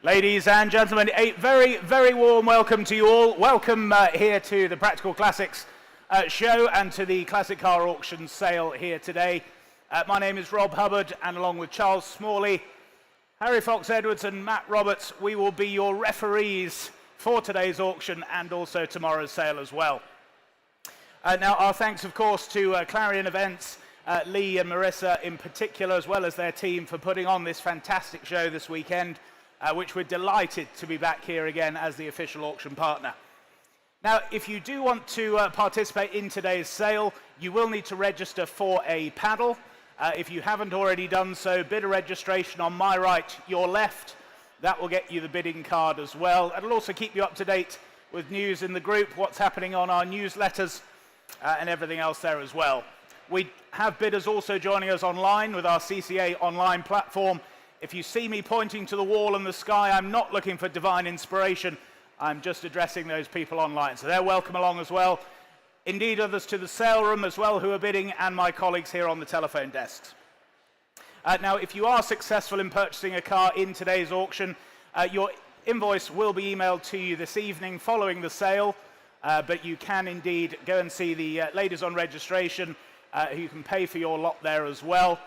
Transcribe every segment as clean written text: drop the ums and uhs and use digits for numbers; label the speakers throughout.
Speaker 1: Ladies and gentlemen, a very, very warm welcome to you all. Welcome here to the Practical Classics show and to the Classic Car Auction sale here today. My name is Rob Hubbard, and along with Charles Smalley, Harry Fox-Edwards and Matt Roberts, we will be your referees for today's auction and also tomorrow's sale as well. Now, our thanks, of course, to Clarion Events, Lee and Marissa in particular, as well as their team for putting on this fantastic show this weekend, which we're delighted to be back here again as the official auction partner. Now, if you do want to participate in today's sale, you will need to register for a paddle. If you haven't already done so, bidder registration on my right, your left. That will get you the bidding card as well. It'll also keep you up to date with news in the group, what's happening on our newsletters, and everything else there as well. We have bidders also joining us online with our CCA online platform. If you see me pointing to the wall and the sky, I'm not looking for divine inspiration. I'm just addressing those people online. So they're welcome along as well. Indeed, others to the sale room as well who are bidding, and my colleagues here on the telephone desks. Now, if you are successful in purchasing a car in today's auction, your invoice will be emailed to you this evening following the sale, but you can indeed go and see the ladies on registration who can pay for your lot there as well.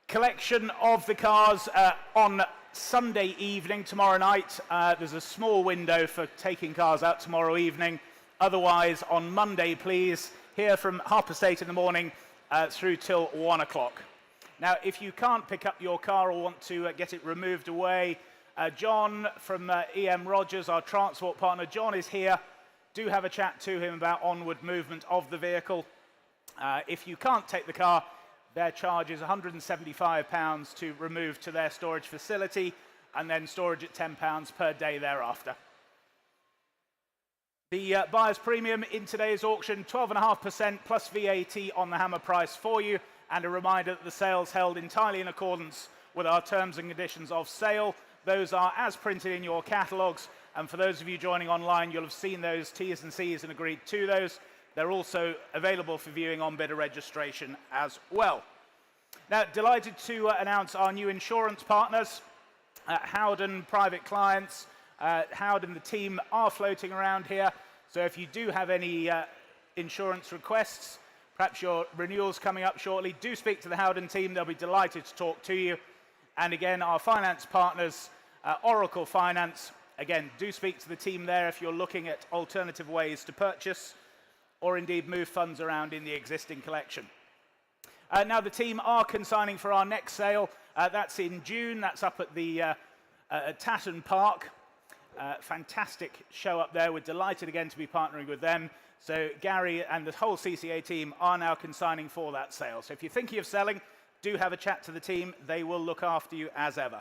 Speaker 1: Collection of the cars on Sunday evening, tomorrow night. There's a small window for taking cars out tomorrow evening. Otherwise, on Monday, please, here from 8:30 in the morning through till 1 o'clock. Now, if you can't pick up your car or want to get it removed away, John from EM Rogers, our transport partner, John is here. Do have a chat to him about onward movement of the vehicle. If you can't take the car, their charge is £175 to remove to their storage facility, and then storage at £10 per day thereafter. The buyer's premium in today's auction, 12.5% plus VAT on the hammer price for you, and a reminder that the sale's held entirely in accordance with our terms and conditions of sale. Those are as printed in your catalogues, and for those of you joining online, you'll have seen those T's and C's and agreed to those. They're also available for viewing on bidder registration as well. Now, delighted to announce our new insurance partners, Howden Private Clients. Howden, the team, are floating around here. So if you do have any insurance requests, perhaps your renewal's coming up shortly, do speak to the Howden team. They'll be delighted to talk to you. And again, our finance partners, Oracle Finance. Again, do speak to the team there if you're looking at alternative ways to purchase or indeed move funds around in the existing collection. Now, the team are consigning for our next sale. That's in June. That's up at the Tatton Park. Fantastic show up there. We're delighted again to be partnering with them. So Gary and the whole CCA team are now consigning for that sale. So if you're thinking of selling, do have a chat to the team. They will look after you as ever.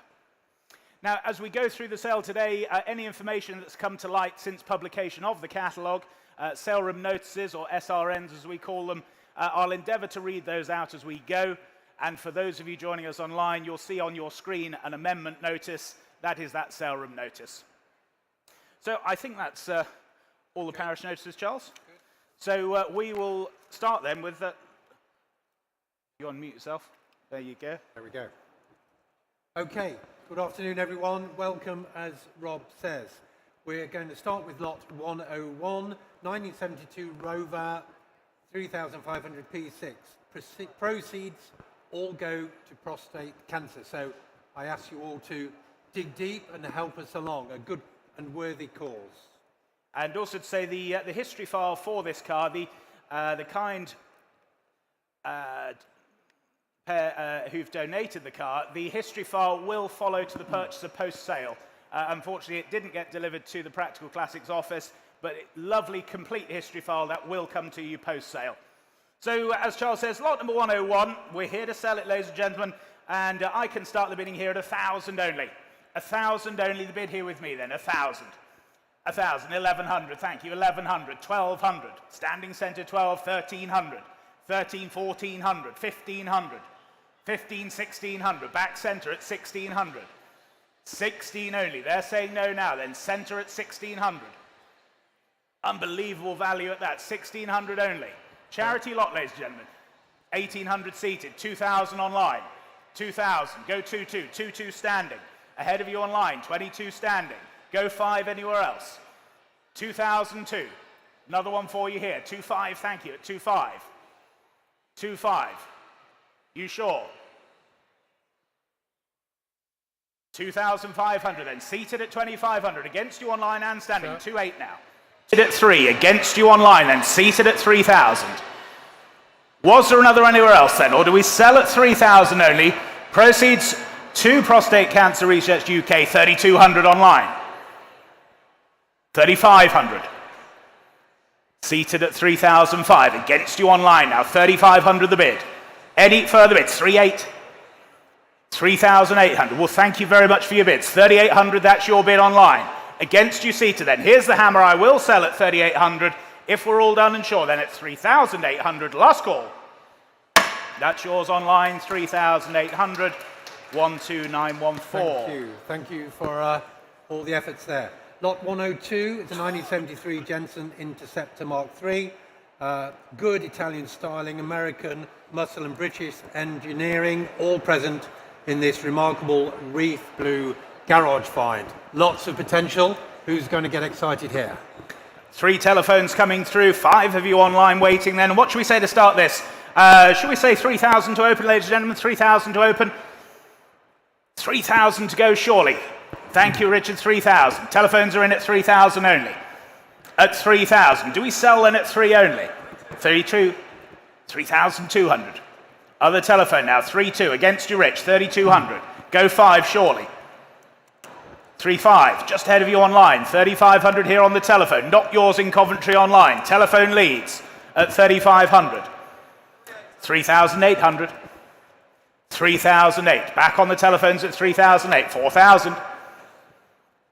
Speaker 1: Now, as we go through the sale today, any information that's come to light since publication of the catalogue, sale room notices, or SRNs as we call them, I'll endeavour to read those out as we go. And for those of you joining us online, you'll see on your screen an amendment notice. That is that sale room notice. So I think that's all the parish notices, Charles. Good. So we will start then with... you unmute yourself. There you go.
Speaker 2: There we go. Okay. Good afternoon, everyone. Welcome, as Rob says. We're going to start with lot 101, 1972 Rover, 3,500 P6. Proceeds all go to prostate cancer. So I ask you all to dig deep and help us along. A good and worthy cause.
Speaker 1: And also to say the history file for this car, the kind pair who've donated the car, the history file will follow to the purchaser post-sale. Unfortunately, it didn't get delivered to the Practical Classics office, but lovely, complete history file that will come to you post-sale. So, as Charles says, lot number 101, we're here to sell it, ladies and gentlemen, and I can start the bidding here at 1,000 only. 1,000 only, the bid here with me then, 1,000. 1,000, 1,100, thank you, 1,100, 1,200, standing centre 12, 1,300, 13, 1,400, 1,500, 15, 1,600, back centre at 1,600. 16 only, they're saying no now then, centre at 1,600. Unbelievable value at that, 1,600 only. Charity lot, ladies and gentlemen. 1,800 seated, 2,000 online, 2,000, go 2-2, 2-2 standing. Ahead of you online, 22 standing. Go 5 anywhere else. 2002. Another one for you here. 25, thank you, at 25. 25. You sure? 2,500 then. Seated at 2,500. Against you online and standing. 2.8 now. Seated at 3. Against you online then. Seated at 3,000. Was there another anywhere else then? Or do we sell at 3,000 only? Proceeds to Prostate Cancer Research UK. 3,200 online. 3,500. Seated at 3,005. Against you online now. 3,500 the bid. Any further bids? 3.8. 3,800. Well, thank you very much for your bids. 3,800, that's your bid online. Against you seated then. Here's the hammer. I will sell at 3,800. If we're all done and sure, then it's 3,800. Last call. That's yours online. 3,800. 12914.
Speaker 2: Thank you for all the efforts there. Lot 102 is a 1973 Jensen Interceptor Mark III. Good Italian styling, American muscle and British engineering, all present in this remarkable reef blue garage find. Lots of potential. Who's going to get excited here?
Speaker 1: 3 telephones coming through, 5 of you online waiting then. What should we say to start this? Should we say 3,000 to open, ladies and gentlemen? 3,000 to open. 3,000 to go, surely. Thank you, Richard. 3,000. Telephones are in at 3,000 only. At 3,000. Do we sell then at 3 only? 32. 3,200. Other telephone now. 3-2. Against you, Rich. 3,200. Go 5, surely. 3.5. Just ahead of you online. 3,500 here on the telephone. Not yours in Coventry online. Telephone leads at 3,500. 3,800. 3,008. Back on the telephones at 3,008. 4,000.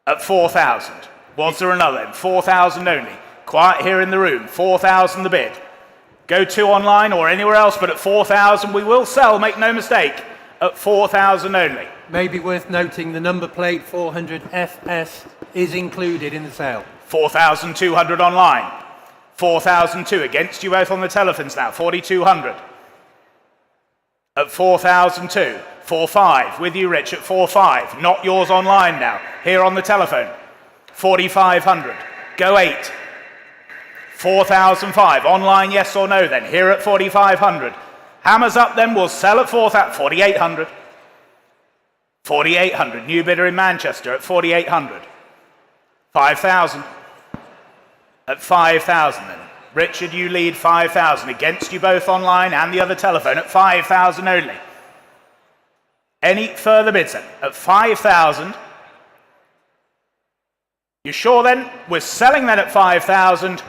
Speaker 1: At 4,000. Was there another? 4,000 only. Quiet here in the room. 4,000 the bid. Go 2 online or anywhere else, but at 4,000 we will sell, make no mistake, at 4,000 only.
Speaker 2: Maybe worth noting the number plate 400FS is included in the sale.
Speaker 1: 4,200 online. 4,002 against you both on the telephones now. 4,200. At 4,002. 4.5 with you, Rich, at 4.5. Not yours online now. Here on the telephone. 4,500. Go 8. 4,005. Online, yes or no then. Here at 4,500. Hammers up then. We'll sell at 4,800. 4,800. New bidder in Manchester at 4,800. 5,000. At 5,000 then. Richard, you lead 5,000. Against you both online and the other telephone at 5,000 only. Any further bids then? At 5,000. You sure then? We're selling then at 5,000.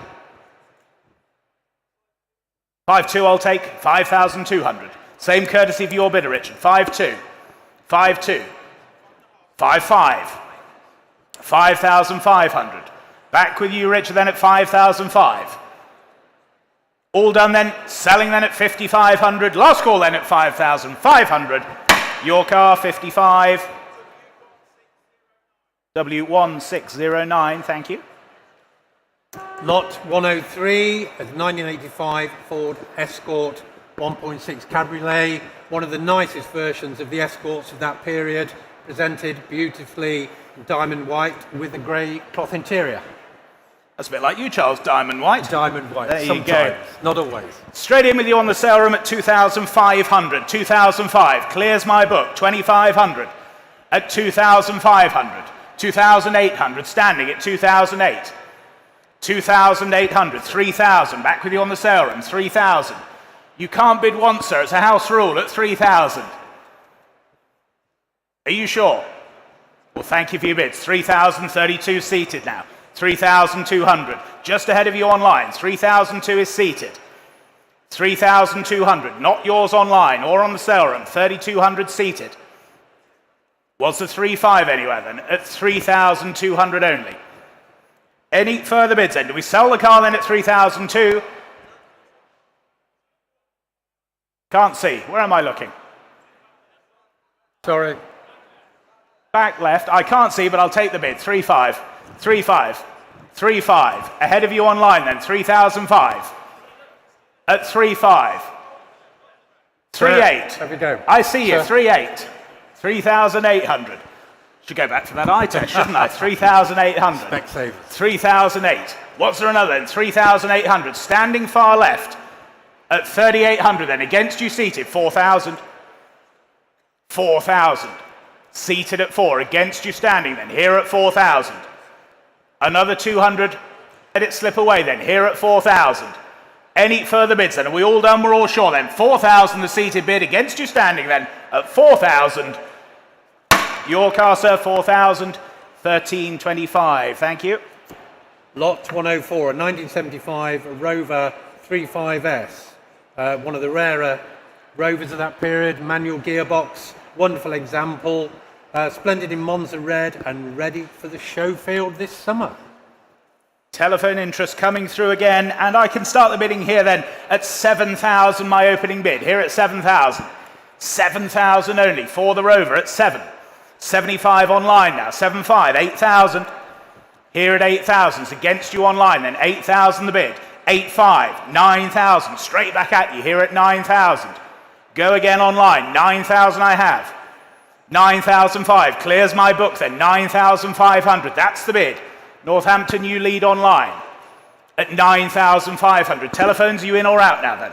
Speaker 1: 5.2 I'll take. 5,200. Same courtesy for your bidder, Richard. 5.2. 5.2. 5.5. 5,500. Back with you, Richard, then at 5,005. All done then. Selling then at 5,500. Last call then at 5,500. Your car, 55. W1609, thank you.
Speaker 2: Lot 103 is 1985 Ford Escort 1.6 Cabriolet, one of the nicest versions of the Escorts of that period, presented beautifully in diamond white with a grey cloth interior.
Speaker 1: That's a bit like you, Charles, diamond white.
Speaker 2: Diamond white,
Speaker 1: there
Speaker 2: sometimes,
Speaker 1: you go.
Speaker 2: not always.
Speaker 1: Straight in with you on the sale room at 2,500. 2,005, clears my book. 2,500 at 2,500. 2,800, standing at 2,008. 2,800, 3,000, back with you on the sale room, 3,000. You can't bid once, sir, it's a house rule at 3,000. Are you sure? Well, thank you for your bids. 3,032 seated now. 3,200, just ahead of you online. 3,002 is seated. 3,200, not yours online or on the sale room. 3,200 seated. Was the 3.5 anywhere then? At 3,200 only. Any further bids then? Do we sell the car then at 3,002? Can't see. Where am I looking?
Speaker 2: Sorry.
Speaker 1: Back left. I can't see, but I'll take the bid. 3.5. 3.5. 3.5. Ahead of you online then. 3,005. At 3.5. 3.8.
Speaker 2: There we go.
Speaker 1: I see you. 3.8. 3,800. Should go back to that eye test, shouldn't I? 3,800.
Speaker 2: Specsavers.
Speaker 1: 3,008. What's there another then? 3,800. Standing far left at 3,800 then. Against you seated, 4,000. 4,000. Seated at 4. Against you standing then. Here at 4,000. Another 200. Let it slip away then. Here at 4,000. Any further bids then? Are we all done? We're all sure then. 4,000 the seated bid. Against you standing then at 4,000. Your car, sir, 4,000. 1325. Thank you.
Speaker 2: Lot 104, a 1975 Rover 35S. One of the rarer Rovers of that period, manual gearbox, wonderful example. Splendid in Monza red and ready for the show field this summer.
Speaker 1: Telephone interest coming through again, and I can start the bidding here then at 7,000, my opening bid. Here at 7,000. 7,000 only for the Rover at 7. 75 online now, 7.5, 8,000. Here at 8,000, it's against you online then, 8,000 the bid. 8.5, 9,000, straight back at you here at 9,000. Go again online, 9,000 I have. 9,005, clears my book then, 9,500, that's the bid. Northampton, you lead online at 9,500. Telephones, are you in or out now then?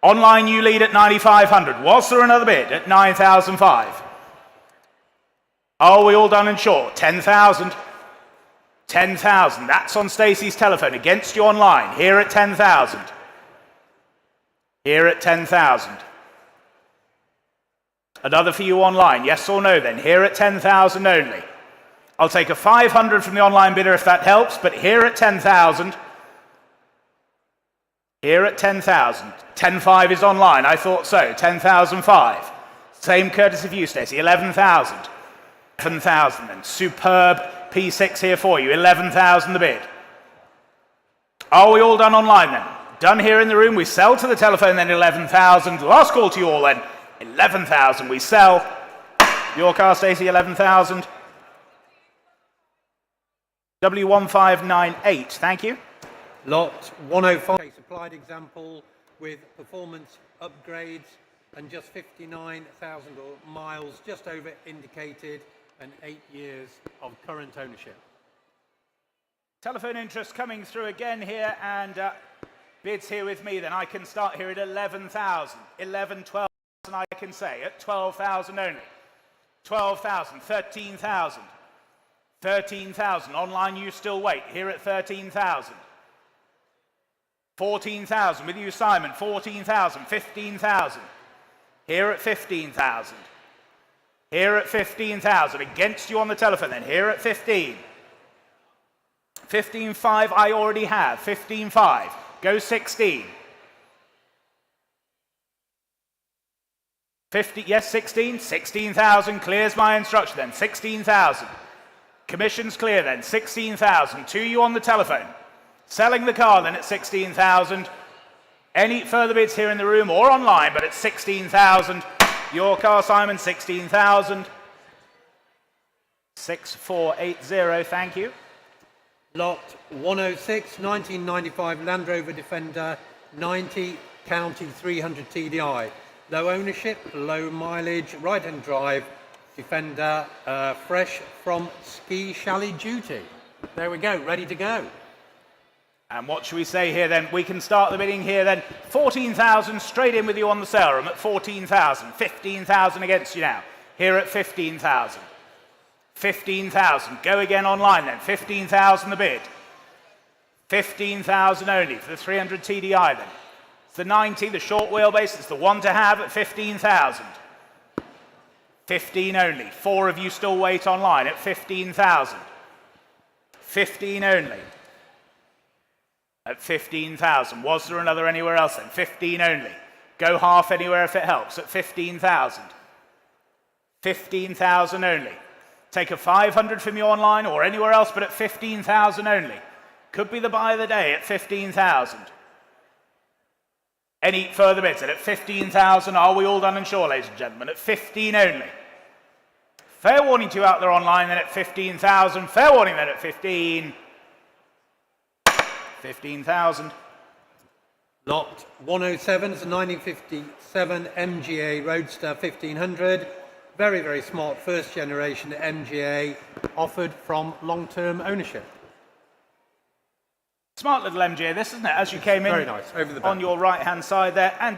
Speaker 1: Online, you lead at 9,500. Was there another bid at 9,005? Are we all done and short? 10,000. 10,000. That's on Stacey's telephone. Against you online. Here at 10,000. Here at 10,000. Another for you online. Yes or no then? Here at 10,000 only. I'll take a 500 from the online bidder if that helps, but here at 10,000. Here at 10,000. 10.5 is online. I thought so. 10,005. Same courtesy of you, Stacey. 11,000. 11,000 then. Superb P6 here for you. 11,000 the bid. Are we all done online then? Done here in the room. We sell to the telephone then 11,000. Last call to you all then. 11,000 we sell. Your car, Stacey, 11,000. W1598, thank you.
Speaker 2: Lot 105, a supplied example with performance upgrades and just 59,000 miles, just over indicated, and 8 years of current ownership.
Speaker 1: Telephone interest coming through again here, and bids here with me then. I can start here at 11,000, 11, 12,000 I can say, at 12,000 only. 12,000, 13,000. 13,000. Online, you still wait. Here at 13,000. 14,000. With you, Simon. 14,000. 15,000. Here at 15,000. Here at 15,000. Against you on the telephone then. Here at 15. 15.5 I already have. 15.5. Go 16. 50, yes, 16. 16,000. Clears my instruction then. 16,000. Commission's clear then, 16,000. To you on the telephone. Selling the car then at 16,000. Any further bids here in the room or online, but at 16,000. Your car, Simon, 16,000. 6480, thank you.
Speaker 2: Lot 106, 1995 Land Rover Defender 90, County 300 TDI. Low ownership, low mileage, right-hand drive. Defender, fresh from ski chalet duty. There we go, ready to go.
Speaker 1: And what should we say here then? We can start the bidding here then. 14,000 straight in with you on the sale room at 14,000. 15,000 against you now. Here at 15,000. 15,000. Go again online then. 15,000 the bid. 15,000 only for the 300 TDI then. It's the 90, the short wheelbase. It's the one to have at 15,000. 15 only. 4 of you still wait online at 15,000. 15 only. At 15,000. Was there another anywhere else then? 15 only. Go half anywhere if it helps at 15,000. 15,000 only. Take a 500 from you online or anywhere else, but at 15,000 only. Could be the buy of the day at 15,000. Any further bids? And at 15,000, are we all done and sure, ladies and gentlemen? At 15 only. Fair warning to you out there online then at 15,000. Fair warning then at 15. 15,000.
Speaker 2: Lot 107 is a 1957 MGA Roadster 1500. Very, very smart first generation MGA offered from long-term ownership.
Speaker 1: Smart little MGA this, isn't it? As you came in
Speaker 2: Very nice, over the back.
Speaker 1: on your right-hand side there. And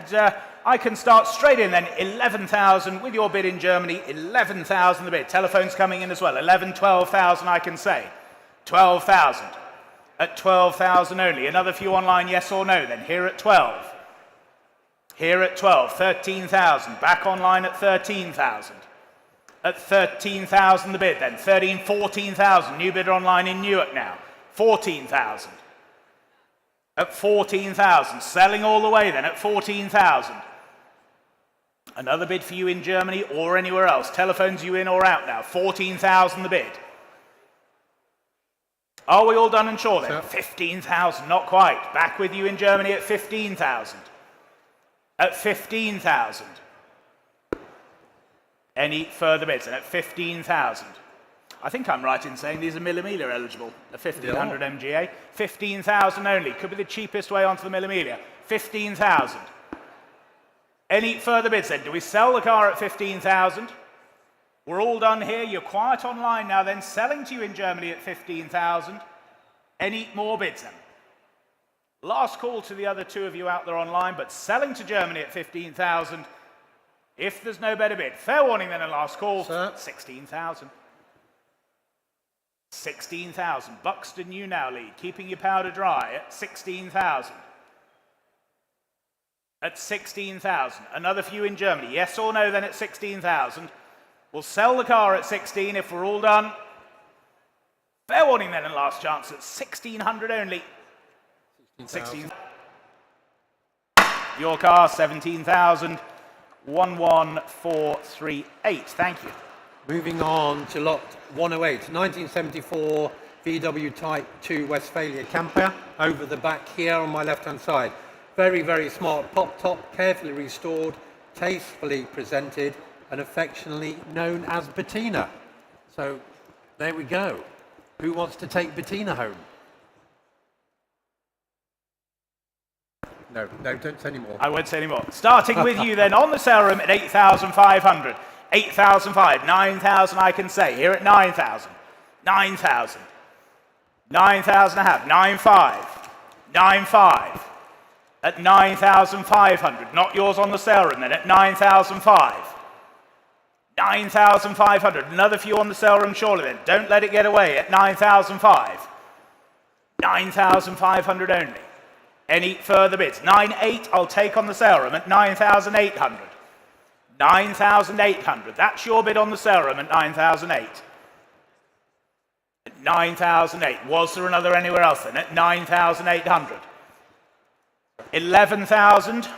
Speaker 1: I can start straight in then. 11,000 with your bid in Germany. 11,000 the bid. Telephone's coming in as well. 11, 12,000 I can say. 12,000. At 12,000 only. Another few online, yes or no then. Here at 12. Here at 12. 13,000. Back online at 13,000. At 13,000 the bid then. 13, 14,000. New bidder online in Newark now. 14,000. At 14,000. Selling all the way then at 14,000. Another bid for you in Germany or anywhere else. Telephones you in or out now. 14,000 the bid. Are we all done and sure then? 15,000, not quite. Back with you in Germany at 15,000. At 15,000. Any further bids? And at 15,000. I think I'm right in saying these are Mille eligible, a 1500 MGA. 15,000 only. Could be the cheapest way onto the Mille. 15,000. Any further bids then? Do we sell the car at 15,000? We're all done here. You're quiet online now then. Selling to you in Germany at 15,000. Any more bids then? Last call to the other two of you out there online, but selling to Germany at 15,000. If there's no better bid. Fair warning then, a last call. 16,000. 16,000. Buxton, you now lead. Keeping your powder dry at 16,000. At 16,000. Another few in Germany. Yes or no then at 16,000. We'll sell the car at 16 if we're all done. Fair warning then and last chance at 1,600 only. 16. Your car, 17,000. 11438. Thank you.
Speaker 2: Moving on to lot 108, 1974 VW Type 2 Westphalia camper, over the back here on my left-hand side. Very, very smart pop top, carefully restored, tastefully presented, and affectionately known as Bettina. So there we go. Who wants to take Bettina home? No, don't say any more.
Speaker 1: I won't say any more. Starting with you then on the sale room at 8,500. 8,005, 9,000 I can say. Here at 9,000. 9,000. 9,000 I have. 9,500. 9,500. At 9,500. Not yours on the sale room then. At 9,500. 9,500. Another few on the sale room surely then. Don't let it get away. At 9,500. 9,500 only. Any further bids? 9,800 I'll take on the sale room at 9,800. 9,800. That's your bid on the sale room at 9,008. 9,008. Was there another anywhere else then? At 9,800. 11,000.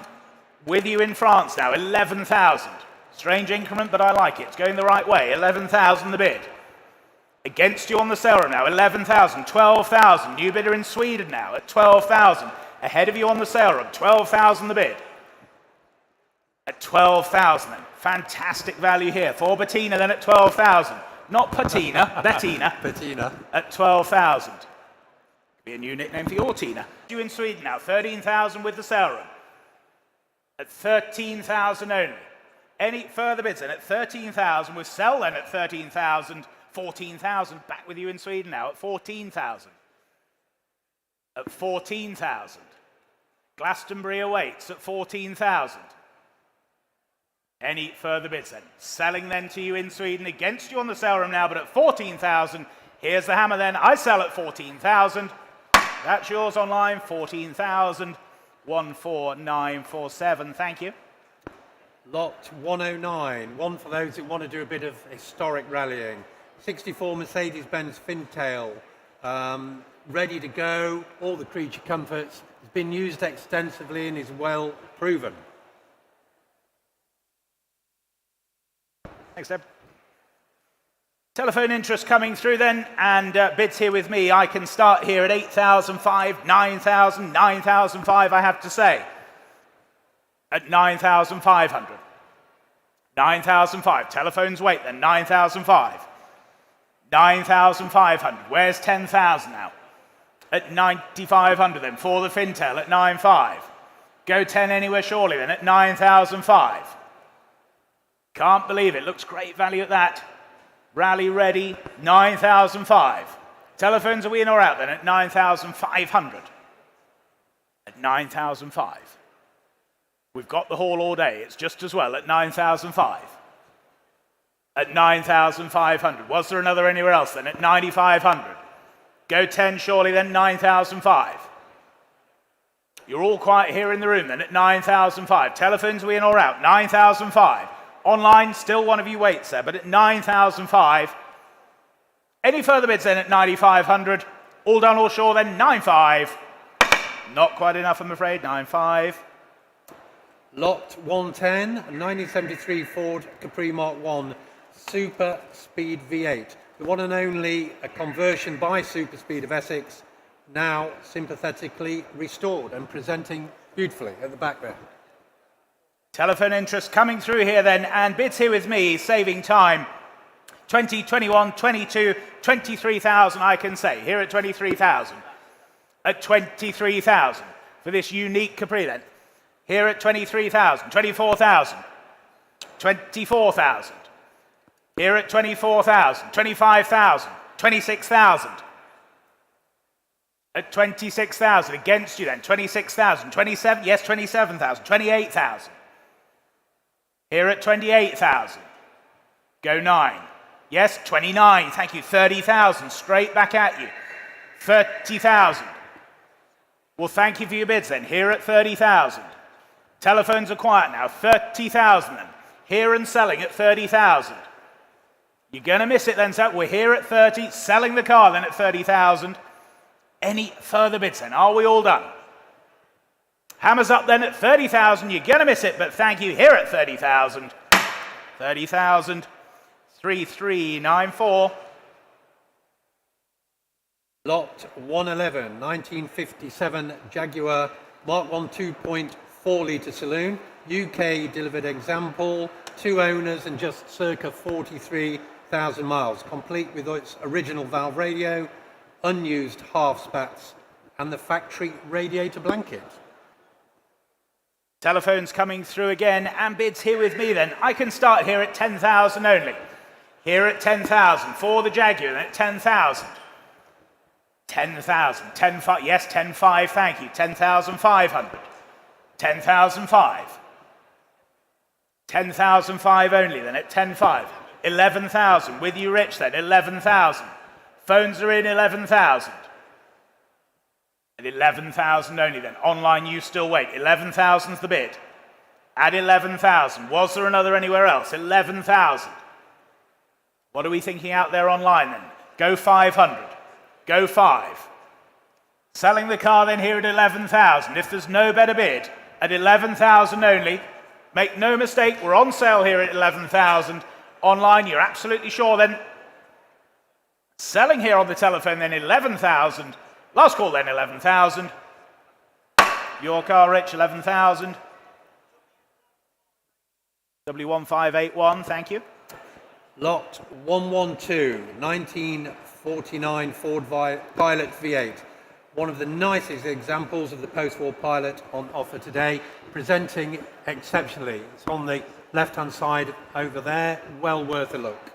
Speaker 1: With you in France now. 11,000. Strange increment, but I like it. It's going the right way. 11,000 the bid. Against you on the sale room now. 11,000. 12,000. New bidder in Sweden now at 12,000. Ahead of you on the sale room. 12,000 the bid. At 12,000 then. Fantastic value here. For Bettina then at 12,000. Not Patina, Bettina.
Speaker 2: Bettina.
Speaker 1: At 12,000. Be a new nickname for your Tina. You in Sweden now. 13,000 with the sale room. At 13,000 only. Any further bids then? At 13,000. We'll sell then at 13,000. 14,000. Back with you in Sweden now at 14,000. At 14,000. Glastonbury awaits at 14,000. Any further bids then? Selling then to you in Sweden against you on the sale room now, but at 14,000. Here's the hammer then. I sell at 14,000. That's yours online. 14,000. 14947. Thank you.
Speaker 2: Lot 109, one for those who want to do a bit of historic rallying. 64 Mercedes-Benz Fintail, ready to go, all the creature comforts. It's been used extensively and is well proven.
Speaker 1: Thanks, Deb. Telephone interest coming through then, and bids here with me. I can start here at 8,005, 9,000, 9,005 I have to say. At 9,500. 9,005. Telephones wait then. 9,005. 9,500. Where's 10,000 now? At 9,500 then. For the Fintail at 9,500. Go 10 anywhere surely then at 9,005. Can't believe it. Looks great value at that. Rally ready, 9,005. Telephones, are we in or out then at 9,500? At 9,005. We've got the haul all day. It's just as well at 9,005. At 9,500. Was there another anywhere else then? At 9,500. Go 10 surely then, 9,005. You're all quiet here in the room then at 9,005. Telephones, are we in or out? 9,005. Online, still one of you waits there, but at 9,005. Any further bids then at 9,500? All done, all sure then, 9,500. Not quite enough, I'm afraid, 9,500.
Speaker 2: Lot 110, 1973 Ford Capri Mark 1 Super Speed V8. The one and only a conversion by Super Speed of Essex, now sympathetically restored and presenting beautifully at the back there.
Speaker 1: Telephone interest coming through here then, and bids here with me, saving time. 20, 21, 22, 23,000 I can say. Here at 23,000. At 23,000 for this unique Capri then. Here at 23,000, 24,000, 24,000. Here at 24,000, 25,000, 26,000. At 26,000, against you then, 26,000, 27, yes, 27,000, 28,000. Here at 28,000, go 9. Yes, 29, thank you, 30,000, straight back at you. 30,000. Well, thank you for your bids then, here at 30,000. Telephones are quiet now, 30,000 then. Here and selling at 30,000. You're going to miss it then, so we're here at 30, selling the car then at 30,000. Any further bids then? Are we all done? Hammers up then at 30,000. You're going to miss it, but thank you. Here at 30,000. 30,000. 3394.
Speaker 2: Lot 111, 1957 Jaguar Mark 1 2.4 litre saloon. UK delivered example. 2 owners and just circa 43,000 miles. Complete with its original valve radio, unused half spats, and the factory radiator blanket.
Speaker 1: Telephones coming through again, and bids here with me then. I can start here at 10,000 only. Here at 10,000 for the Jaguar, then at 10,000. 10,000, 10,500, yes, 10,500, thank you. 10,500. 10,500. 10,500 only then at 10,500. 11,000, with you Rich then, 11,000. Phones are in 11,000. At 11,000 only then. Online, you still wait. 11,000's the bid. At 11,000. Was there another anywhere else? 11,000. What are we thinking out there online then? Go 500. Go 5. Selling the car then here at 11,000. If there's no better bid, at 11,000 only. Make no mistake, we're on sale here at 11,000. Online, you're absolutely sure then. Selling here on the telephone then 11,000. Last call then 11,000. Your car, Rich, 11,000. W1581, thank you.
Speaker 2: Lot 112, 1949 Ford Pilot V8. One of the nicest examples of the post-war Pilot on offer today, presenting exceptionally. It's on the left-hand side over there, well worth a look.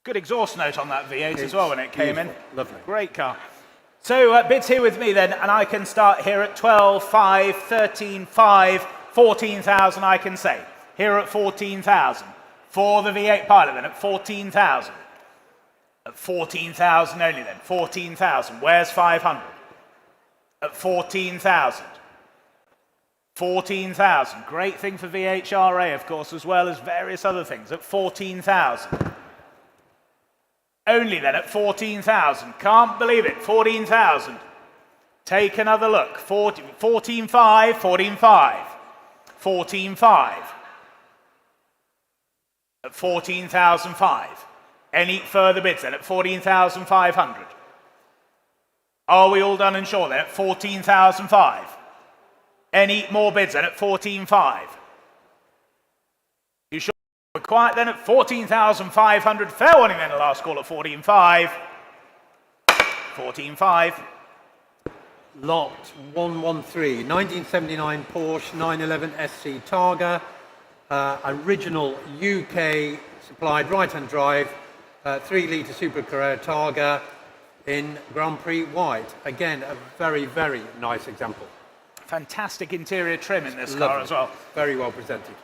Speaker 1: Good exhaust note on that V8 as well when it came in.
Speaker 2: Lovely.
Speaker 1: Great car. So bids here with me then, and I can start here at 12,500, 13,500, 14,000 I can say. Here at 14,000. For the V8 Pilot then at 14,000. At 14,000 only then. 14,000. Where's 500? At 14,000. 14,000. Great thing for VHRA, of course, as well as various other things. At 14,000. Only then at 14,000. Can't believe it. 14,000. Take another look. 14,500, 14,500. 14,500. At 14,500. Any further bids then at 14,500? Are we all done and sure then at 14,500? Any more bids then at 14,500? You sure we're quiet then at 14,500? Fair warning then, the last call at 14,500. 14,500.
Speaker 2: Lot 113, 1979 Porsche 911 SC Targa. original UK supplied right-hand drive, 3-litre Super Carrera Targa in Grand Prix white. Again, a very, very nice example.
Speaker 1: Fantastic interior trim in this car
Speaker 2: Lovely.
Speaker 1: as well.
Speaker 2: Very well presented.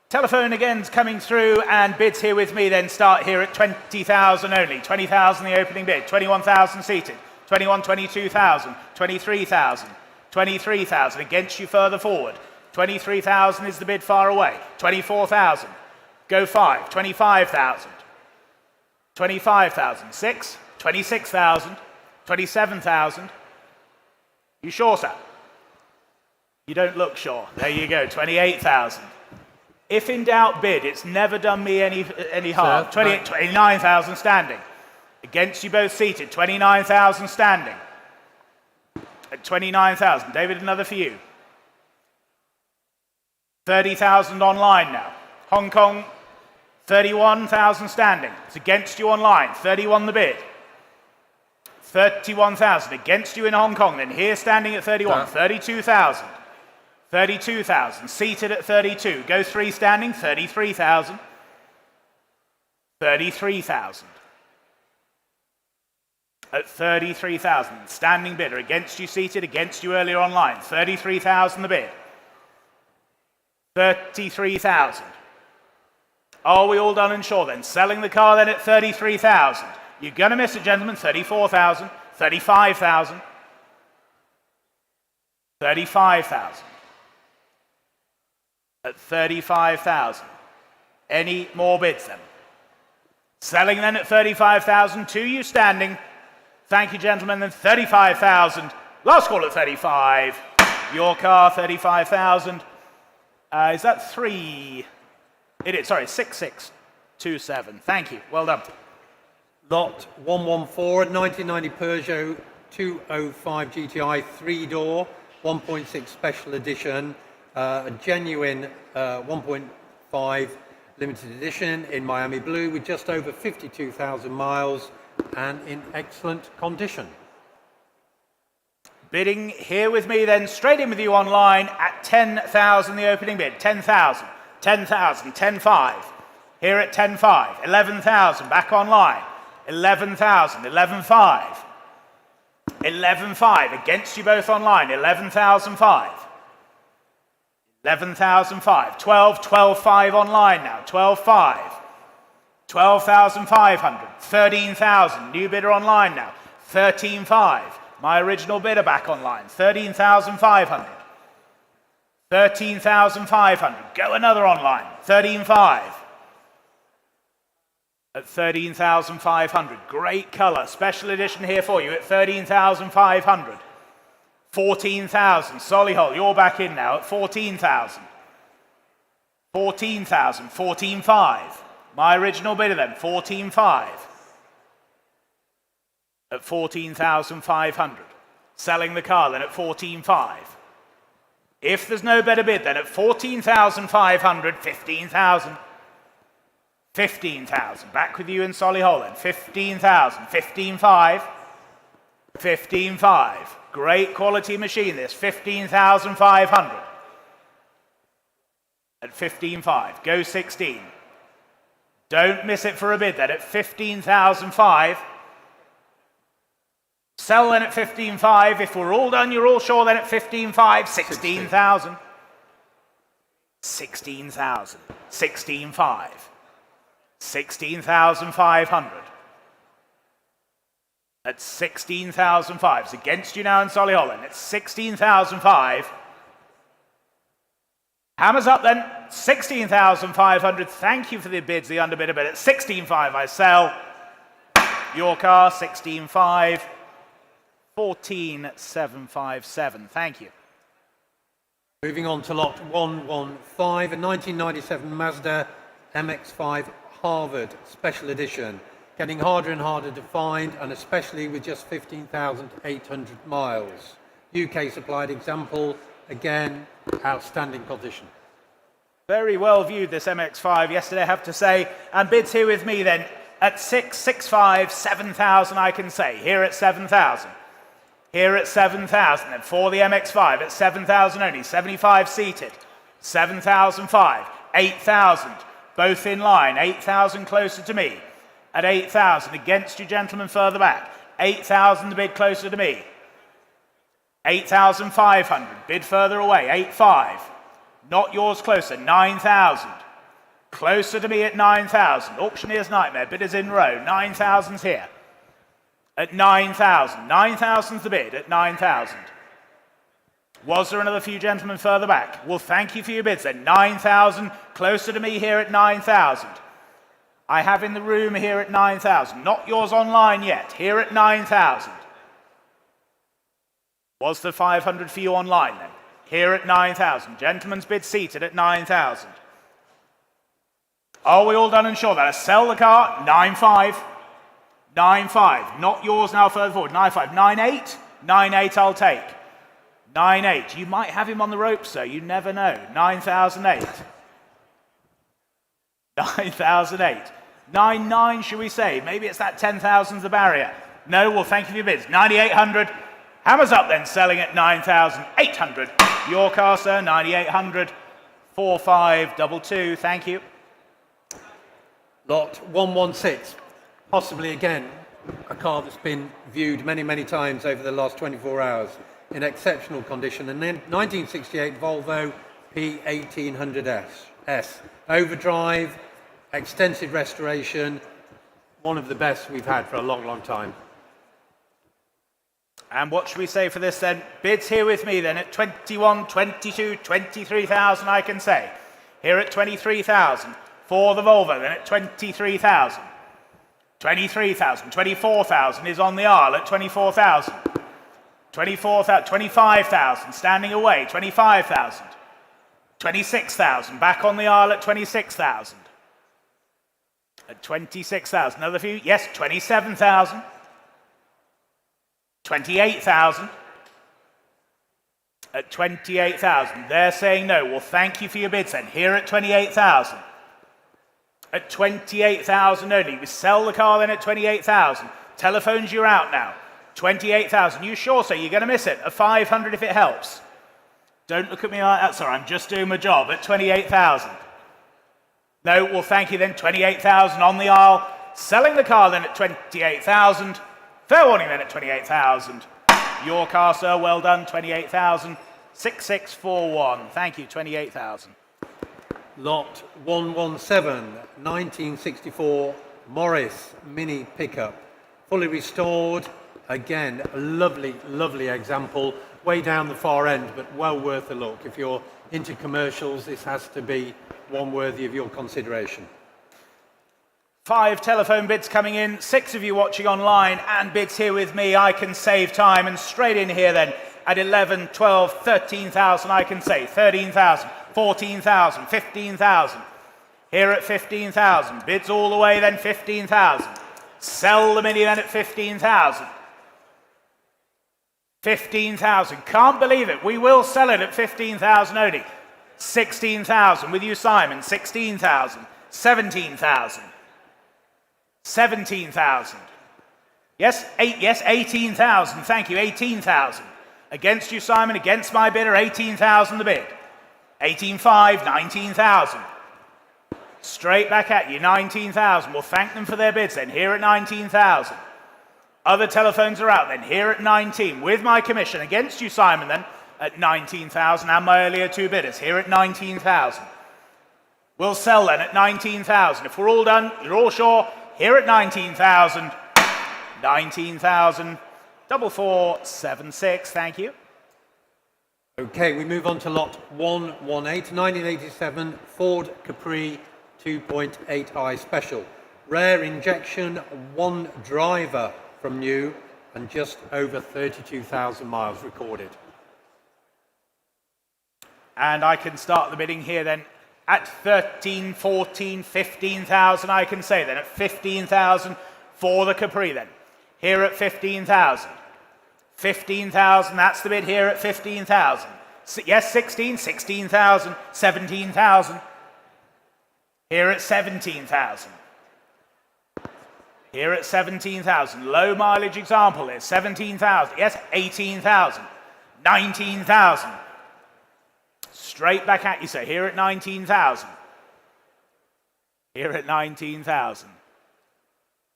Speaker 1: Telephone again's coming through, and bids here with me then start here at 20,000 only. 20,000 the opening bid, 21,000 seated, 22,000, 23,000, 23,000 against you further forward. 23,000 is the bid far away. 24,000, go 5, 25,000, 25,000, 6, 26,000, 27,000. You sure, sir? You don't look sure. There you go, 28,000. If in doubt, bid. It's never done me any harm. 29,000 standing. Against you both seated. 29,000 standing. At 29,000. David, another for you. 30,000 online now. Hong Kong, 31,000 standing. It's against you online. 31 the bid. 31,000 against you in Hong Kong. Then here standing at 31. 32,000. 32,000, seated at 32. Go 3 standing, 33,000. 33,000. At 33,000, standing bidder. Against you seated, against you earlier online. 33,000 the bid. 33,000. Are we all done and sure then? Selling the car then at 33,000. You're going to miss it, gentlemen. 34,000, 35,000. 35,000. At 35,000. Any more bids then? Selling then at 35,000. 2 you standing. Thank you, gentlemen. Then 35,000. Last call at 35. Your car, 35,000. Is that 3? It is, sorry, 6627. Thank you. Well done.
Speaker 2: Lot 114, 1990 Peugeot 205 GTI 3-door, 1.6 special edition. A genuine 1.5 limited edition in Miami blue with just over 52,000 miles and in excellent condition.
Speaker 1: Bidding here with me then, straight in with you online at 10,000 the opening bid. 10,000, 10,000, 10,5. Here at 10,5. 11,000 back online. 11,000, 11,5. 11,5 against you both online. 11,005. 11,005, 12, 12,5 online now, 12,5, 12,500, 13,000, new bidder online now, 13,5, my original bidder back online, 13,500, 13,500, go another online, 13,5, at 13,500, great colour, special edition here for you at 13,500. 14,000, Solihull, you're back in now at 14,000. 14,000, 14,5. My original bidder then, 14,5. At 14,500. Selling the car then at 14,5. If there's no better bid then at 14,500, 15,000. 15,000, back with you in Solihull then, 15,000, 15,5. 15,5. Great quality machine this, 15,500. At 15,5. Go 16. Don't miss it for a bid then at 15,005. Sell then at 15,5. If we're all done, you're all sure then at 15,5. 16,000. 16,000. 16,5. 16,500. At 16,005. It's against you now in Solihull. At 16,005. Hammers up then. 16,500. Thank you for the bids, the underbidder bid. At 16,500 I sell. Your car, 16,500. 14,757. Thank you.
Speaker 2: Moving on to lot 115, a 1997 Mazda MX-5 Harvard Special Edition. Getting harder and harder to find, and especially with just 15,800 miles. UK supplied example, again, outstanding condition.
Speaker 1: Very well viewed, this MX-5 yesterday, I have to say. And bids here with me then at 6,6,5, 7,000 I can say. Here at 7,000. Here at 7,000. And for the MX-5 at 7,000 only, 75 seated. 7,005. 8,000. Both in line. 8,000 closer to me. At 8,000. Against you, gentlemen, further back. 8,000 the bid closer to me. 8,500. Bid further away. 8,500. Not yours closer. 9,000. Closer to me at 9,000. Auctioneer's nightmare. Bidders in row. 9,000's here. At 9,000. 9,000's the bid at 9,000. Was there another few gentlemen further back? Well, thank you for your bids then. 9,000. Closer to me here at 9,000. I have in the room here at 9,000. Not yours online yet. Here at 9,000. Was the 500 for you online then? Here at 9,000. Gentlemen's bid seated at 9,000. Are we all done and sure? That sell the car. 9,500. 9,500. Not yours now further forward. 9,500. 9,800. 9,800 I'll take. 9,800. You might have him on the ropes, sir. You never know. 9,008. 9,008. 9,900, should we say? Maybe it's that 10,000's the barrier. No, well, thank you for your bids. 9,800. Hammers up then, selling at 9,800. Your car, sir. 9,800. 4,522. Thank you.
Speaker 2: Lot 116. Possibly again a car that's been viewed many, many times over the last 24 hours in exceptional condition. And then 1968 Volvo P1800S. Overdrive, extensive restoration, one of the best we've had for a long, long time.
Speaker 1: And what should we say for this then? Bids here with me then at 21, 22, 23,000 I can say. Here at 23,000. For the Volvo then at 23,000. 23,000. 24,000 is on the aisle at 24,000. 24,000. 25,000 standing away. 25,000. 26,000 back on the aisle at 26,000. At 26,000. Another few? Yes, 27,000. 28,000. At 28,000. They're saying no. Well, thank you for your bids then. Here at 28,000. At 28,000 only. We sell the car then at 28,000. Telephones, you're out now. 28,000. You sure, sir? You're going to miss it. A 500 if it helps. Don't look at me like that, sir. I'm just doing my job at 28,000. No, well, thank you then. 28,000 on the aisle. Selling the car then at 28,000. Fair warning then at 28,000. Your car, sir. Well done. 28,000. 6641. Thank you. 28,000.
Speaker 2: Lot 117, 1964 Morris Mini pickup. Fully restored. Again, a lovely, lovely example. Way down the far end, but well worth a look. If you're into commercials, this has to be one worthy of your consideration.
Speaker 1: 5 telephone bids coming in, 6 of you watching online, and bids here with me. I can save time, and straight in here then at 11, 12, 13,000 I can say. 13,000, 14,000, 15,000. Here at 15,000. Bids all the way then 15,000. Sell the Mini then at 15,000. 15,000. Can't believe it. We will sell it at 15,000 only. 16,000 with you, Simon. 16,000. 17,000. 17,000. Yes, 18,000. Thank you. 18,000. Against you, Simon. Against my bidder. 18,000 the bid. 18,500. 19,000. Straight back at you. 19,000. We'll thank them for their bids then. Here at 19,000. Other telephones are out then. Here at 19. With my commission. Against you, Simon, then. At 19,000. And my earlier 2 bidders. Here at 19,000. We'll sell then at 19,000. If we're all done, you're all sure. Here at 19,000. 19,000. 4476. Thank you.
Speaker 2: Okay, we move on to lot 118, 1987 Ford Capri 2.8i Special. Rare injection, 1 driver from new, and just over 32,000 miles recorded.
Speaker 1: And I can start the bidding here then at 13, 14, 15,000 I can say then. At 15,000 for the Capri then. Here at 15,000. 15,000, that's the bid here at 15,000. Yes, 16, 16,000, 17,000. Here at 17,000. Here at 17,000. Low mileage example is 17,000. Yes, 18,000. 19,000. Straight back at you, sir. Here at 19,000. Here at 19,000.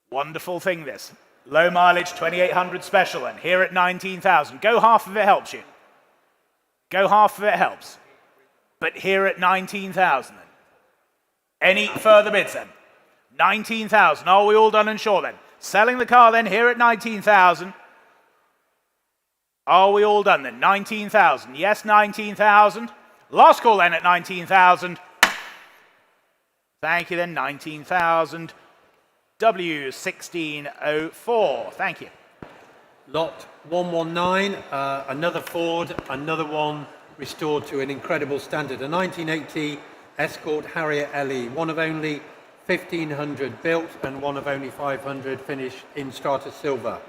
Speaker 1: Wonderful thing this. Low mileage 2800 special then. Here at 19,000. Go half of it helps you. Go half of it helps. But here at 19,000 then. Any further bids then? 19,000. Are we all done and sure then? Selling the car then here at 19,000. Are we all done then? 19,000. Yes, 19,000. Last call then at 19,000. Thank you then, 19,000. W1604. Thank you.
Speaker 2: Lot 119, another Ford, another one restored to an incredible standard. A 1980 Escort Harrier LE, one of only 1,500 built and one of only 500 finished in Strata Silver.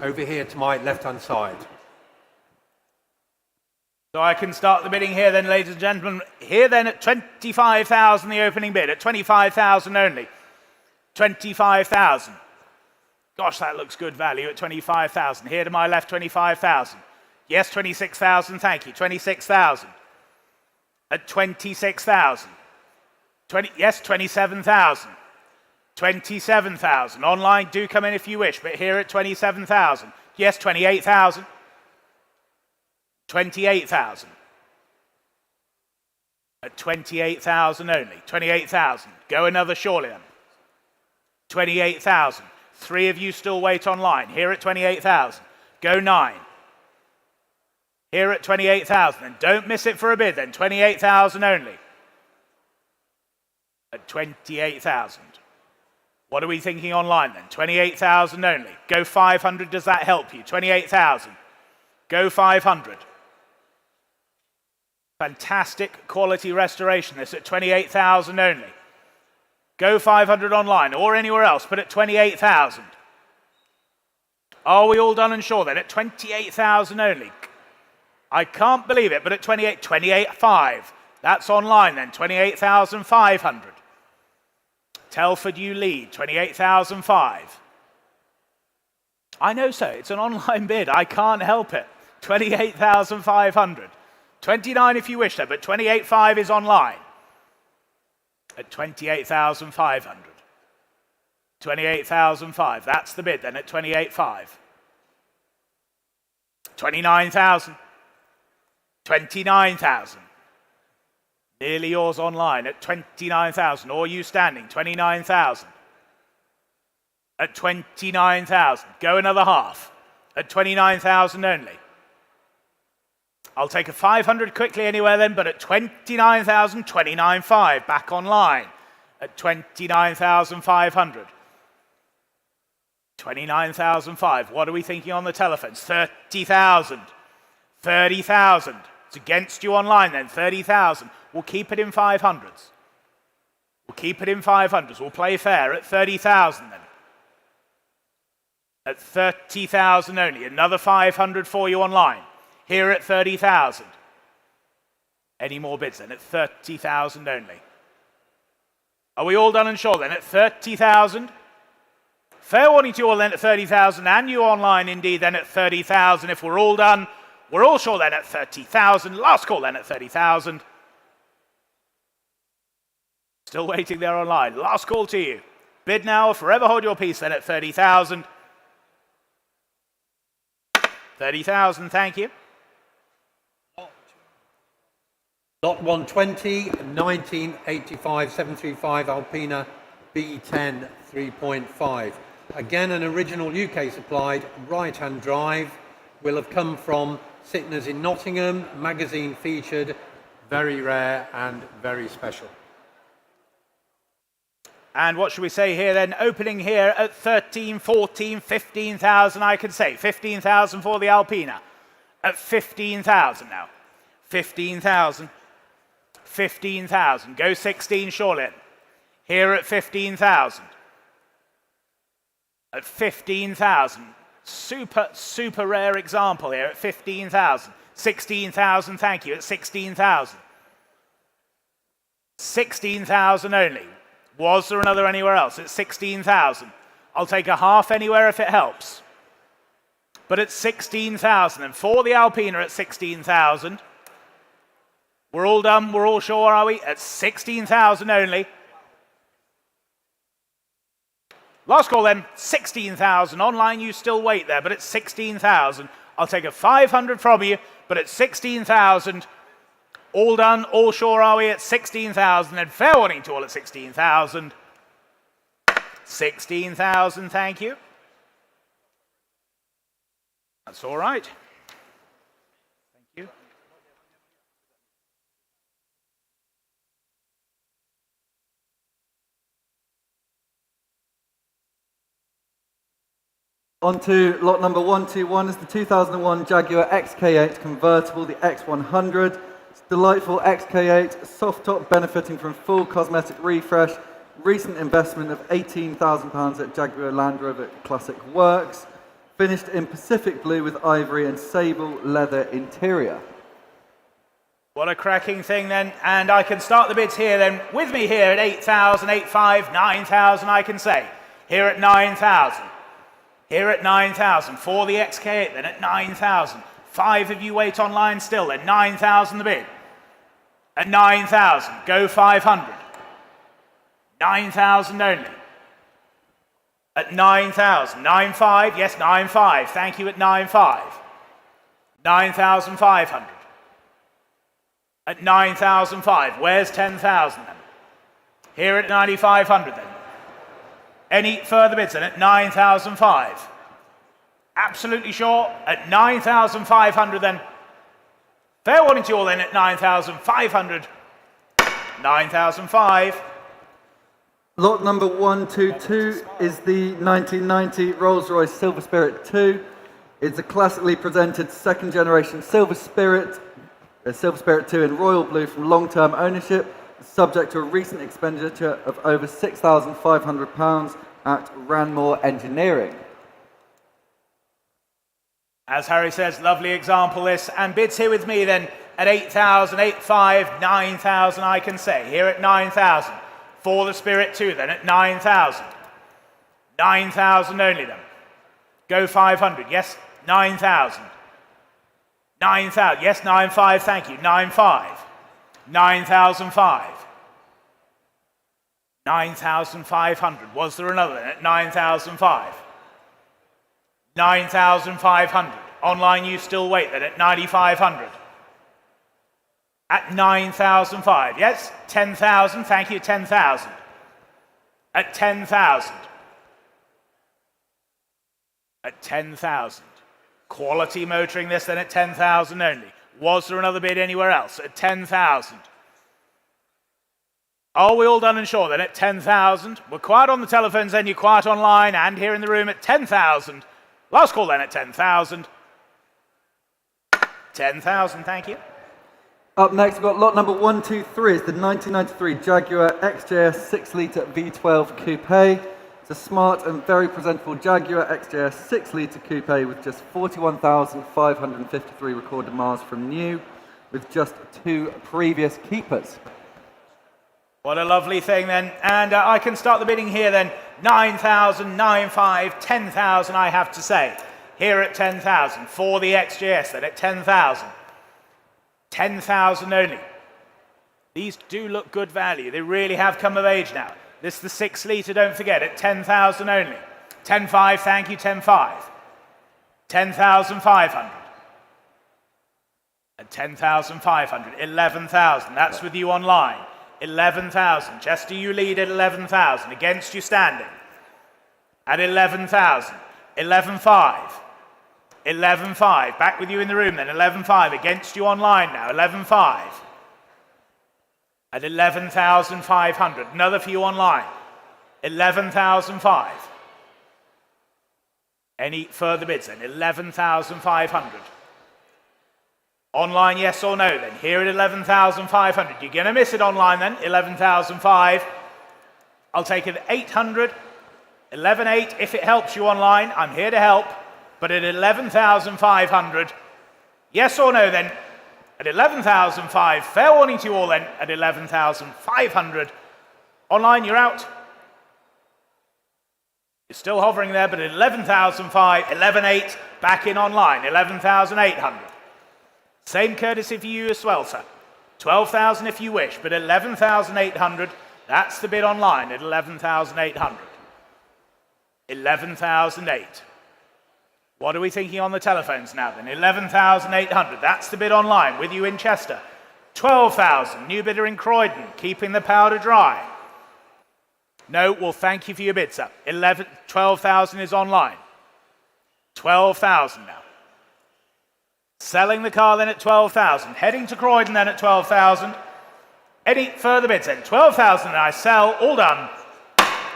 Speaker 2: Over here to my left-hand side.
Speaker 1: So I can start the bidding here then, ladies and gentlemen. Here then at 25,000, the opening bid. At 25,000 only. 25,000. Gosh, that looks good value at 25,000. Here to my left, 25,000. Yes, 26,000, thank you. 26,000. At 26,000. Yes, 27,000. 27,000. Online, do come in if you wish, but here at 27,000. Yes, 28,000. 28,000. At 28,000 only. 28,000. Go another surely then. 28,000. Three of you still wait online. Here at 28,000. Go 9. Here at 28,000. And don't miss it for a bid then. 28,000 only. At 28,000. What are we thinking online then? 28,000 only. Go 500. Does that help you? 28,000. Go 500. Fantastic quality restoration. This at 28,000 only. Go 500 online or anywhere else, but at 28,000. Are we all done and sure then? At 28,000 only. I can't believe it, but at 28,500. That's online then. 28,500. Telford, you lead. 28,500. I know so. It's an online bid. I can't help it. 28,500. 29 if you wish to, but 28,500 is online. At 28,500. 28,500. That's the bid then at 28,500. 29,000. 29,000. Nearly yours online at 29,000. Or you standing, 29,000. At 29,000. Go another half. At 29,000 only. I'll take a 500 quickly anywhere then, but at 29,000, 29,500. Back online at 29,500. 29,500. What are we thinking on the telephones? 30,000. 30,000. It's against you online then. 30,000. We'll keep it in 500s. We'll keep it in 500s. We'll play fair at 30,000 then. At 30,000 only. Another 500 for you online. Here at 30,000. Any more bids then? At 30,000 only. Are we all done and sure then? At 30,000. Fair warning to you all then at 30,000, and you online indeed then at 30,000. If we're all done, we're all sure then at 30,000. Last call then at 30,000. Still waiting there online. Last call to you. Bid now or forever hold your peace then at 30,000. 30,000, thank you.
Speaker 2: Lot 120, 1985 735 Alpina B10 3.5. Again, an original UK supplied right-hand drive. Will have come from Sytners in Nottingham. Magazine featured. Very rare and very special.
Speaker 1: And what should we say here then? Opening here at 13, 14, 15,000, I could say. 15,000 for the Alpina. At 15,000 now. 15,000. 15,000. Go 16 surely. Here at 15,000. At 15,000. Super rare example here at 15,000. 16,000, thank you, at 16,000. 16,000 only. Was there another anywhere else? At 16,000. I'll take a half anywhere if it helps. But at 16,000, and for the Alpina at 16,000, we're all done, we're all sure, are we? At 16,000 only. Last call then, 16,000. Online, you still wait there, but it's 16,000. I'll take a 500 from you, but it's 16,000. All done, all sure are we at 16,000, and fair warning to all at 16,000. 16,000, thank you. That's all right. Thank you.
Speaker 3: On to lot number 121 is the 2001 Jaguar XK8 convertible, the X100. It's delightful XK8, soft top benefiting from full cosmetic refresh, recent investment of £18,000 at Jaguar Land Rover Classic Works, finished in Pacific blue with ivory and sable leather interior.
Speaker 1: What a cracking thing then, and I can start the bids here then. With me here at 8,000, 8,500, 9,000 I can say. Here at 9,000. Here at 9,000 for the XK8 then at 9,000. 5 of you wait online still then, 9,000 the bid. At 9,000, go 500. 9,000 only. At 9,000, 9,500, yes 9,500, thank you at 9,500. 9,500. At 9,500, where's 10,000 then? Here at 9,500 then. Any further bids then at 9,500? Absolutely sure at 9,500 then. Fair warning to you all then at 9,500. 9,500.
Speaker 3: Lot number 122 is the 1990 Rolls-Royce Silver Spirit 2. It's a classically presented second generation Silver Spirit 2 in royal blue from long-term ownership, subject to a recent expenditure of over £6,500 at Ranmore Engineering.
Speaker 1: As Harry says, lovely example this. And bids here with me then at 8,000, 8,500, 9,000 I can say. Here at 9,000. For the Spirit 2 then at 9,000. 9,000 only then. Go 500, yes, 9,000. 9,000, yes, 9,500, thank you, 9,500. 9,500. 9,500. Was there another then at 9,500? 9,500. Online you still wait then at 9,500. At 9,500. Yes, 10,000. Thank you, 10,000. At 10,000. At 10,000. Quality motoring this then at 10,000 only. Was there another bid anywhere else? At 10,000. Are we all done and sure then at 10,000? We're quiet on the telephones then, you're quiet online and here in the room at 10,000. Last call then at 10,000. 10,000, thank you.
Speaker 3: Up next, we've got lot number 123. It's the 1993 Jaguar XJS 6-litre V12 Coupe. It's a smart and very presentable Jaguar XJS 6-litre Coupe with just 41,553 recorded miles from new, with just 2 previous keepers.
Speaker 1: What a lovely thing then. And I can start the bidding here then. 9,000, 9,500, 10,000 I have to say. Here at 10,000 for the XJS then at 10,000. 10,000 only. These do look good value. They really have come of age now. This is the 6-litre, don't forget, at 10,000 only. 10,500, thank you, 10,500. 10,500. At 10,500, 11,000. That's with you online. 11,000. Chester, you lead at 11,000. Against you standing. At 11,000. 11,500. 11,500. Back with you in the room then. 11,500. Against you online now. 11,500. At 11,500. Another for you online. 11,500. Any further bids then? 11,500. Online, yes or no then? Here at 11,500. You're going to miss it online then. 11,500. I'll take it at 800. 11,800 if it helps you online. I'm here to help. But at 11,500. Yes or no then? At 11,500. Fair warning to you all then. At 11,500. Online, you're out. You're still hovering there, but at 11,500. 11,800. Back in online. 11,800. Same courtesy for you as well, sir. 12,000 if you wish, but 11,800, that's the bid online at 11,800. 11,008. What are we thinking on the telephones now then? 11,800. That's the bid online. With you in Chester. 12,000. New bidder in Croydon. Keeping the powder dry. No, well, thank you for your bid, sir. 12,000 is online. 12,000 now. Selling the car then at 12,000. Heading to Croydon then at 12,000. Any further bids then? 12,000 and I sell. All done.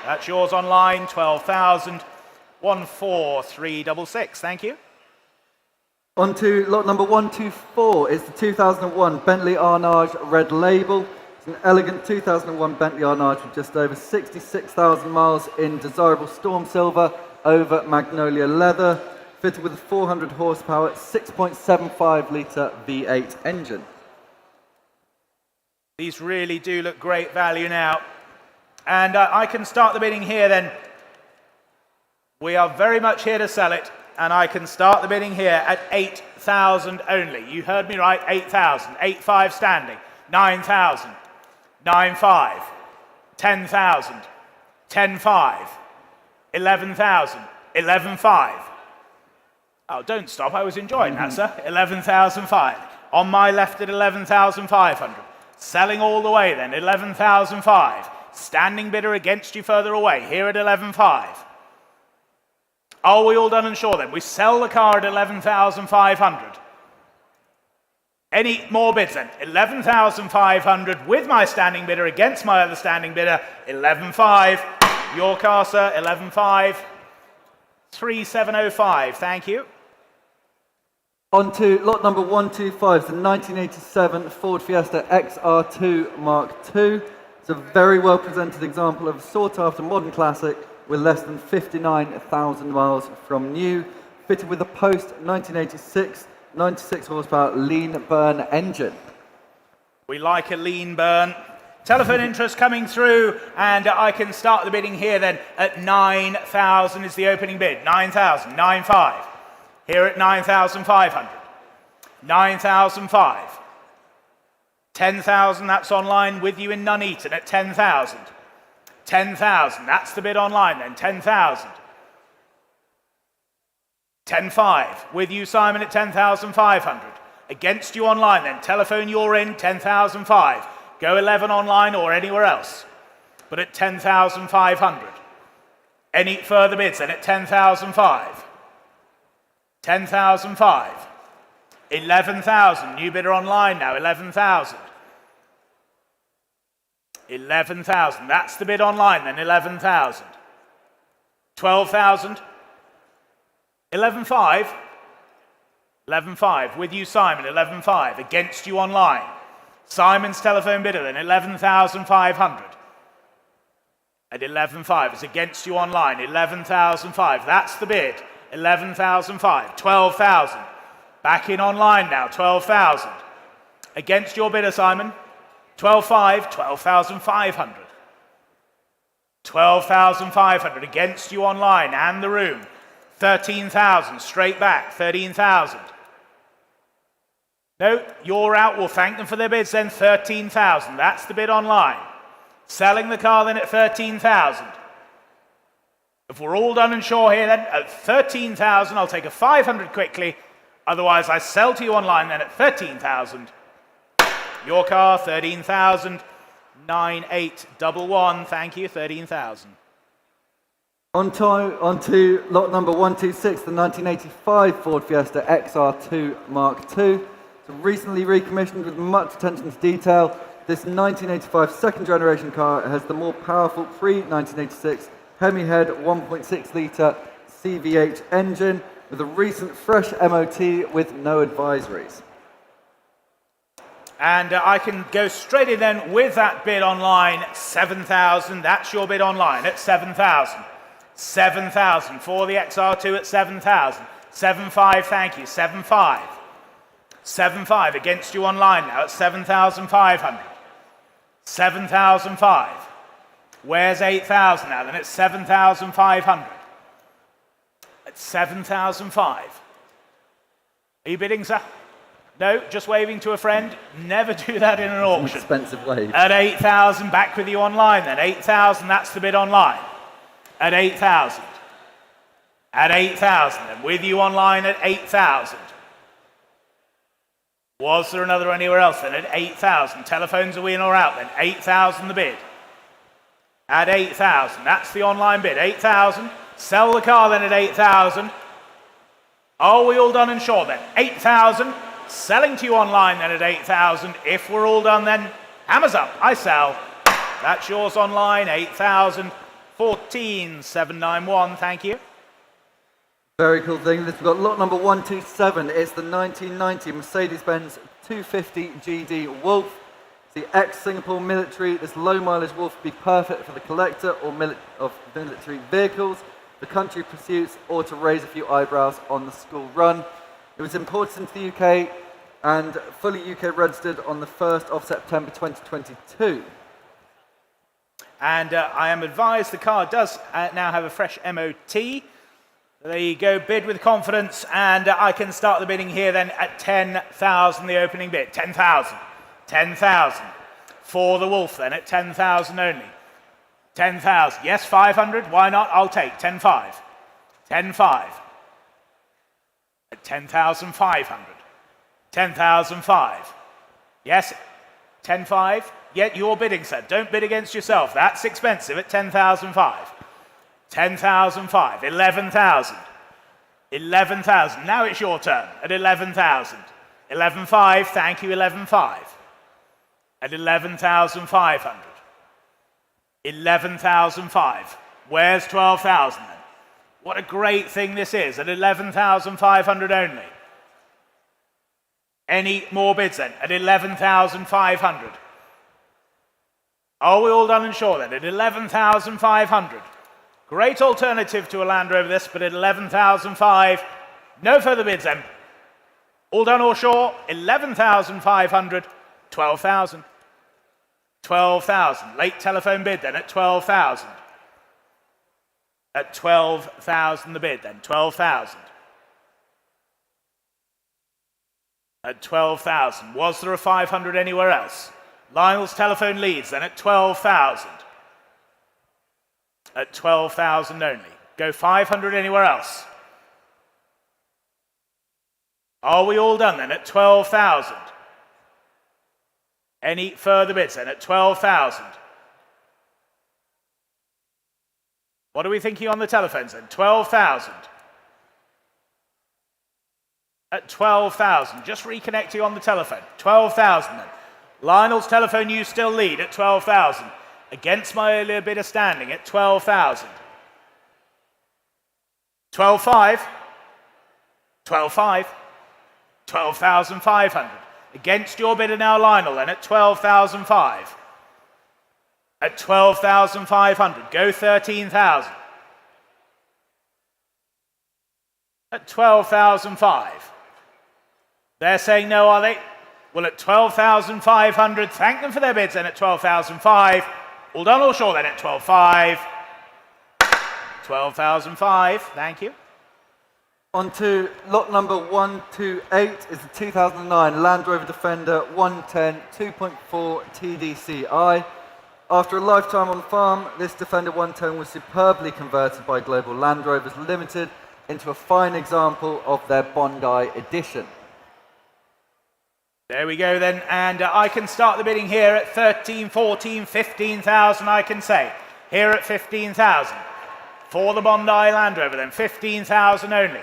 Speaker 1: That's yours online. 12,000. 14366. Thank you.
Speaker 3: On to lot number 124 is the 2001 Bentley Arnage Red Label. It's an elegant 2001 Bentley Arnage with just over 66,000 miles in desirable storm silver over magnolia leather, fitted with a 400 horsepower, 6.75 litre V8 engine.
Speaker 1: These really do look great value now. And I can start the bidding here then. We are very much here to sell it, and I can start the bidding here at 8,000 only. You heard me right, 8,000. 8,500 standing. 9,000. 9,500. 10,000. 10,500. 11,000. 11,500. Oh, don't stop. I was enjoying that, sir. 11,500. On my left at 11,500. Selling all the way then, 11,500. Standing bidder against you further away, here at 11,500. Are we all done and sure then? We sell the car at 11,500. Any more bids then? 11,500 with my standing bidder against my other standing bidder, 11,500. Your car, sir, 11,500. 3705, thank you.
Speaker 3: On to lot number 125, the 1987 Ford Fiesta XR2 Mark II. It's a very well presented example of a sought after modern classic with less than 59,000 miles from new, fitted with a post 1986 96 horsepower lean burn engine.
Speaker 1: We like a lean burn. Telephone interest coming through, and I can start the bidding here then at 9,000 is the opening bid. 9,000, 9,500. Here at 9,500. 9,500. 10,000, that's online with you in Nuneaton at 10,000. 10,000, that's the bid online then, 10,000. 10,500, with you Simon at 10,500. Against you online then, telephone you're in, 10,500. Go 11 online or anywhere else, but at 10,500. Any further bids then at 10,500. 10,500. 11,000, new bidder online now, 11,000. 11,000, that's the bid online then, 11,000. 12,000. 11,500. 11,500, with you Simon, 11,500. Against you online. Simon's telephone bidder then, 11,500. At 11,500, it's against you online, 11,500. That's the bid, 11,500. 12,000. Back in online now, 12,000. Against your bidder, Simon. 12,500, 12,500. 12,500 against you online and the room. 13,000 straight back, 13,000. No, you're out. We'll thank them for their bids then. 13,000. That's the bid online. Selling the car then at 13,000. If we're all done and sure here then at 13,000, I'll take a 500 quickly. Otherwise, I sell to you online then at 13,000. Your car, 13,000. 9811. Thank you, 13,000.
Speaker 3: On to lot number 126, the 1985 Ford Fiesta XR2 Mark II. It's recently recommissioned with much attention to detail. This 1985 second generation car has the more powerful pre-1986 Hemi Head 1.6 litre CV8 engine with a recent fresh MOT with no advisories. And
Speaker 1: I can go straight in then with that bid online, 7,000. That's your bid online at 7,000. 7,000 for the XR2 at 7,000. 7,500, thank you. 7,500. 7,500 against you online now at 7,500. 7,500. Where's 8,000 now? Then it's 7,500. At 7,500. Are you bidding, sir? No, just waving to a friend. Never do that in an auction.
Speaker 3: Expensive wave.
Speaker 1: At 8,000, back with you online then. 8,000, that's the bid online. At 8,000. At 8,000, and with you online at 8,000. Was there another anywhere else then at 8,000? Telephones are in or out then? 8,000 the bid. At 8,000, that's the online bid. 8,000. Sell the car then at 8,000. Are we all done and sure then? 8,000. Selling to you online then at 8,000. If we're all done then, hammers up. I sell. That's yours online. 8,000. 14,791. Thank you.
Speaker 3: Very cool thing. We've got lot number 127. It's the 1990 Mercedes-Benz 250 GD Wolf. It's the ex-Singapore military. This low-mileage Wolf would be perfect for the collector or of military vehicles, the country pursuits, or to raise a few eyebrows on the school run. It was imported into the UK and fully UK registered on the 1st of September 2022.
Speaker 1: And I am advised the car does now have a fresh MOT. There you go, bid with confidence, and I can start the bidding here then at 10,000, the opening bid. 10,000. 10,000. For the Wolf then at 10,000 only. 10,000. Yes, 500. Why not? I'll take 10,500. 10,500. At 10,500. 10,500. Yes, 10,500. Yet you're bidding, sir. Don't bid against yourself. That's expensive at 10,500. 10,500. 11,000. 11,000. Now it's your turn at 11,000. 11,500. Thank you, 11,500. At 11,500. 11,500. Where's 12,000 then? What a great thing this is at 11,500 only. Any more bids then at 11,500? Are we all done and sure then at 11,500? Great alternative to a Land Rover this, but at 11,500, no further bids then. All done or sure? 11,500, 12,000. 12,000. Late telephone bid then at 12,000. At 12,000 the bid then, 12,000. At 12,000. Was there a 500 anywhere else? Lionel's telephone leads then at 12,000. At 12,000 only. Go 500 anywhere else. Are we all done then at 12,000? Any further bids then at 12,000? What are we thinking on the telephones then? 12,000. At 12,000. Just reconnecting on the telephone. 12,000 then. Lionel's telephone you still lead at 12,000. Against my earlier bidder standing at 12,000. 12,500. 12,500. 12,500. Against your bidder now, Lionel, then at 12,500. At 12,500. Go 13,000. At 12,500. They're saying no, are they? Well, at 12,500, thank them for their bids then at 12,500. All done or sure then at 12,500. 12,500, thank you.
Speaker 3: On to lot number 128 is the 2009 Land Rover Defender 110 2.4 TDCi. After a lifetime on the farm, this Defender 110 was superbly converted by Global Land Rovers Limited into a fine example of their Bondi edition.
Speaker 1: There we go then, and I can start the bidding here at 13, 14, 15,000 I can say. Here at 15,000. For the Bondi Land Rover then, 15,000 only.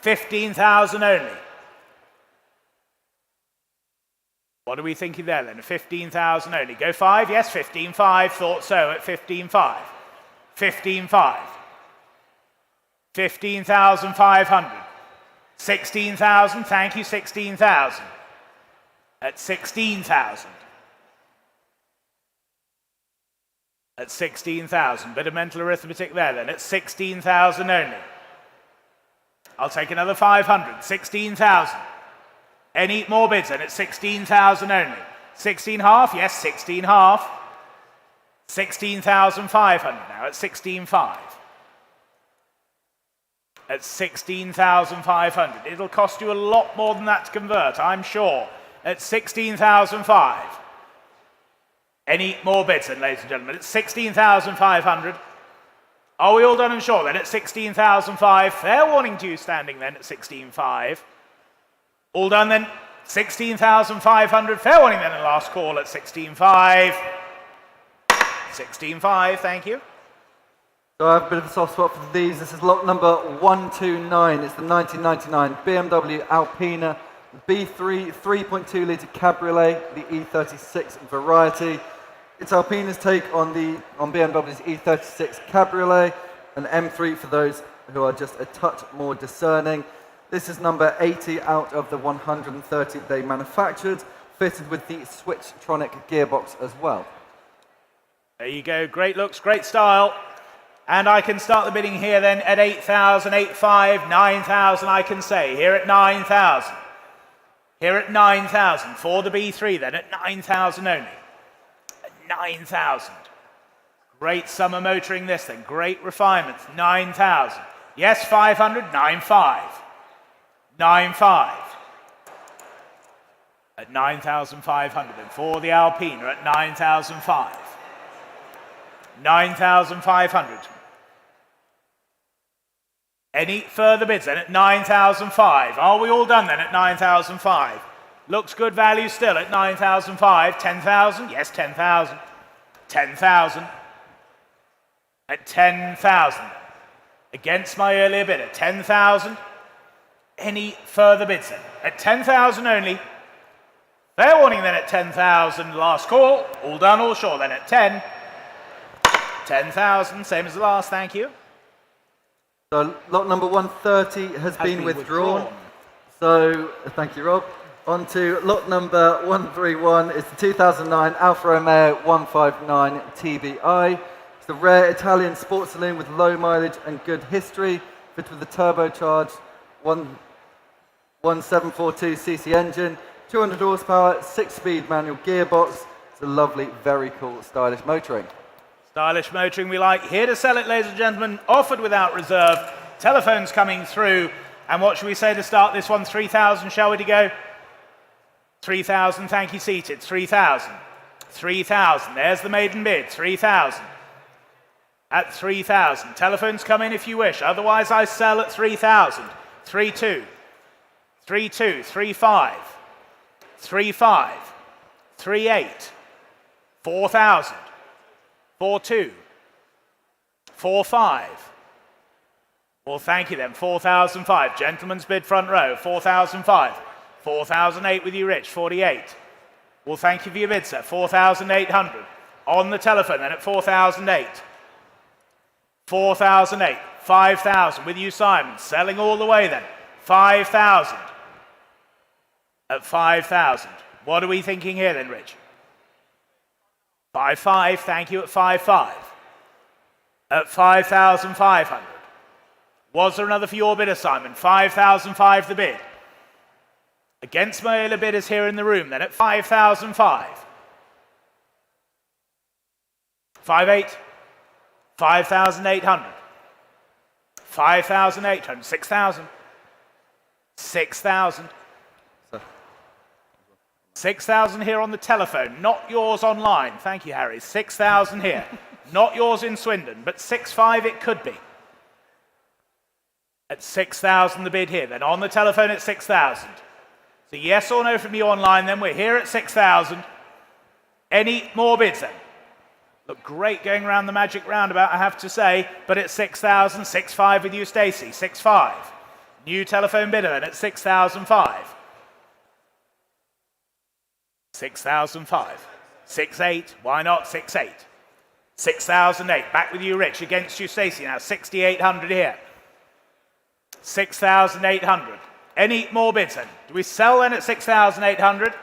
Speaker 1: 15,000 only. What are we thinking there then? 15,000 only. Go 5? Yes, 15,500. Thought so at 15,500. 15,500. 15,500. 16,000. Thank you, 16,000. At 16,000. At 16,000. Bit of mental arithmetic there then. At 16,000 only. I'll take another 500. 16,000. Any more bids then? At 16,000 only. 16,500? Yes, 16,500. 16,500 now at 16,500. At 16,500. It'll cost you a lot more than that to convert, I'm sure. At 16,500. Any more bids then, ladies and gentlemen? At 16,500. Are we all done and sure then at 16,005? Fair warning to you standing then at 16,500. All done then, 16,500. Fair warning then, and last call at 16,500. 16,500, thank you.
Speaker 3: So I have a bit of a soft spot for these. This is lot number 129. It's the 1999 BMW Alpina B3 3.2 litre Cabriolet, the E36 variety. It's Alpina's take on BMW's E36 Cabriolet, an M3 for those who are just a touch more discerning. This is number 80 out of the 130 they manufactured, fitted with the Switchtronic gearbox as well.
Speaker 1: There you go, great looks, great style. And I can start the bidding here then at 8,000, 8,500, 9,000 I can say. Here at 9,000. Here at 9,000 for the B3 then at 9,000 only. At 9,000. Great summer motoring this then, great refinements, 9,000. Yes, 500, 9,500. 9,500. At 9,500 and for the Alpina at 9,500. 9,500. Any further bids then at 9,500? Are we all done then at 9,500? Looks good value still at 9,500. 10,000? Yes, 10,000. 10,000. At 10,000. Against my earlier bid at 10,000. Any further bids then? At 10,000 only. Fair warning then at 10,000. Last call. All done, all sure then at 10. 10,000, same as the last, thank you.
Speaker 3: So lot number 130 has been withdrawn. So thank you, Rob. On to lot number 131. It's the 2009 Alfa Romeo 159 TBI. It's the rare Italian sports saloon with low mileage and good history, fitted with a turbocharged 1742cc engine, 200 horsepower, 6-speed manual gearbox. It's a lovely, very cool, stylish motoring.
Speaker 1: Stylish motoring we like. Here to sell it, ladies and gentlemen. Offered without reserve. Telephones coming through. And what should we say to start this one? 3,000, shall we to go? 3,000, thank you, seated. 3,000. 3,000. There's the maiden bid. 3,000. At 3,000. Telephones come in if you wish. Otherwise, I sell at 3,000. 3,2. 3,2. 3,5. 3,5. 3,8. 4,000. 4,2. 4,5. Well, thank you then. 4,005. Gentleman's bid front row. 4,005. 4,008 with you, Rich. 48. Well, thank you for your bid, sir. 4,800. On the telephone then at 4,008. 4,008. 5,000 with you, Simon. Selling all the way then. 5,000. At 5,000. What are we thinking here then, Rich? 5,500, thank you, at 5,500. At 5,500. Was there another for your bidder, Simon? 5,500 the bid. Against my earlier bidders here in the room, then at 5,500. 5,800. 5,800. 5,800. 6,000. 6,000. 6,000 here on the telephone, not yours online. Thank you, Harry. 6,000 here. Not yours in Swindon, but 6,500 it could be. At 6,000 the bid here, then on the telephone at 6,000. So yes or no from you online, then we're here at 6,000. Any more bids then? Look great going around the magic roundabout, I have to say, but at 6,000, 6,500 with you, Stacey. 6,500. New telephone bidder then at 6,500. 6,005. 6,800. Why not 6,800? 6,008. Back with you, Rich. Against you, Stacey. Now 6,800 here. 6,800. Any more bids then? Do we sell then at 6,800?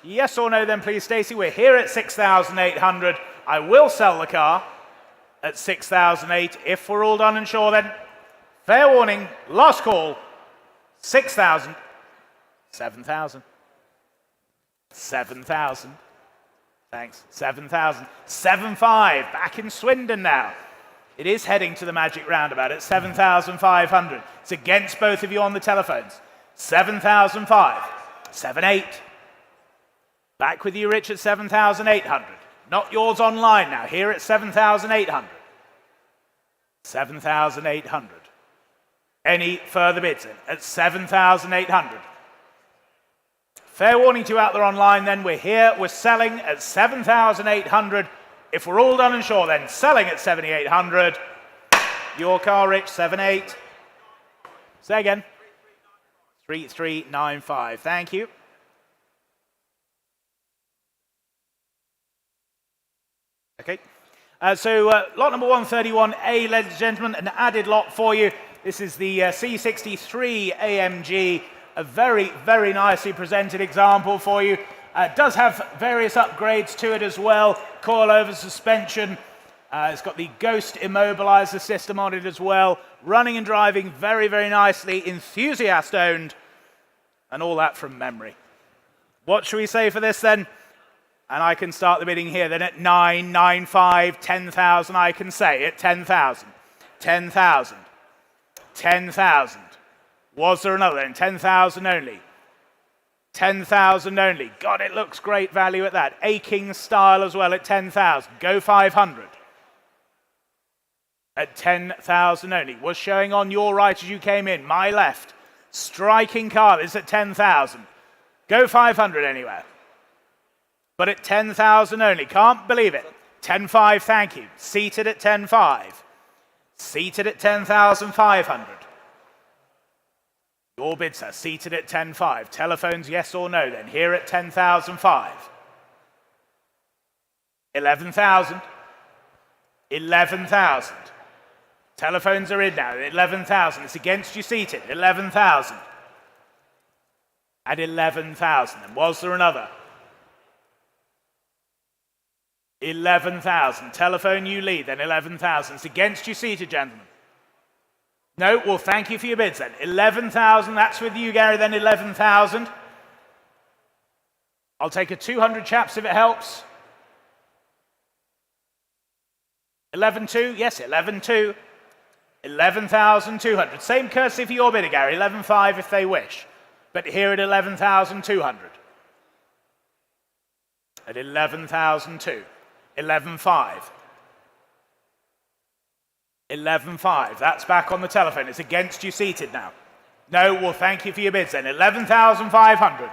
Speaker 1: Yes or no then, please, Stacey. We're here at 6,800. I will sell the car at 6,008 if we're all done and sure then. Fair warning. Last call. 6,000. 7,000. 7,000. Thanks. 7,000. 7,500. Back in Swindon now. It is heading to the magic roundabout at 7,500. It's against both of you on the telephones. 7,500. 7,800. Back with you, Rich, at 7,800. Not yours online now. Here at 7,800. 7,800. Any further bids in at 7,800? Fair warning to you out there online then, we're here, we're selling at 7,800. If we're all done and sure then, selling at 7,800. Your car, Rich, 7,800. Say again. 3,395. Thank you. Okay. So lot number 131A, ladies and gentlemen, an added lot for you. This is the C63 AMG, a very, very nicely presented example for you. Does have various upgrades to it as well. Coilover suspension. It's got the Ghost immobilizer system on it as well. Running and driving very, very nicely. Enthusiast owned. And all that from memory. What should we say for this then? And I can start the bidding here then at 9, 9, 5, 10,000 I can say at 10,000. 10,000. 10,000. Was there another then? 10,000 only. 10,000 only. God, it looks great value at that. Aching style as well at 10,000. Go 500. At 10,000 only. Was showing on your right as you came in. My left. Striking car. This is at 10,000. Go 500 anywhere. But at 10,000 only. Can't believe it. 10,500, thank you. Seated at 10,500. Seated at 10,500. Your bid, sir. Seated at 10,500. Telephones, yes or no then. Here at 10,500. 11,000. 11,000. Telephones are in now. 11,000. It's against you seated. 11,000. At 11,000. And was there another? 11,000. Telephone, you lead then. 11,000. It's against you seated, gentlemen. No? Well, thank you for your bids then. 11,000. That's with you, Gary, then 11,000. I'll take a 200, chaps, if it helps. 11,200. Yes, 11,200. 11,200. Same courtesy for your bidder, Gary. 11,500 if they wish. But here at 11,200. At 11,200. 11,500. 11,500. That's back on the telephone. It's against you seated now. No, well, thank you for your bids then. 11,500.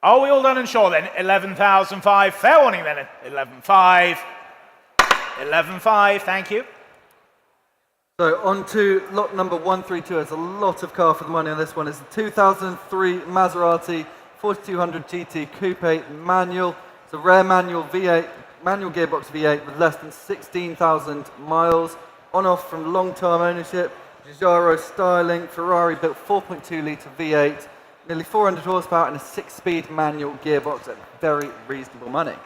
Speaker 1: Are we all done and sure then? 11,500. Fair warning then. 11,500. 11,500. Thank you.
Speaker 3: So on to lot number 132. There's a lot of car for the money on this one. It's a 2003 Maserati 4200 GT Coupe manual. It's a rare manual V8, manual gearbox V8 with less than 16,000 miles. On off from long-term ownership. Giugiaro styling. Ferrari built 4.2 litre V8, nearly 400 horsepower and a 6-speed manual gearbox at very reasonable money.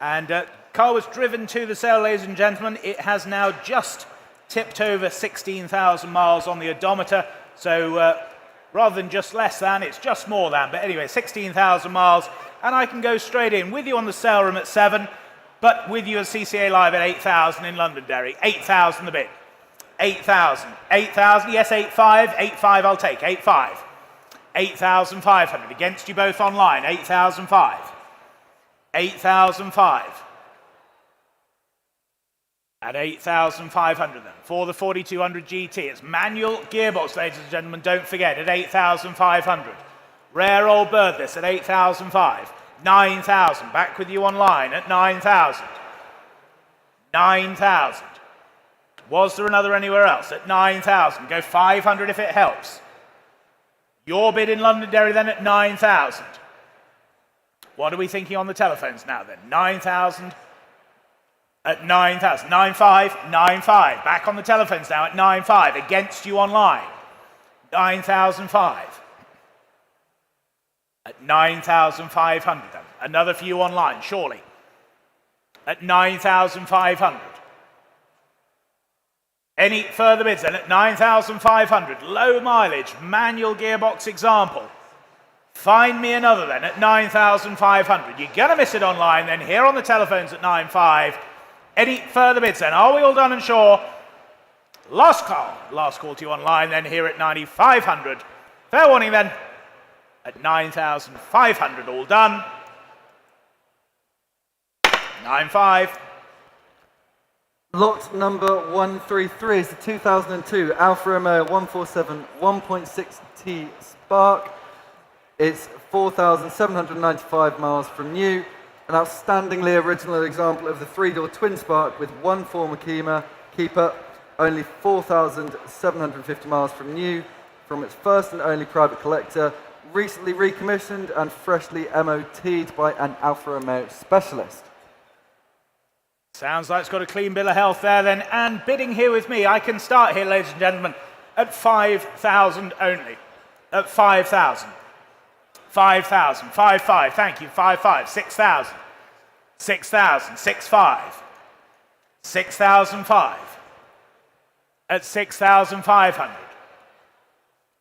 Speaker 1: And car was driven to the sale, ladies and gentlemen. It has now just tipped over 16,000 miles on the odometer. So rather than just less than, it's just more than. But anyway, 16,000 miles. And I can go straight in with you on the sale room at 7, but with you at CCA Live at 8,000 in Londonderry. 8,000 the bid. 8,000. 8,000, yes, 8,500. 8,500 I'll take. 8,500. 8,500. Against you both online. 8,500. 8,500. At 8,500 then, for the 4200 GT. It's manual gearbox, ladies and gentlemen, don't forget, at 8,500. Rare old bird this at 8,500. 9,000, back with you online at 9,000. 9,000. Was there another anywhere else? At 9,000. Go 500 if it helps. Your bid in Londonderry then at 9,000. What are we thinking on the telephones now then? 9,000. At 9,000. 9,500. 9,500. Back on the telephones now at 9,500. Against you online. 9,500. At 9,500 then. Another for you online, surely. At 9,500. Any further bids then? At 9,500. Low mileage, manual gearbox example. Find me another then at 9,500. You're going to miss it online then. Here on the telephones at 9,500. Any further bids then? Are we all done and sure? Last call to you online then here at 9,500. Fair warning then. At 9,500, all done. 9,500.
Speaker 3: Lot number 133 is the 2002 Alfa Romeo 147 1.6T Spark. It's 4,795 miles from new. An outstandingly original example of the three-door twin Spark with one former keeper, only 4,750 miles from new, from its first and only private collector, recently recommissioned and freshly MOT'd by an Alfa Romeo specialist.
Speaker 1: Sounds like it's got a clean bill of health there then. And bidding here with me, I can start here, ladies and gentlemen, at 5,000 only. At 5,000. 5,000. 5,500. Thank you. 5,500. 6,000. 6,000. 6,500. 6,500. At 6,500.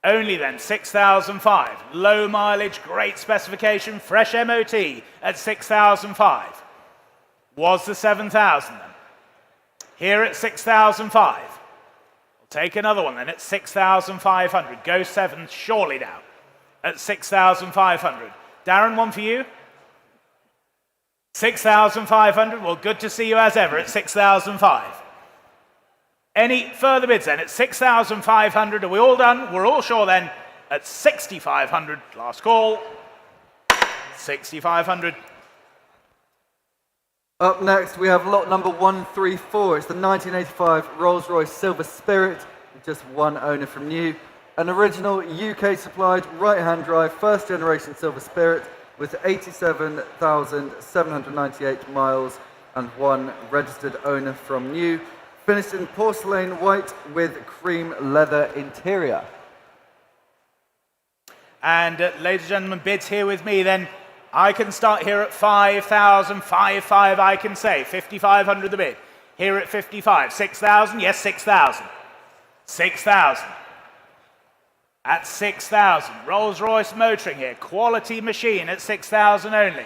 Speaker 1: Only then, 6,500. Low mileage, great specification, fresh MOT at 6,500. Was the 7,000 then? Here at 6,500. We'll take another one then at 6,500. Go 7 surely now at 6,500. Darren, one for you. 6,500. Well, good to see you as ever at 6,500. Any further bids then at 6,500? Are we all done? We're all sure then at 6,500. Last call. 6,500.
Speaker 3: Up next, we have lot number 134. It's the 1985 Rolls-Royce Silver Spirit, with just one owner from new. An original UK-supplied right-hand drive first-generation Silver Spirit with 87,798 miles and one registered owner from new. Finished in porcelain white with cream leather interior.
Speaker 1: And ladies and gentlemen, bids here with me then. I can start here at 5,000, 5,500 I can say, 5,500 the bid. Here at 55, 6,000, yes, 6,000. 6,000. At 6,000, Rolls-Royce Motoring here, quality machine at 6,000 only.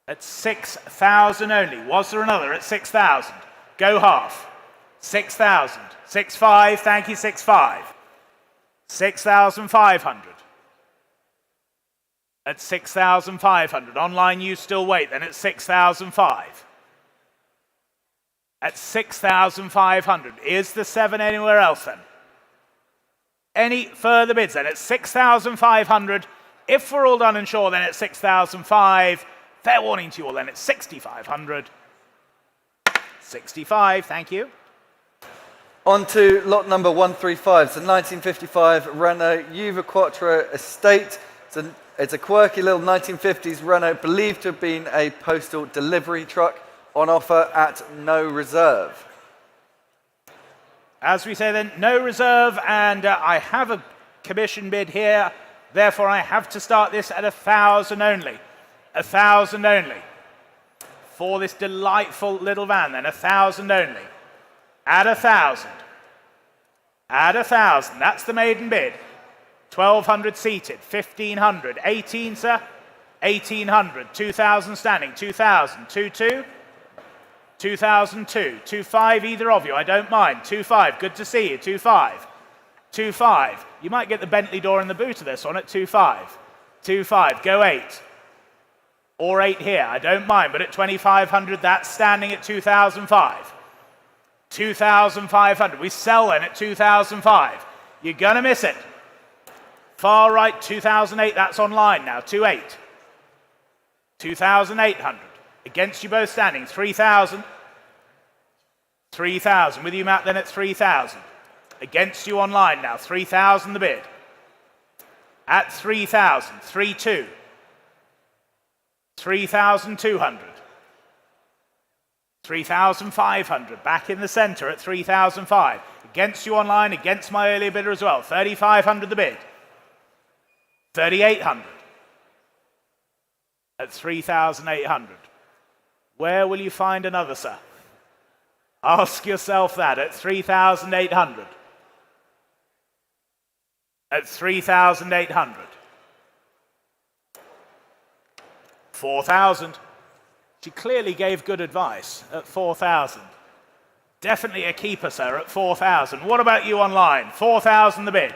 Speaker 1: At 6,000 only. Was there another at 6,000? Go half. 6,000. 6,500, thank you, 6,500. 6,500. At 6,500. Online, you still wait then at 6,500. At 6,500. Is the 7 anywhere else then? Any further bids then at 6,500? If we're all done and sure then at 6,500. Fair warning to you all then at 6,500. 65, thank you.
Speaker 3: On to lot number 135. It's a 1955 Renault Uva Quattro Estate. It's a quirky little 1950s Renault believed to have been a postal delivery truck on offer at no reserve.
Speaker 1: As we say then, no reserve, and I have a commission bid here. Therefore, I have to start this at 1,000 only. 1,000 only. For this delightful little van then, 1,000 only. At 1,000. At 1,000, that's the maiden bid. 1,200 seated, 1,500, 18, sir, 1,800, 2,000 standing, 2,000, 2,2, 2,002, 2,500, either of you, I don't mind, 2,500, good to see you, 2,500, 2,500, you might get the Bentley door in the boot of this one at 2,500, 2,500, go 8, or 8 here, I don't mind, but at 2,500, that's standing at 2,005, 2,500, we sell then at 2,005, you're gonna miss it. Far right, 2008, that's online now, 2,800. 2,800. Against you both standing, 3,000. 3,000. With you, Matt, then at 3,000. Against you online now, 3,000 the bid. At 3,000, 3,200. 3,200. 3,500. Back in the centre at 3,500. Against you online, against my earlier bidder as well, 3,500 the bid. 3,800 at 3,800. Where will you find another, sir? Ask yourself that at 3,800. At 3,800. 4,000. She clearly gave good advice at 4,000. Definitely a keeper, sir, at 4,000. What about you online? 4,000 the bid.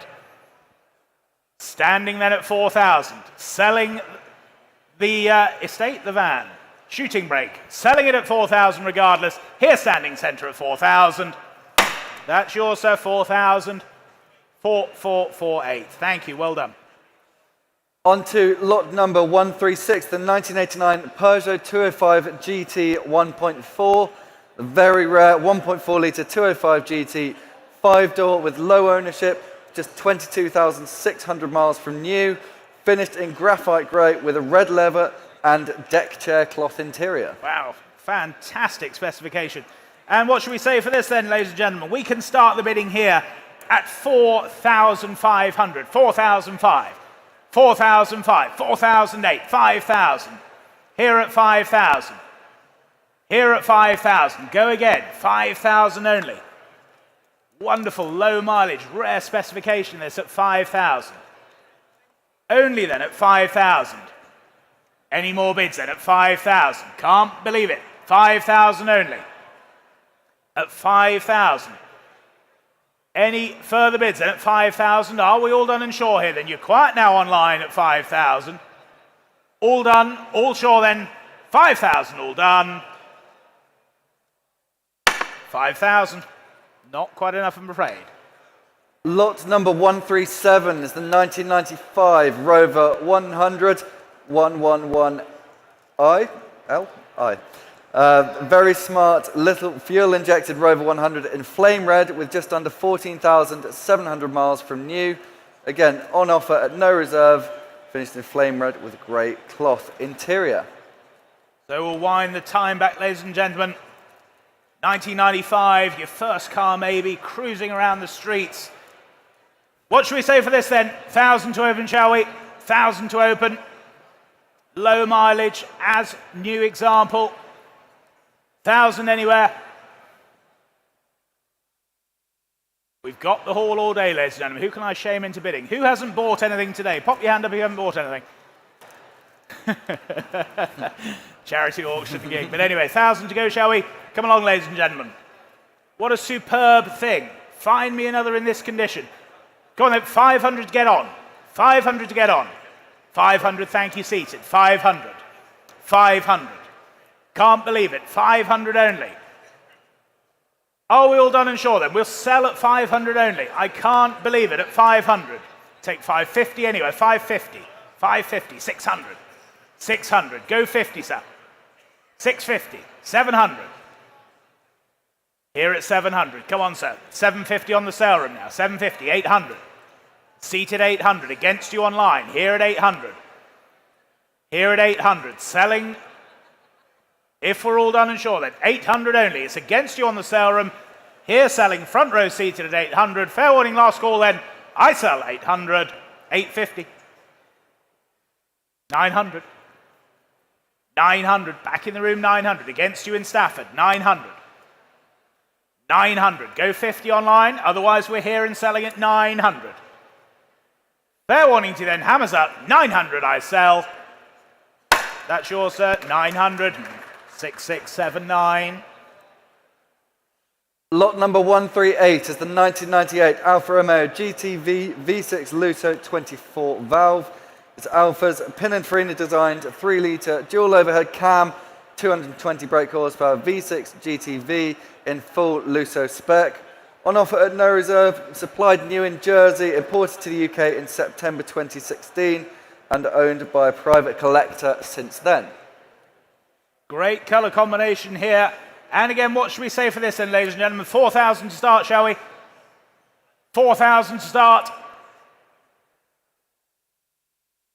Speaker 1: Standing then at 4,000, selling the estate, the van. Shooting Brake, selling it at 4,000 regardless. Here standing centre at 4,000. That's yours, sir, 4,000. 4448. Thank you, well done.
Speaker 3: On to lot number 136, the 1989 Peugeot 205 GT 1.4. The very rare 1.4 litre 205 GT 5-door with low ownership, just 22,600 miles from new, finished in graphite grey with a red leather and deck chair cloth interior.
Speaker 1: Wow, fantastic specification. And what should we say for this then, ladies and gentlemen? We can start the bidding here at 4,500, 4,005, 4,005, 4,008, 5,000. Here at 5,000. Here at 5,000. Go again, 5,000 only. Wonderful, low mileage, rare specification this at 5,000. Only then at 5,000. Any more bids then at 5,000? Can't believe it. 5,000 only. At 5,000. Any further bids then at 5,000? Are we all done and sure here then? You're quiet now online at 5,000. All done, all sure then. 5,000 all done. 5,000. Not quite enough, I'm afraid.
Speaker 3: Lot number 137 is the 1995 Rover 100 111i. Very smart little fuel-injected Rover 100 in flame red with just under 14,700 miles from new. Again, on offer at no reserve, finished in flame red with a grey cloth interior.
Speaker 1: So we'll wind the time back, ladies and gentlemen. 1995, your first car maybe, cruising around the streets. What should we say for this then? 1,000 to open, shall we? 1,000 to open. Low mileage, as new example. 1,000 anywhere. We've got the haul all day, ladies and gentlemen. Who can I shame into bidding? Who hasn't bought anything today? Pop your hand up if you haven't bought anything. Charity auction gig. But anyway, 1,000 to go, shall we? Come along, ladies and gentlemen. What a superb thing. Find me another in this condition. Go on then, 500 to get on. 500 to get on. 500, thank you, seated. 500. 500. Can't believe it. 500 only. Are we all done and sure then? We'll sell at 500 only. I can't believe it at 500. Take 550 anyway. 550. 550. 600. 600. Go 50, sir. 650. 700. Here at 700. Come on, sir. 750 on the sale room now. 750. 800. Seated 800. Against you online. Here at 800. Here at 800. Selling, if we're all done and sure then, 800 only. It's against you on the sale room. Here selling front row seated at 800. Fair warning, last call then. I sell 800. 850. 900. 900. Back in the room, 900. Against you in Stafford. 900. 900. Go 50 online. Otherwise, we're here and selling at 900. Fair warning to you then. Hammers up. 900 I sell. That's yours, sir. 900. 6679.
Speaker 3: Lot number 138 is the 1998 Alfa Romeo GTV V6 Lusso 24 valve. It's Alfa's Pininfarina designed 3 litre dual overhead cam, 220 brake horsepower V6 GTV in full Lusso spec. On offer at no reserve, supplied new in Jersey, imported to the UK in September 2016 and owned by a private collector since then.
Speaker 1: Great colour combination here. And again, what should we say for this then, ladies and gentlemen? 4,000 to start, shall we? 4,000 to start.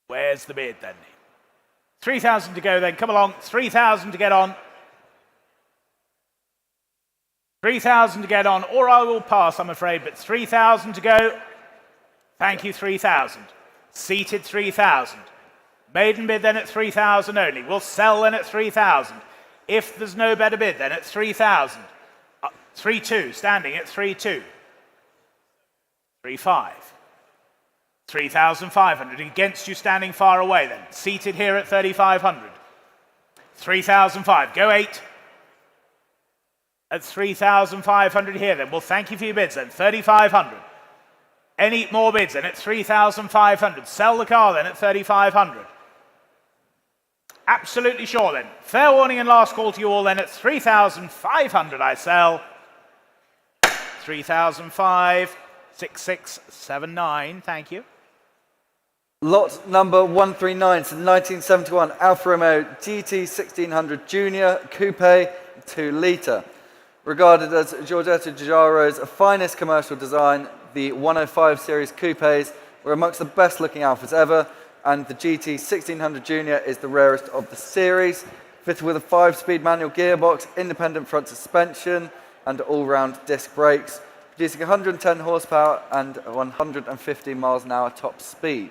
Speaker 1: Where's the bid then? 3,000 to go then. Come along. 3,000 to get on. 3,000 to get on. Or I will pass, I'm afraid, but 3,000 to go. Thank you, 3,000. Seated 3,000. Maiden bid then at 3,000 only. We'll sell then at 3,000. If there's no better bid then at 3,000. 3,200, standing at 3,200. 3,500. 3,500. Against you standing far away then. Seated here at 3,500. 3,500. Go 8. At 3,500 here then. Well, thank you for your bids then. 3,500. Any more bids then at 3,500. Sell the car then at 3,500. Absolutely sure then. Fair warning and last call to you all then at 3,500 I sell. 3,500, 6679, thank you.
Speaker 3: Lot number 139, so 1971 Alfa Romeo GT 1600 Junior Coupe 2 litre. Regarded as Giorgetto Giugiaro's finest commercial design, the 105 series coupes were amongst the best looking Alfas ever, and the GT 1600 Junior is the rarest of the series. Fitted with a 5-speed manual gearbox, independent front suspension, and all-round disc brakes, producing 110 horsepower and 150 miles an hour top speed.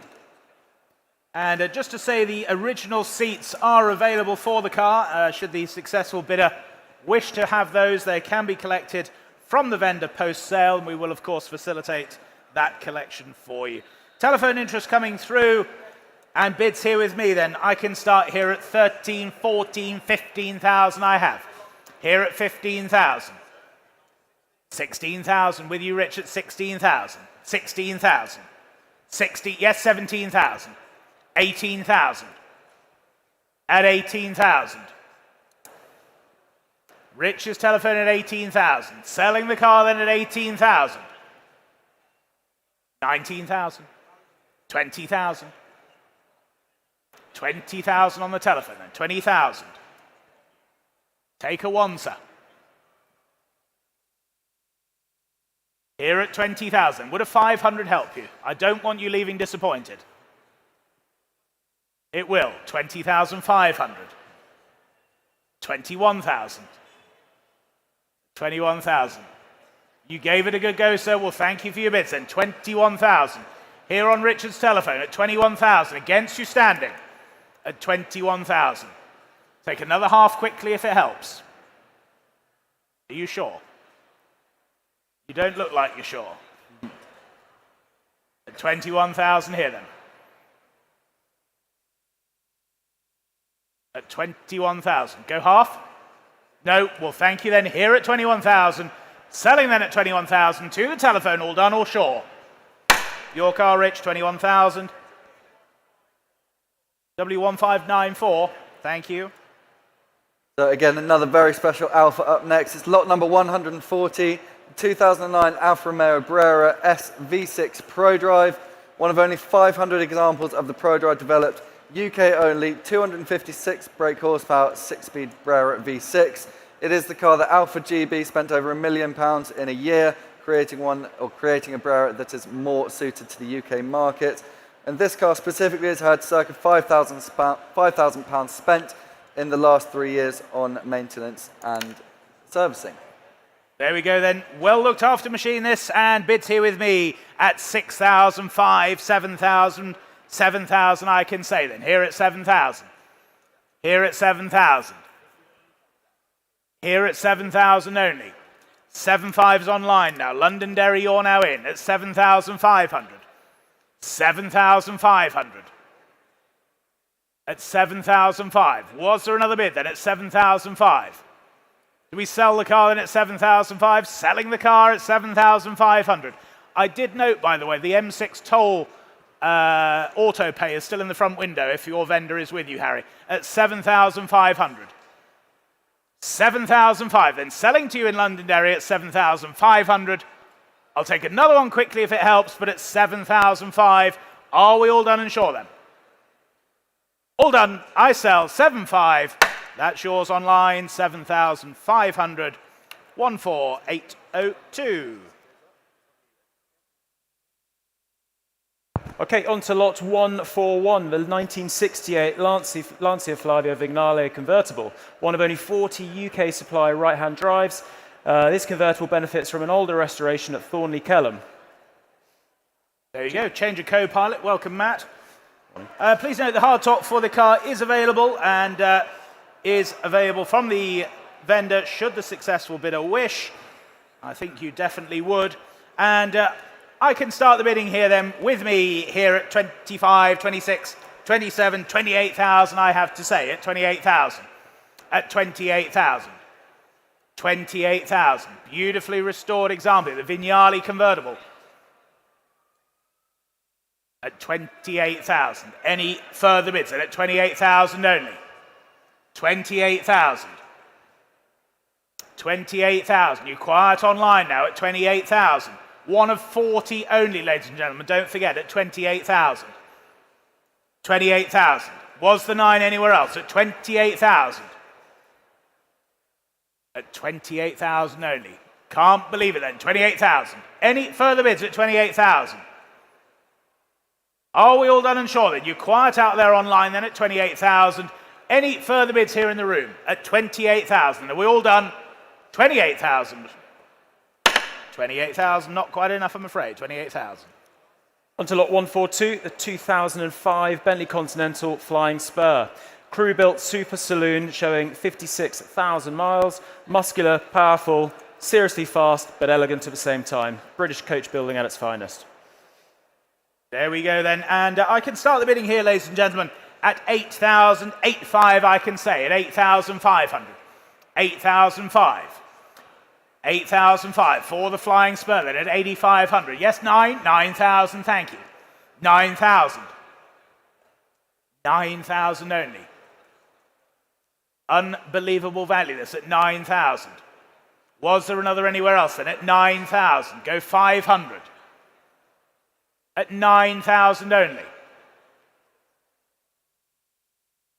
Speaker 1: And just to say, the original seats are available for the car. Should the successful bidder wish to have those, they can be collected from the vendor post-sale, and we will, of course, facilitate that collection for you. Telephone interest coming through, and bids here with me, then. I can start here at 13, 14, 15,000 I have. Here at 15,000. 16,000 with you, Rich, at 16,000. 16,000. 60, yes, 17,000. 18,000. At 18,000. Rich's telephone at 18,000. Selling the car then at 18,000. 19,000. 20,000. 20,000 on the telephone then. 20,000. Take a one, sir. Here at 20,000. Would a 500 help you? I don't want you leaving disappointed. It will. 20,500. 21,000. 21,000. You gave it a good go, sir. Well, thank you for your bids then. 21,000. Here on Richard's telephone at 21,000. Against you standing at 21,000. Take another half quickly if it helps. Are you sure? You don't look like you're sure. At 21,000 here then. At 21,000. Go half? No. Well, thank you then. Here at 21,000. Selling then at 21,000. To the telephone. All done or sure? Your car, Rich. 21,000. W1594. Thank you.
Speaker 3: So again, another very special Alfa up next. It's lot number 140, 2009 Alfa Romeo Brera S V6 ProDrive. One of only 500 examples of the ProDrive developed, UK only, 256 brake horsepower, 6-speed Brera V6. It is the car that Alfa GB spent over £1 million in a year creating a Brera that is more suited to the UK market. And this car specifically has had circa £5,000 spent in the last 3 years on maintenance and servicing.
Speaker 1: There we go then. Well looked after machine this, and bids here with me at 6,500, 7,000, 7,000 I can say then. Here at 7,000. Here at 7,000. Here at 7,000 only. 7.5's online now. Londonderry, you're now in at 7,500. 7,500. At 7,005. Was there another bid then at 7,005? Do we sell the car then at 7,005? Selling the car at 7,500. I did note, by the way, the M6 toll auto pay is still in the front window if your vendor is with you, Harry, at 7,500. 7,005, then selling to you in Londonderry at 7,500. I'll take another one quickly if it helps, but at 7,005. Are we all done and sure then? All done. I sell 7.5. That's yours online. 7,500. 14802.
Speaker 4: Okay, on to lot 141, the 1968 Lancia Flavia Vignale convertible, one of only 40 UK supply right-hand drives. This convertible benefits from an older restoration at Thornley Kelham.
Speaker 1: There you go, change of co-pilot. Welcome, Matt. Please note the hardtop for the car is available and is available from the vendor should the successful bidder wish. I think you definitely would. And I can start the bidding here then with me here at 25, 26, 27, 28,000 I have to say at 28,000. At 28,000. 28,000. Beautifully restored example, the Vignale convertible. At 28,000. Any further bids? And at 28,000 only. 28,000. 28,000. You quiet online now at 28,000. One of 40 only, ladies and gentlemen. Don't forget, at 28,000. 28,000. Was the 9 anywhere else? At 28,000. At 28,000 only. Can't believe it then. 28,000. Any further bids at 28,000? Are we all done and sure then? You quiet out there online then at 28,000. Any further bids here in the room at 28,000? Are we all done? 28,000. 28,000, not quite enough, I'm afraid. 28,000.
Speaker 4: On to lot 142, the 2005 Bentley Continental Flying Spur. Crew-built super saloon showing 56,000 miles. Muscular, powerful, seriously fast, but elegant at the same time. British coach building at its finest.
Speaker 1: There we go then. And I can start the bidding here, ladies and gentlemen, at 8,000, 8,500 I can say, at 8,500. 8,005. 8,005 for the Flying Spur then at 8,500. Yes, 9,000, thank you. 9,000. 9,000 only. Unbelievable value this at 9,000. Was there another anywhere else then at 9,000? Go 500. At 9,000 only.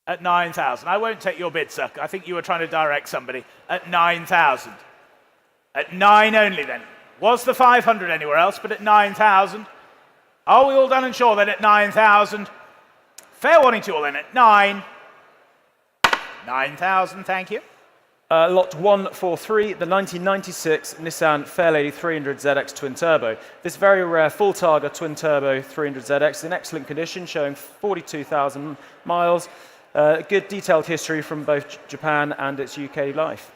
Speaker 1: At 9,000. I won't take your bid, sir. I think you were trying to direct somebody. At 9,000. At 9 only then. Was the 500 anywhere else, but at 9,000. Are we all done and sure then at 9,000? Fair warning to you all then at 9. 9,000, thank you.
Speaker 4: Lot 143, the 1996 Nissan Fairlady 300ZX Twin Turbo. This very rare full Targa Twin Turbo 300ZX is in excellent condition, showing 42,000 miles. Good detailed history from both Japan and its UK life.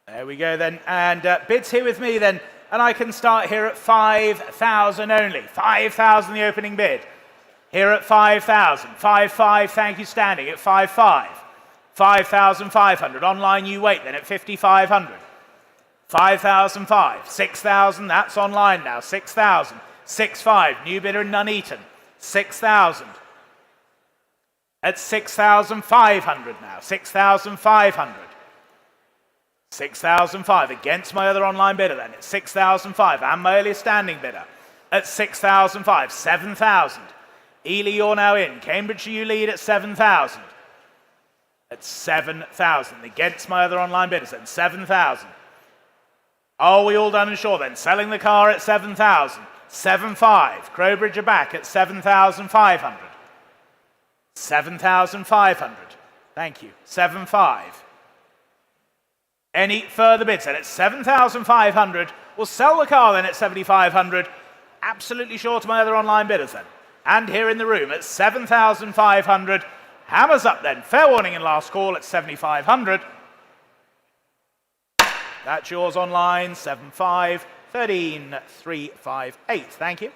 Speaker 1: There we go then. And bids here with me then. And I can start here at 5,000 only. 5,000 the opening bid. Here at 5,000. 5,500, thank you, standing at 5,500. 5,500. Online you wait then at 5,500. 5,005. 6,000, that's online now. 6,000. 6,500. New bidder in Nuneaton. 6,000. At 6,500 now. 6,500. 6,005 against my other online bidder then. It's 6,005 and my earliest standing bidder at 6,005. 7,000. Ely, you're now in. Cambridgeshire, you lead at 7,000. At 7,000 against my other online bidders then. 7,000. Are we all done and sure then? Selling the car at 7,000. 7,500. Crowbridge are back at 7,500. 7,500. Thank you. 7,500. Any further bids then at 7,500. We'll sell the car then at 7,500. Absolutely sure to my other online bidders then. And here in the room at 7,500. Hammers up then. Fair warning and last call at 7,500. That's yours online. 7,500. 13,358. Thank you.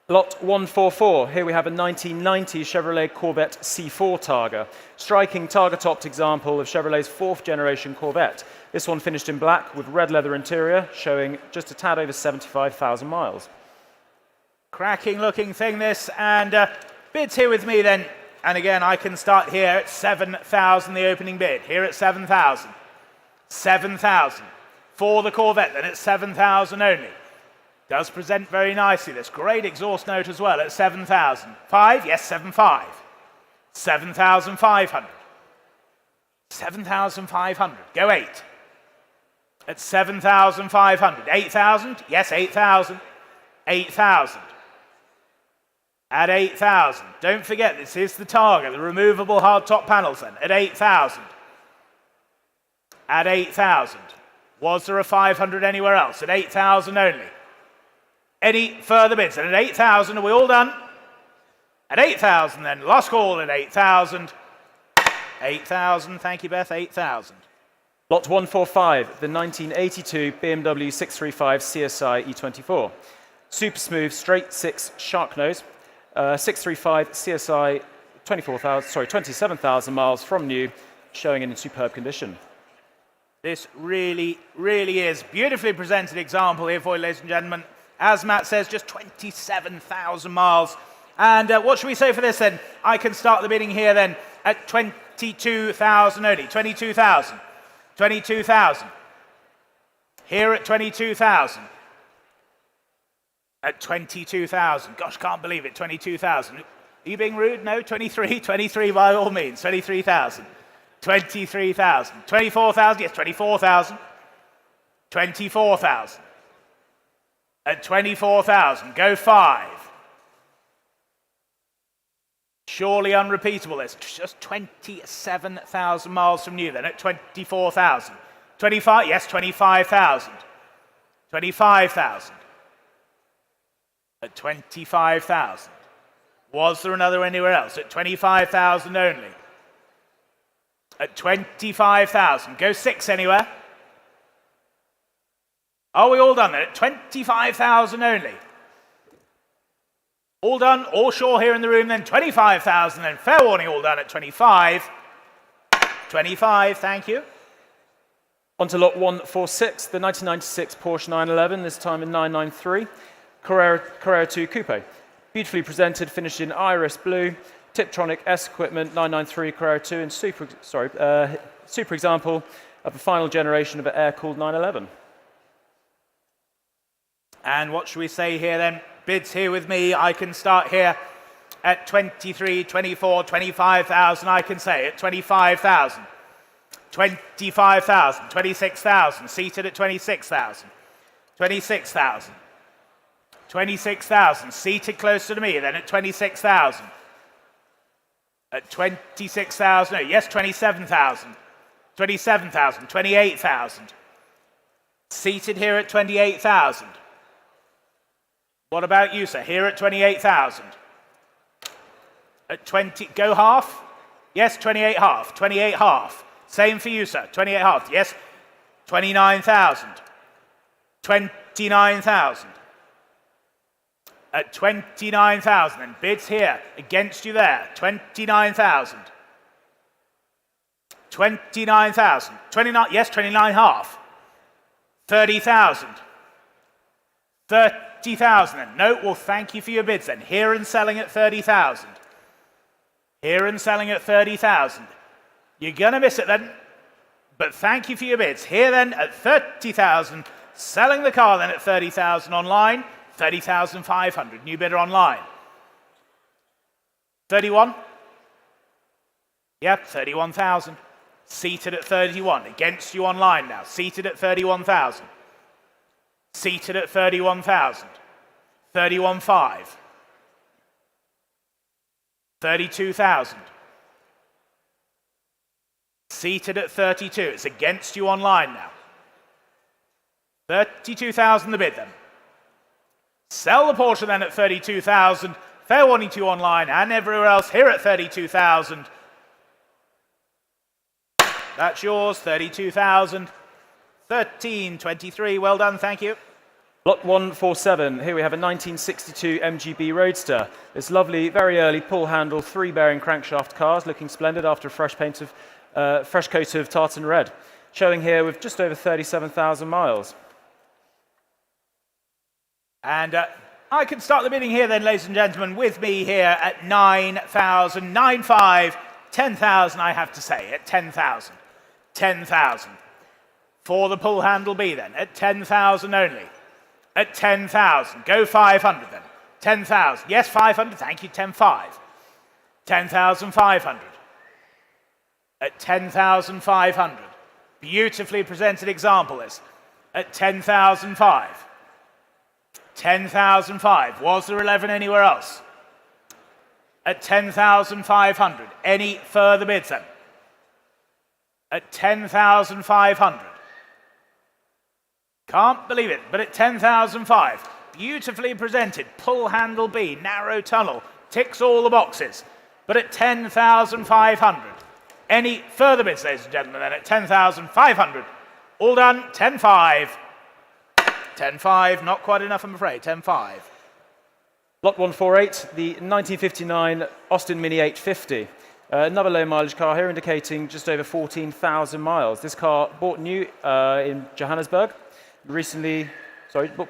Speaker 4: Lot 144. Here we have a 1990 Chevrolet Corvette C4 Targa. Striking Targa-topped example of Chevrolet's fourth generation Corvette. This one finished in black with red leather interior, showing just a tad over 75,000 miles.
Speaker 1: Cracking looking thing this. And bids here with me then. And again, I can start here at 7,000, the opening bid. Here at 7,000. 7,000. For the Corvette then at 7,000 only. Does present very nicely, this great exhaust note as well at 7,000. 5? Yes, 7,500. 7,500. 7,500. Go 8. At 7,500. 8,000? Yes, 8,000. 8,000. At 8,000. Don't forget, this is the Targa, the removable hardtop panels then. At 8,000. At 8,000. Was there a 500 anywhere else? At 8,000 only. Any further bids? And at 8,000, are we all done? At 8,000 then, last call at 8,000. 8,000, thank you Beth, 8,000.
Speaker 4: Lot 145, the 1982 BMW 635 CSI E24. Super smooth, straight six shark nose. 635 CSI 27,000 miles from new, showing in superb condition.
Speaker 1: This really, really is beautifully presented example here for you, ladies and gentlemen. As Matt says, just 27,000 miles And what should we say for this then? I can start the bidding here then at 22,000 only. 22,000. 22,000. Here at 22,000. At 22,000. Gosh, can't believe it. 22,000. Are you being rude? No? 23? 23 by all means. 23,000. 23,000. 24,000? Yes, 24,000. 24,000. At 24,000. Go 5. Surely unrepeatable. It's just 27,000 miles from new then at 24,000. 25? Yes, 25,000. 25,000. At 25,000. Was there another anywhere else? At 25,000 only. At 25,000. Go 6 anywhere. Are we all done then? At 25,000 only. All done, all sure here in the room then. 25,000 then. Fair warning, all done at 25. 25, thank you.
Speaker 4: On to lot 146, the 1996 Porsche 911, this time in 993. Carrera 2 Coupe. Beautifully presented, finished in iris blue. Tiptronic S equipment, 993 Carrera 2, and super example of the final generation of an air-cooled 911.
Speaker 1: And what should we say here then? Bids here with me. I can start here at 23, 24, 25,000. I can say at 25,000. 25,000. 26,000. Seated at 26,000. 26,000. 26,000. Seated closer to me then at 26,000. At 26,000. No, yes, 27,000. 27,000. 28,000. Seated here at 28,000. What about you, sir? Here at 28,000. At 20, go half? Yes, 28 half. 28 half. Same for you, sir. 28 half. Yes, 29,000. 29,000. At 29,000. And bids here against you there. 29,000. 29,000. 29, yes, 29 half. 30,000. 30,000 then. No, well, thank you for your bids then. Here and selling at 30,000. Here and selling at 30,000. You're going to miss it then. But thank you for your bids. Here then at 30,000. Selling the car then at 30,000 online. 30,500. New bidder online. 31? Yep, 31,000. Seated at 31. Against you online now. Seated at 31,000. Seated at 31,000. 31,500. 32,000. Seated at 32. It's against you online now. 32,000 the bid then. Sell the Porsche then at 32,000. Fair warning to you online and everywhere else here at 32,000. That's yours, 32,000. 1323, well done, thank you.
Speaker 4: Lot 147, here we have a 1962 MGB Roadster. This lovely, very early pull-handle, 3-bearing crankshaft cars, looking splendid after a fresh coat of tartan red. Showing here with just over 37,000 miles.
Speaker 1: And I can start the bidding here then, ladies and gentlemen, with me here at 9,000, 9,500, 10,000 I have to say, at 10,000. 10,000. For the pull handle B then, at 10,000 only. At 10,000. Go 500 then. 10,000. Yes, 500. Thank you. 10,500. 10,500. At 10,500. Beautifully presented example this. At 10,500. 10,500. Was there 11 anywhere else? At 10,500. Any further bids then? At 10,500. Can't believe it, but at 10,500. Beautifully presented. Pull handle B, narrow tunnel. Ticks all the boxes. But at 10,500. Any further bids, ladies and gentlemen, then at 10,500. All done, 10,500. 10,500, not quite enough, I'm afraid. 10,500.
Speaker 4: Lot 148, the 1959 Austin Mini 850. Another low mileage car here indicating just over 14,000 miles. This car bought new in Johannesburg.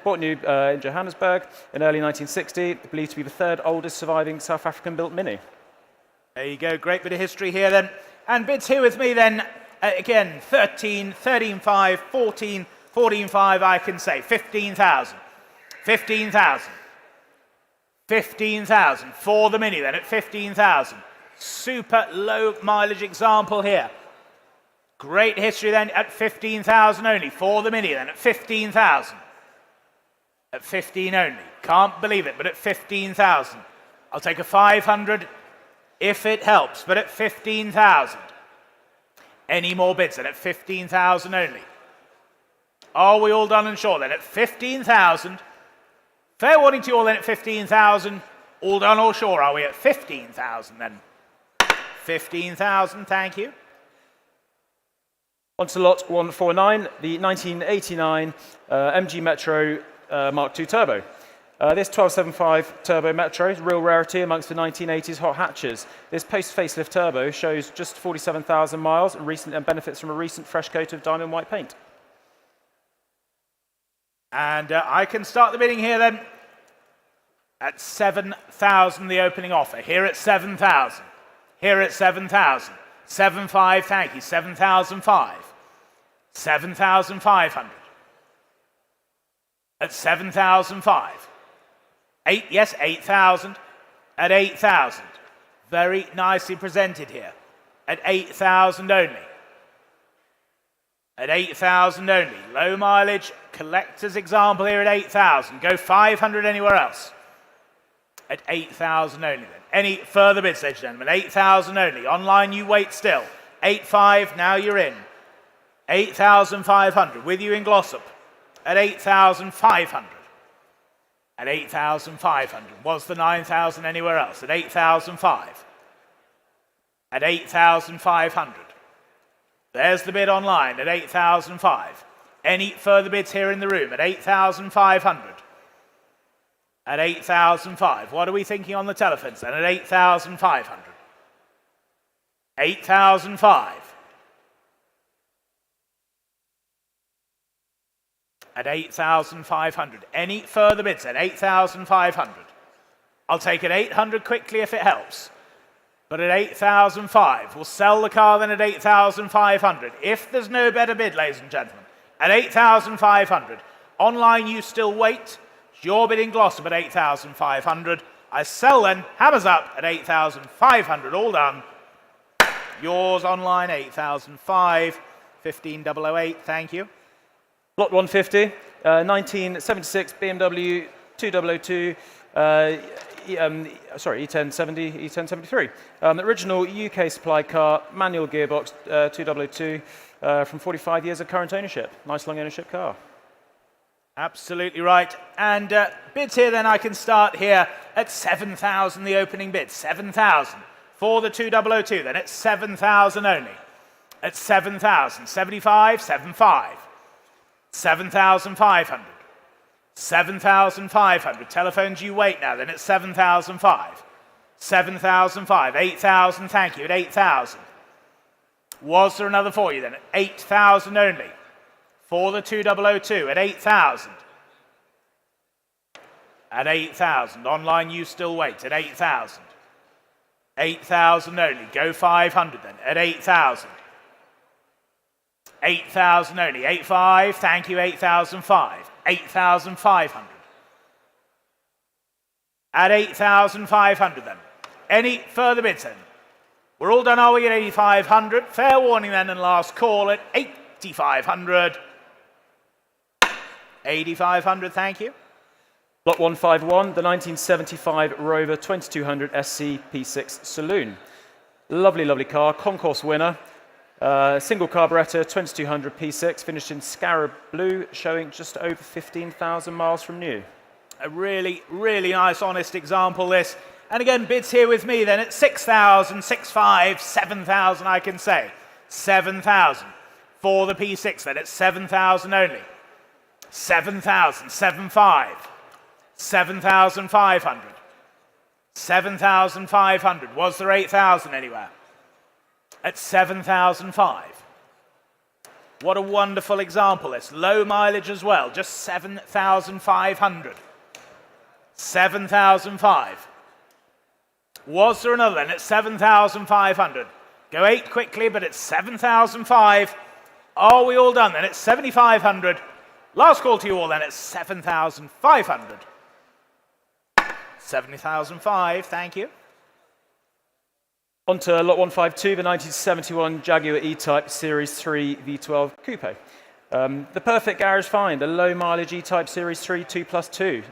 Speaker 4: bought new in Johannesburg in early 1960, believed to be the third oldest surviving South African-built Mini.
Speaker 1: There you go, great bit of history here then. And bids here with me then, again, 13, 13.5, 14, 14.5, I can say, 15,000. 15,000. 15,000 for the Mini then at 15,000. Super low mileage example here. Great history then at 15,000 only for the Mini then at 15,000. At 15 only. Can't believe it, but at 15,000. I'll take a 500 if it helps, but at 15,000. Any more bids then at 15,000 only? Are we all done and sure then at 15,000? Fair warning to you all then at 15,000. All done or sure are we at 15,000 then? 15,000, thank you.
Speaker 4: On to lot 149, the 1989 MG Metro Mark II Turbo. This 1275 Turbo Metro is a real rarity amongst the 1980s hot hatches. This post-facelift turbo shows just 47,000 miles and benefits from a recent fresh coat of diamond white paint.
Speaker 1: And I can start the bidding here then at 7,000, the opening offer. Here at 7,000. Here at 7,000. 7.5, thank you. 7,005. 7,500. At 7,005. 8, yes, 8,000. At 8,000. Very nicely presented here. At 8,000 only. At 8,000 only. Low mileage, collector's example here at 8,000. Go 500 anywhere else. At 8,000 only then. Any further bids, ladies and gentlemen? 8,000 only. Online you wait still. 8.5, now you're in. 8,500. With you in Glossop. At 8,500. At 8,500. Was the 9,000 anywhere else? At 8,005. At 8,500. There's the bid online at 8,005. Any further bids here in the room at 8,500? At 8,005. What are we thinking on the telephones then? At 8,500. 8,005. At 8,500. Any further bids at 8,500? I'll take it 800 quickly if it helps. But at 8,005, we'll sell the car then at 8,500. If there's no better bid, ladies and gentlemen, at 8,500. Online, you still wait. It's your bid in Glossop at 8,500. I sell then, hammers up at 8,500. All done. Yours online, 8,005, 15,008. Thank you.
Speaker 4: Lot 150, 1976 BMW 2002. E1070, E1073. The original UK supply car, manual gearbox, 2002, from 45 years of current ownership. Nice long ownership car.
Speaker 1: Absolutely right. And bids here then, I can start here at 7,000, the opening bid. 7,000 for the 2002 then at 7,000 only. At 7,000, 75, 75. 7,500. 7,500. Telephones you wait now then at 7,005. 7,005. 8,000, thank you, at 8,000. Was there another for you then? At 8,000 only. For the 2002 at 8,000. At 8,000. Online you still wait at 8,000. 8,000 only. Go 500 then at 8,000. 8,000 only. 8.5, thank you, 8,005. 8,500. At 8,500 then. Any further bids then? We're all done, are we, at 8,500? Fair warning then and last call at 8,500. 8,500, thank you.
Speaker 4: Lot 151, the 1975 Rover 2200 SC P6 Saloon. Lovely, lovely car, concourse winner. Single carburettor, 2200 P6, finished in Scarab Blue, showing just over 15,000 miles from new.
Speaker 1: A really, really nice, honest example, this. And again, bids here with me then at 6,000, 6,500, 7,000, I can say. 7,000 for the P6 then at 7,000 only. 7,000, 7,500. 7,500. 7,500. Was there 8,000 anywhere? At 7,005. What a wonderful example. It's low mileage as well, just 7,500. 7,005. Was there another then at 7,500? Go 8 quickly, but it's 7,005. Are we all done then? It's 7,500. Last call to you all then at 7,500. 70,005, thank you.
Speaker 4: On to lot 152, the 1971 Jaguar E-Type Series 3 V12 Coupe. The perfect garage find, a low mileage E-Type Series 3 2+2.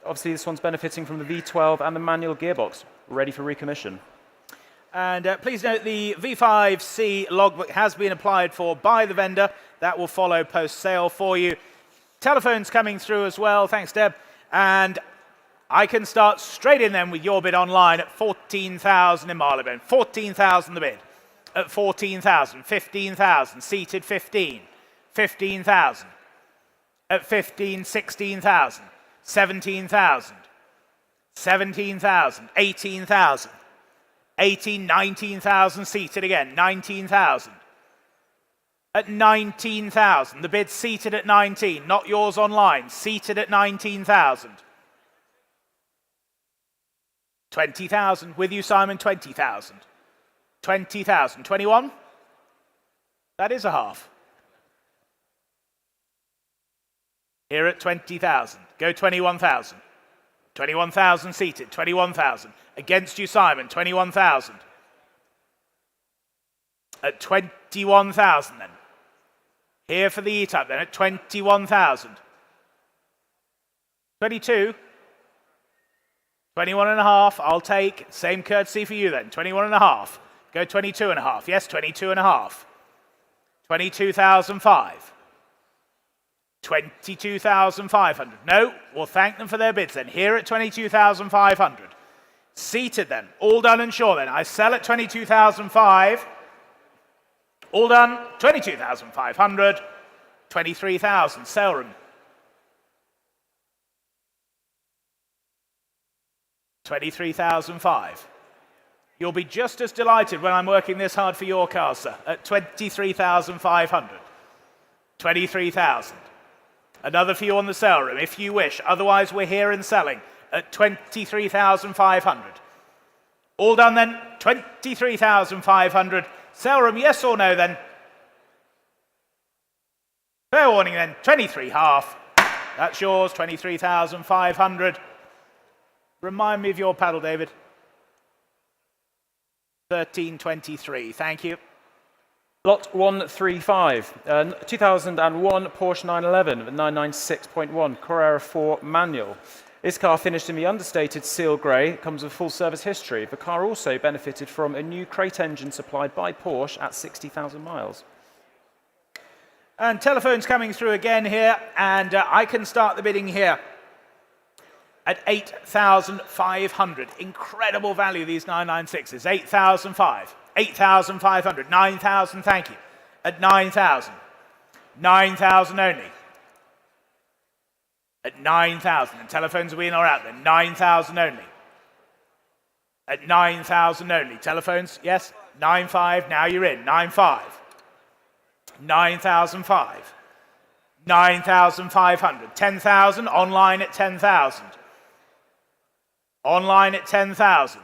Speaker 4: Obviously this one's benefiting from the V12 and the manual gearbox, ready for recommission.
Speaker 1: And please note the V5C logbook has been applied for by the vendor. That will follow post-sale for you. Telephones coming through as well, thanks Deb. And I can start straight in then with your bid online at 14,000 in Marylebone. 14,000 the bid. At 14,000, 15,000, seated 15. 15,000. At 15, 16,000. 17,000. 17,000. 18,000. 18, 19,000 seated again. 19,000. At 19,000. The bid seated at 19, not yours online. Seated at 19,000. 20,000. With you, Simon, 20,000. 20,000. 21? That is a half. Here at 20,000. Go 21,000. 21,000 seated. 21,000. Against you, Simon. 21,000. At 21,000 then. Here for the E-Type then at 21,000. 22. 21 and a half, I'll take. Same courtesy for you then. 21 and a half. Go 22 and a half. Yes, 22 and a half. 22,005. 22,500. No, we'll thank them for their bids then. Here at 22,500. Seated then. All done and sure then. I sell at 22,005. All done. 22,500. 23,000. Sale room. 23,005. You'll be just as delighted when I'm working this hard for your car, sir, at 23,500. 23,000. Another for you on the sale room, if you wish. Otherwise, we're here and selling at 23,500. All done then, 23,500. Sale room, yes or no then? Fair warning then, 23 half. That's yours, 23,500. Remind me of your paddle, David. 1323, thank you.
Speaker 4: Lot 135, 2001 Porsche 911 with 996.1 Carrera 4 manual. This car finished in the understated seal grey. It comes with full service history. The car also benefited from a new crate engine supplied by Porsche at 60,000 miles.
Speaker 1: And telephones coming through again here, and I can start the bidding here at 8,500. Incredible value, these 996s. 8,500. 8,500. 9,000, thank you. At 9,000. 9,000 only. At 9,000. And telephones are in or out then. 9,000 only. At 9,000 only. Telephones, yes? 9,500. Now you're in. 9,500. 9,005. 9,500. 10,000. Online at 10,000. Online at 10,000.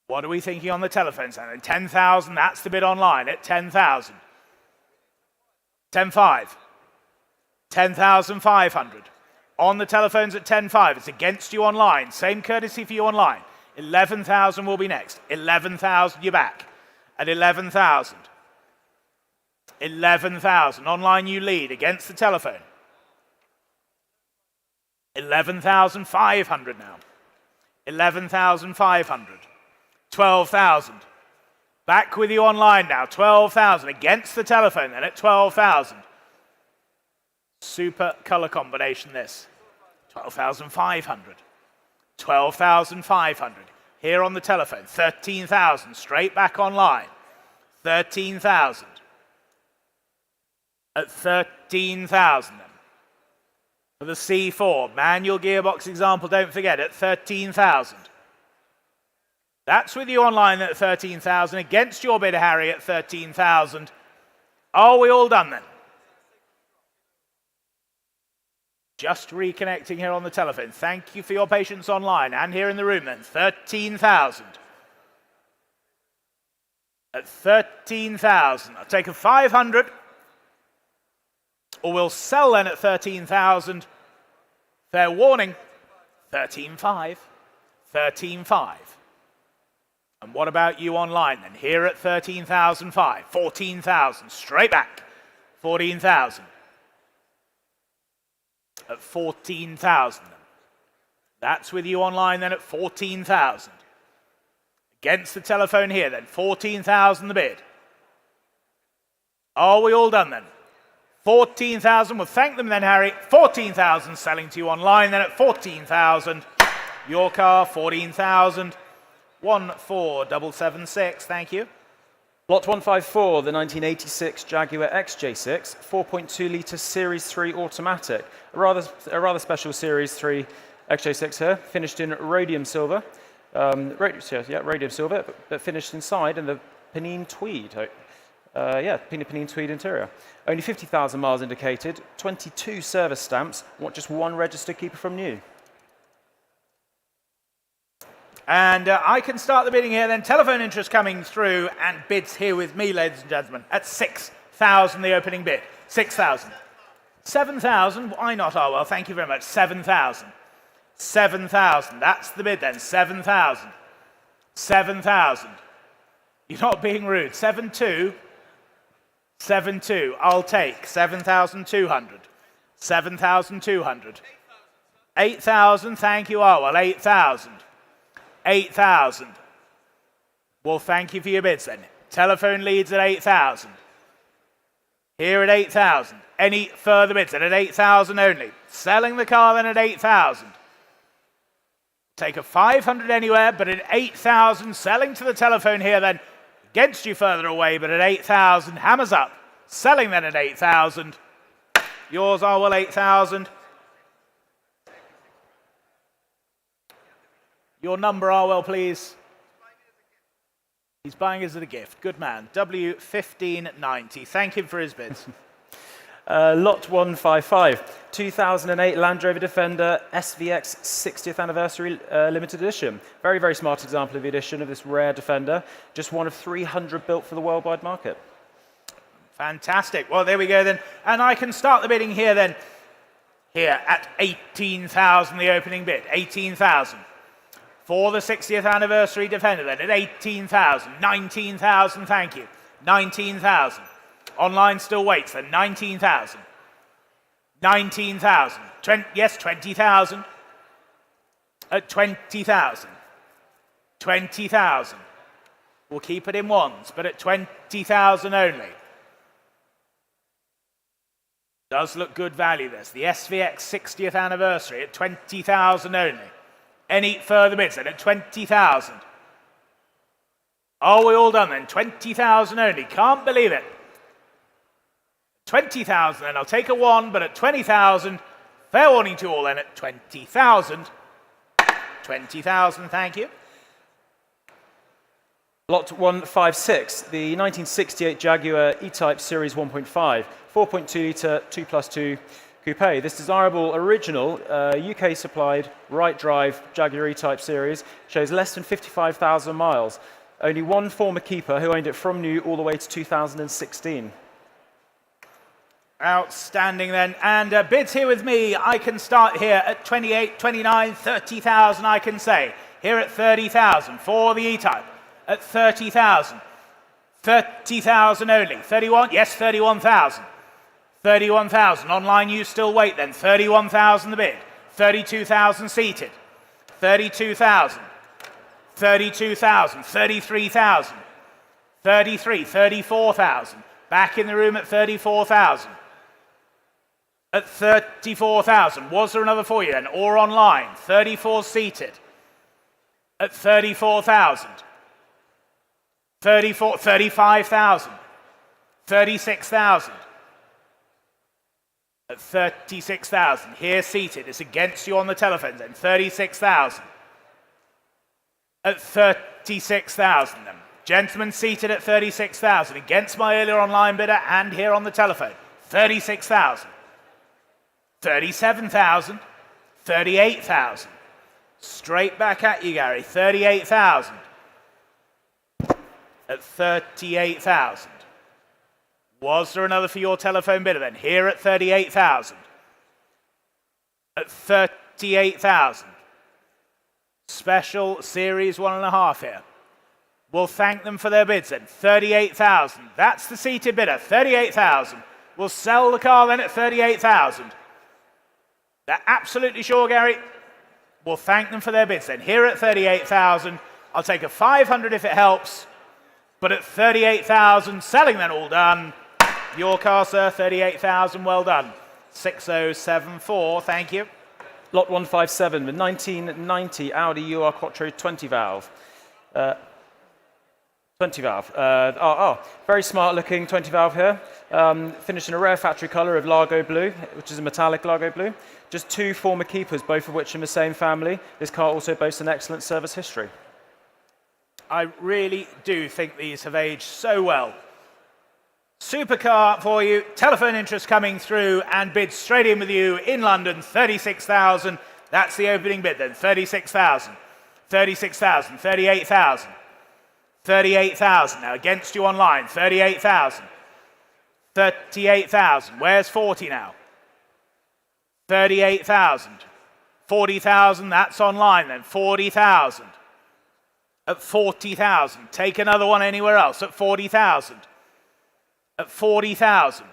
Speaker 1: What are we thinking on the telephone stand? 10,000, that's the bid online at 10,000. 10,500. 10,500. On the telephones at 10,500. It's against you online. Same courtesy for you online. 11,000 will be next. 11,000, you're back. At 11,000. 11,000. Online you lead against the telephone. 11,500 now. 11,500. 12,000. Back with you online now. 12,000 against the telephone then at 12,000. Super color combination this. 12,500. 12,500. Here on the telephone. 13,000. Straight back online. 13,000. At 13,000 then. For the C4, manual gearbox example, don't forget, at 13,000. That's with you online at 13,000. Against your bid, Harry, at 13,000. Are we all done then? Just reconnecting here on the telephone. Thank you for your patience online and here in the room then. 13,000. At 13,000, I'll take a 500. Or we'll sell then at 13,000. Fair warning, 13.5. 13.5. And what about you online then? Here at 13,005. 14,000, straight back. 14,000. At 14,000. That's with you online then at 14,000. Against the telephone here then, 14,000 the bid. Are we all done then? 14,000, we'll thank them then, Harry. 14,000 selling to you online then at 14,000. Your car, 14,000. 14776, thank you.
Speaker 4: Lot 154, the 1986 Jaguar XJ6, 4.2 litre Series 3 automatic. A rather special Series 3 XJ6 here, finished in rhodium silver. Rhodium silver, but finished inside in the Pennine Tweed. Pennine Tweed interior. Only 50,000 miles indicated, 22 service stamps, just one register keeper from new.
Speaker 1: And I can start the bidding here then. Telephone interest coming through and bids here with me, ladies and gentlemen, at 6,000 the opening bid. 6,000. 7,000, why not? Oh, well, thank you very much. 7,000. 7,000, that's the bid then. 7,000. 7,000. You're not being rude. 7,2. 7,2, I'll take. 7,200. 7,200. 8,000, thank you. Oh, well, 8,000. 8,000. Well, thank you for your bids then. Telephone leads at 8,000. Here at 8,000. Any further bids then at 8,000 only. Selling the car then at 8,000. Take a 500 anywhere, but at 8,000. Selling to the telephone here then. Against you further away, but at 8,000. Hammers up. Selling then at 8,000. Yours are, well, 8,000. Your number, Arwell, please. He's buying us as a gift. Good man. W1590. Thank him for his bids.
Speaker 4: Lot 155, 2008 Land Rover Defender SVX 60th Anniversary Limited Edition. Very, very smart example of the edition of this rare Defender. Just one of 300 built for the worldwide market.
Speaker 1: Fantastic. Well, there we go then. And I can start the bidding here then. Here at 18,000, the opening bid. 18,000. For the 60th Anniversary Defender then at 18,000. 19,000, thank you. 19,000. Online still waits then. 19,000. 19,000. Yes, 20,000. At 20,000. 20,000. We'll keep it in ones, but at 20,000 only. Does look good value, this. The SVX 60th Anniversary at 20,000 only. Any further bids then at 20,000? Are we all done then? 20,000 only. Can't believe it. 20,000 then. I'll take a 1, but at 20,000, fair warning to you all then at 20,000. 20,000, thank you.
Speaker 4: Lot 156, the 1968 Jaguar E-Type Series 1.5, 4.2 litre 2+2 coupe. This desirable original UK supplied right drive Jaguar E-Type series shows less than 55,000 miles. Only one former keeper who owned it from new all the way to 2016.
Speaker 1: Outstanding then. And bids here with me, I can start here at 28, 29, 30,000 I can say. Here at 30,000 for the E-Type. At 30,000. 30,000 only. 31? Yes, 31,000. 31,000. Online you still wait then. 31,000 the bid. 32,000 seated. 32,000. 32,000. 33,000. 33. 34,000. Back in the room at 34,000. At 34,000. Was there another for you then? Or online? 34 seated. At 34,000. 34, 35,000. 36,000. At 36,000. Here seated. It's against you on the telephone then. 36,000. At 36,000 then. Gentlemen seated at 36,000 against my earlier online bidder and here on the telephone. 36,000. 37,000. 38,000. Straight back at you, Gary. 38,000. At 38,000. Was there another for your telephone bidder then? Here at 38,000. At 38,000. Special series 1.5 here. We'll thank them for their bids then. 38,000. That's the seated bidder. 38,000. We'll sell the car then at 38,000. They're absolutely sure, Gary. We'll thank them for their bids then. Here at 38,000. I'll take a 500 if it helps. But at 38,000, selling then, all done. Your car, sir, 38,000, well done. 6074, thank you.
Speaker 4: Lot 157, the 1990 Audi UR Quattro 20 valve. 20 valve. Very smart looking 20 valve here. Finished in a rare factory color of Largo Blue, which is a metallic Largo Blue. Just 2 former keepers, both of which in the same family. This car also boasts an excellent service history.
Speaker 1: I really do think these have aged so well. Supercar for you, telephone interest coming through and bid straight in with you in London, 36,000. That's the opening bid then, 36,000. 36,000, 38,000. 38,000, now against you online, 38,000. 38,000, where's 40 now? 38,000. 40,000, that's online then, 40,000. At 40,000, take another one anywhere else, at 40,000. At 40,000.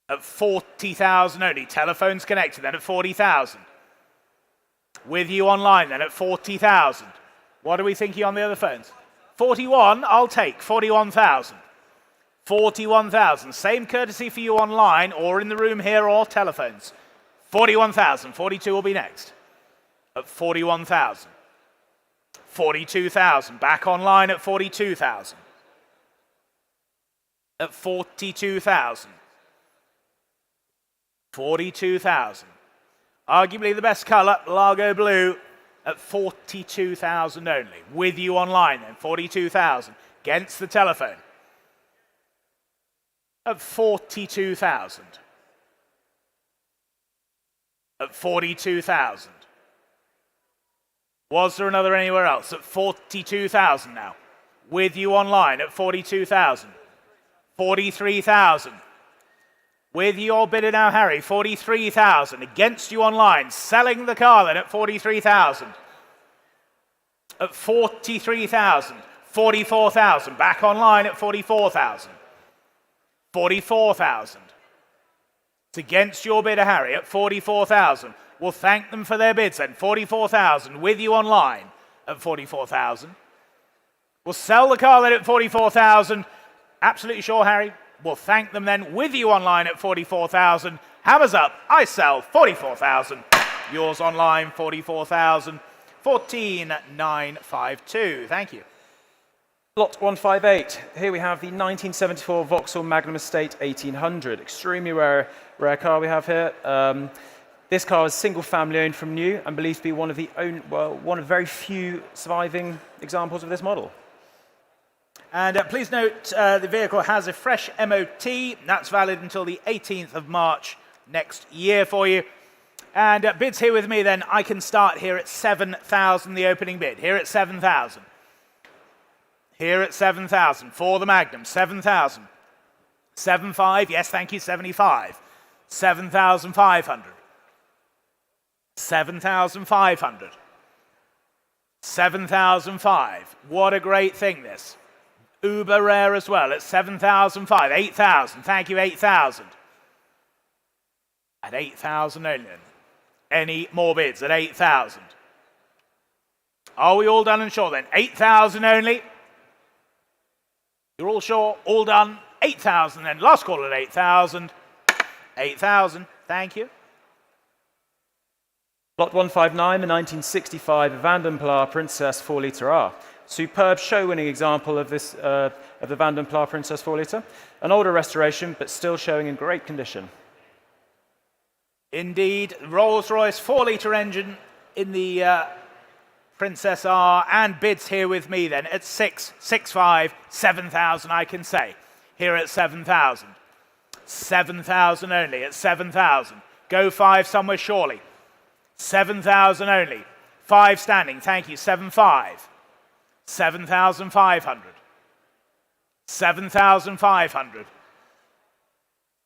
Speaker 1: At 40,000 only. Telephones connected then at 40,000. With you online then at 40,000. What are we thinking on the other phones? 41, I'll take 41,000. 41,000. Same courtesy for you online or in the room here or telephones. 41,000. 42 will be next. At 41,000. 42,000. Back online at 42,000. At 42,000. 42,000. Arguably the best colour, Largo Blue, at 42,000 only. With you online then, 42,000. Against the telephone. At 42,000. At 42,000. Was there another anywhere else? At 42,000 now. With you online at 42,000. 43,000. With your bidder now, Harry, 43,000. Against you online, selling the car then at 43,000. At 43,000. 44,000. Back online at 44,000. 44,000. It's against your bidder, Harry, at 44,000. We'll thank them for their bids then. 44,000. With you online at 44,000. We'll sell the car then at 44,000. Absolutely sure, Harry. We'll thank them then. With you online at 44,000. Hammers up. I sell 44,000. Yours online 44,000. 14,952. Thank you.
Speaker 4: Lot 158. Here we have the 1974 Vauxhall Magnum Estate 1800. Extremely rare car we have here. This car is single family owned from new and believed to be one of very few surviving examples of this model.
Speaker 1: And please note the vehicle has a fresh MOT. That's valid until the 18th of March next year for you. And bids here with me then, I can start here at 7,000, the opening bid. Here at 7,000. Here at 7,000 for the Magnum, 7,000. 75, yes, thank you, 75. 7,500. 7,500. 7,005. What a great thing, this. Uber rare as well at 7,005. 8,000. Thank you, 8,000. At 8,000 only. Any more bids at 8,000? Are we all done and sure then? 8,000 only. You're all sure? All done? 8,000 then. Last call at 8,000. 8,000. Thank you.
Speaker 4: Lot 159, the 1965 Vanden Plas Princess 4-litre R. Superb show-winning example of this of the Vanden Plas Princess 4-litre. An older restoration, but still showing in great condition.
Speaker 1: Indeed, Rolls-Royce 4-litre engine in the Princess R, and bids here with me then at 6, 6, 5, 7,000 I can say. Here at 7,000. 7,000 only at 7,000. Go 5 somewhere surely. 7,000 only. 5 standing, thank you, 7,500. 7,500. 7,500.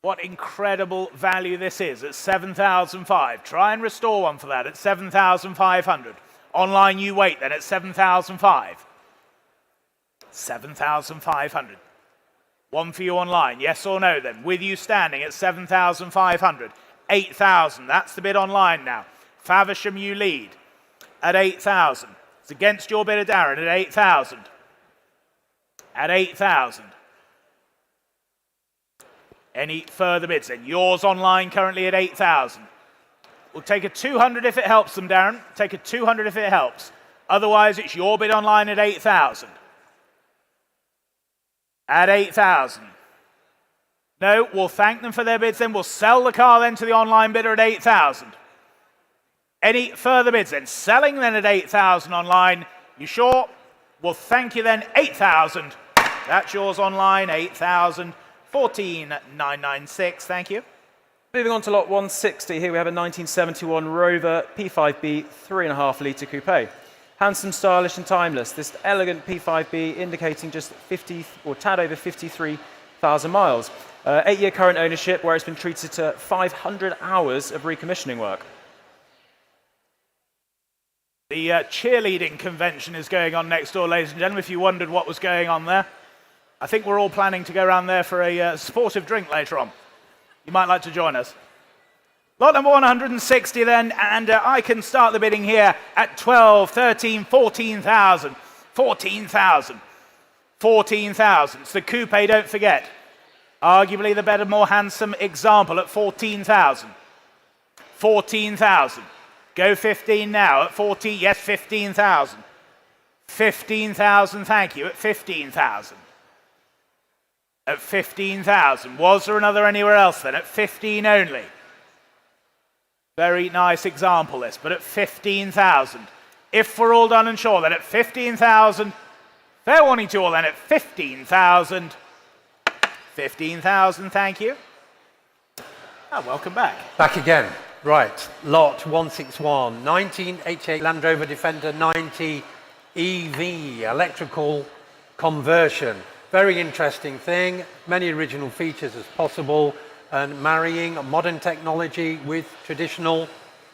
Speaker 1: What incredible value this is at 7,500. Try and restore one for that at 7,500. Online you wait then at 7,500. 7,500. One for you online, yes or no then? With you standing at 7,500. 8,000, that's the bid online now. Faversham you lead at 8,000. It's against your bidder Darren at 8,000. At 8,000. Any further bids then? Yours online currently at 8,000. We'll take a 200 if it helps them, Darren. Take a 200 if it helps. Otherwise, it's your bid online at 8,000. At 8,000. No, we'll thank them for their bids then. We'll sell the car then to the online bidder at 8,000. Any further bids then? Selling then at 8,000 online. You sure? We'll thank you then. 8,000. That's yours online. 8,000. 14,996. Thank you.
Speaker 4: Moving on to lot 160, here we have a 1971 Rover P5B 3.5 litre coupe. Handsome, stylish and timeless. This elegant P5B indicating just 50 or tad over 53,000 miles. 8-year current ownership where it's been treated to 500 hours of recommissioning work.
Speaker 1: The cheerleading convention is going on next door, ladies and gentlemen, if you wondered what was going on there. I think we're all planning to go around there for a sportive drink later on. You might like to join us. Lot number 160 then, and I can start the bidding here at 12, 13, 14,000. 14,000. 14,000. It's the coupe, don't forget. Arguably the better, more handsome example at 14,000. 14,000. Go 15 now at 14. Yes, 15,000. 15,000, thank you, at 15,000. At 15,000. Was there another anywhere else then? At 15 only. Very nice example this, but at 15,000. If we're all done and sure, then at 15,000. Fair warning to all then at 15,000. 15,000, thank you. Oh, welcome back.
Speaker 2: Back again. Right, lot 161, 1988 Land Rover Defender 90 EV, electrical conversion. Very interesting thing, many original features as possible, and marrying modern technology with traditional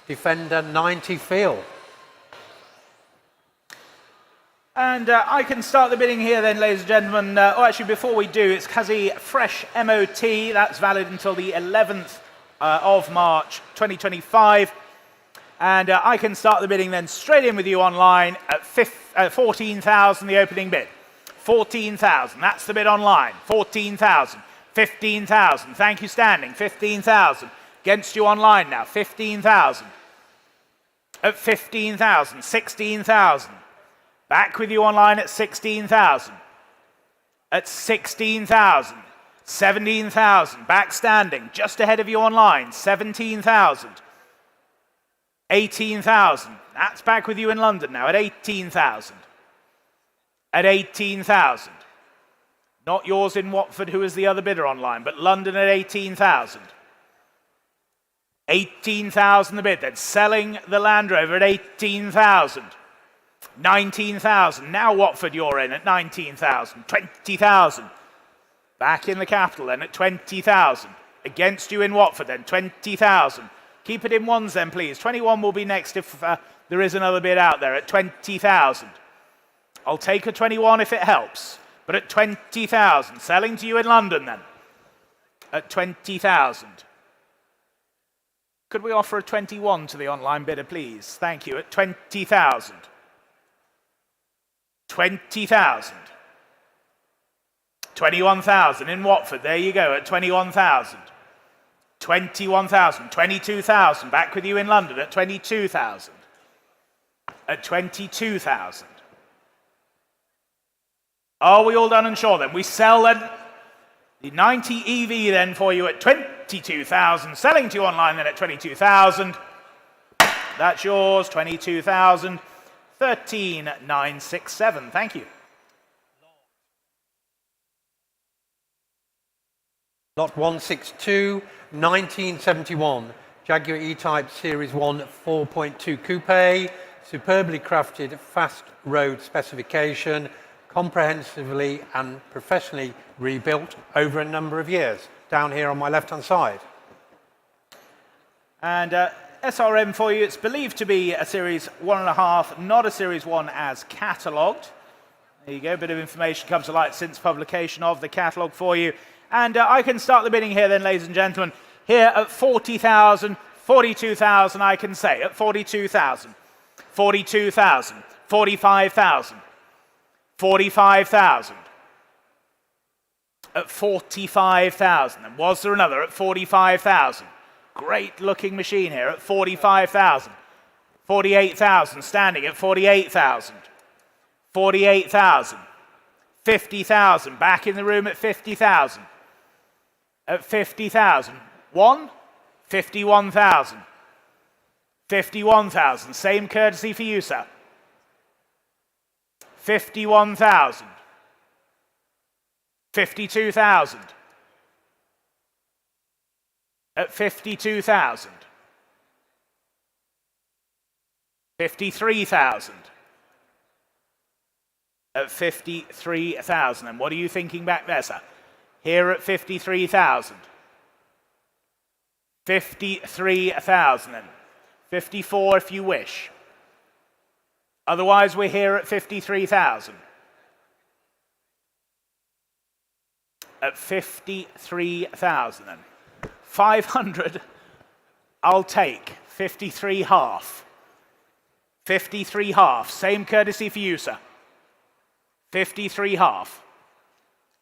Speaker 2: Defender 90 feel.
Speaker 1: And I can start the bidding here then, ladies and gentlemen. Actually, before we do, it has a fresh MOT. That's valid until the 11th of March 2025. And I can start the bidding then straight in with you online at 14,000, the opening bid. 14,000, that's the bid online. 14,000. 15,000, thank you standing. 15,000. Against you online now. 15,000. At 15,000. 16,000. Back with you online at 16,000. At 16,000. 17,000. Back standing. Just ahead of you online. 17,000. 18,000. That's back with you in London now at 18,000. At 18,000. Not yours in Watford, who is the other bidder online, but London at 18,000. 18,000 the bid, then selling the Land Rover at 18,000. 19,000. Now Watford you're in at 19,000. 20,000. Back in the capital then at 20,000. Against you in Watford then, 20,000. Keep it in ones then, please. 21 will be next if there is another bid out there at 20,000. I'll take a 21 if it helps. But at 20,000. Selling to you in London then. At 20,000. Could we offer a 21 to the online bidder, please? Thank you. At 20,000. 20,000. 21,000 in Watford. There you go at 21,000. 21,000. 22,000. Back with you in London at 22,000. At 22,000. Are we all done and sure then? We sell then the 90 EV then for you at 22,000. Selling to you online then at 22,000. That's yours, 22,000. 13967. Thank you.
Speaker 2: Lot 162, 1971, Jaguar E-Type Series 1 4.2 Coupe, superbly crafted fast road specification, comprehensively and professionally rebuilt over a number of years. Down here on my left-hand side.
Speaker 1: And SRM for you, it's believed to be a Series 1.5, not a Series 1 as catalogued. There you go, a bit of information comes to light since publication of the catalogue for you. And I can start the bidding here then, ladies and gentlemen. Here at 40,000, 42,000 I can say, at 42,000, 42,000, 45,000, 45,000, at 45,000. And was there another at 45,000? Great looking machine here at 45,000. 48,000, standing at 48,000. 48,000. 50,000, back in the room at 50,000. At 50,000. 51,000. 51,000, same courtesy for you, sir. 51,000. 52,000. At 52,000. 53,000. At 53,000. And what are you thinking back there, sir? Here at 53,000. 53,000 then. 54 if you wish. Otherwise, we're here at 53,000. At 53,000 then. 500, I'll take. 53 half. 53 half. Same courtesy for you, sir. 53 half.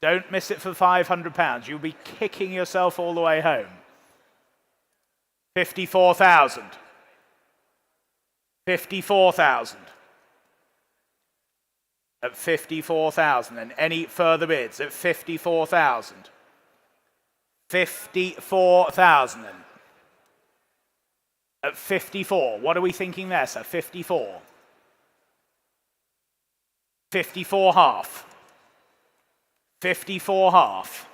Speaker 1: Don't miss it for £500. You'll be kicking yourself all the way home. 54,000. 54,000. At 54,000. And any further bids at 54,000. 54,000 then. At 54. What are we thinking there, sir? 54. 54 half. 54 half.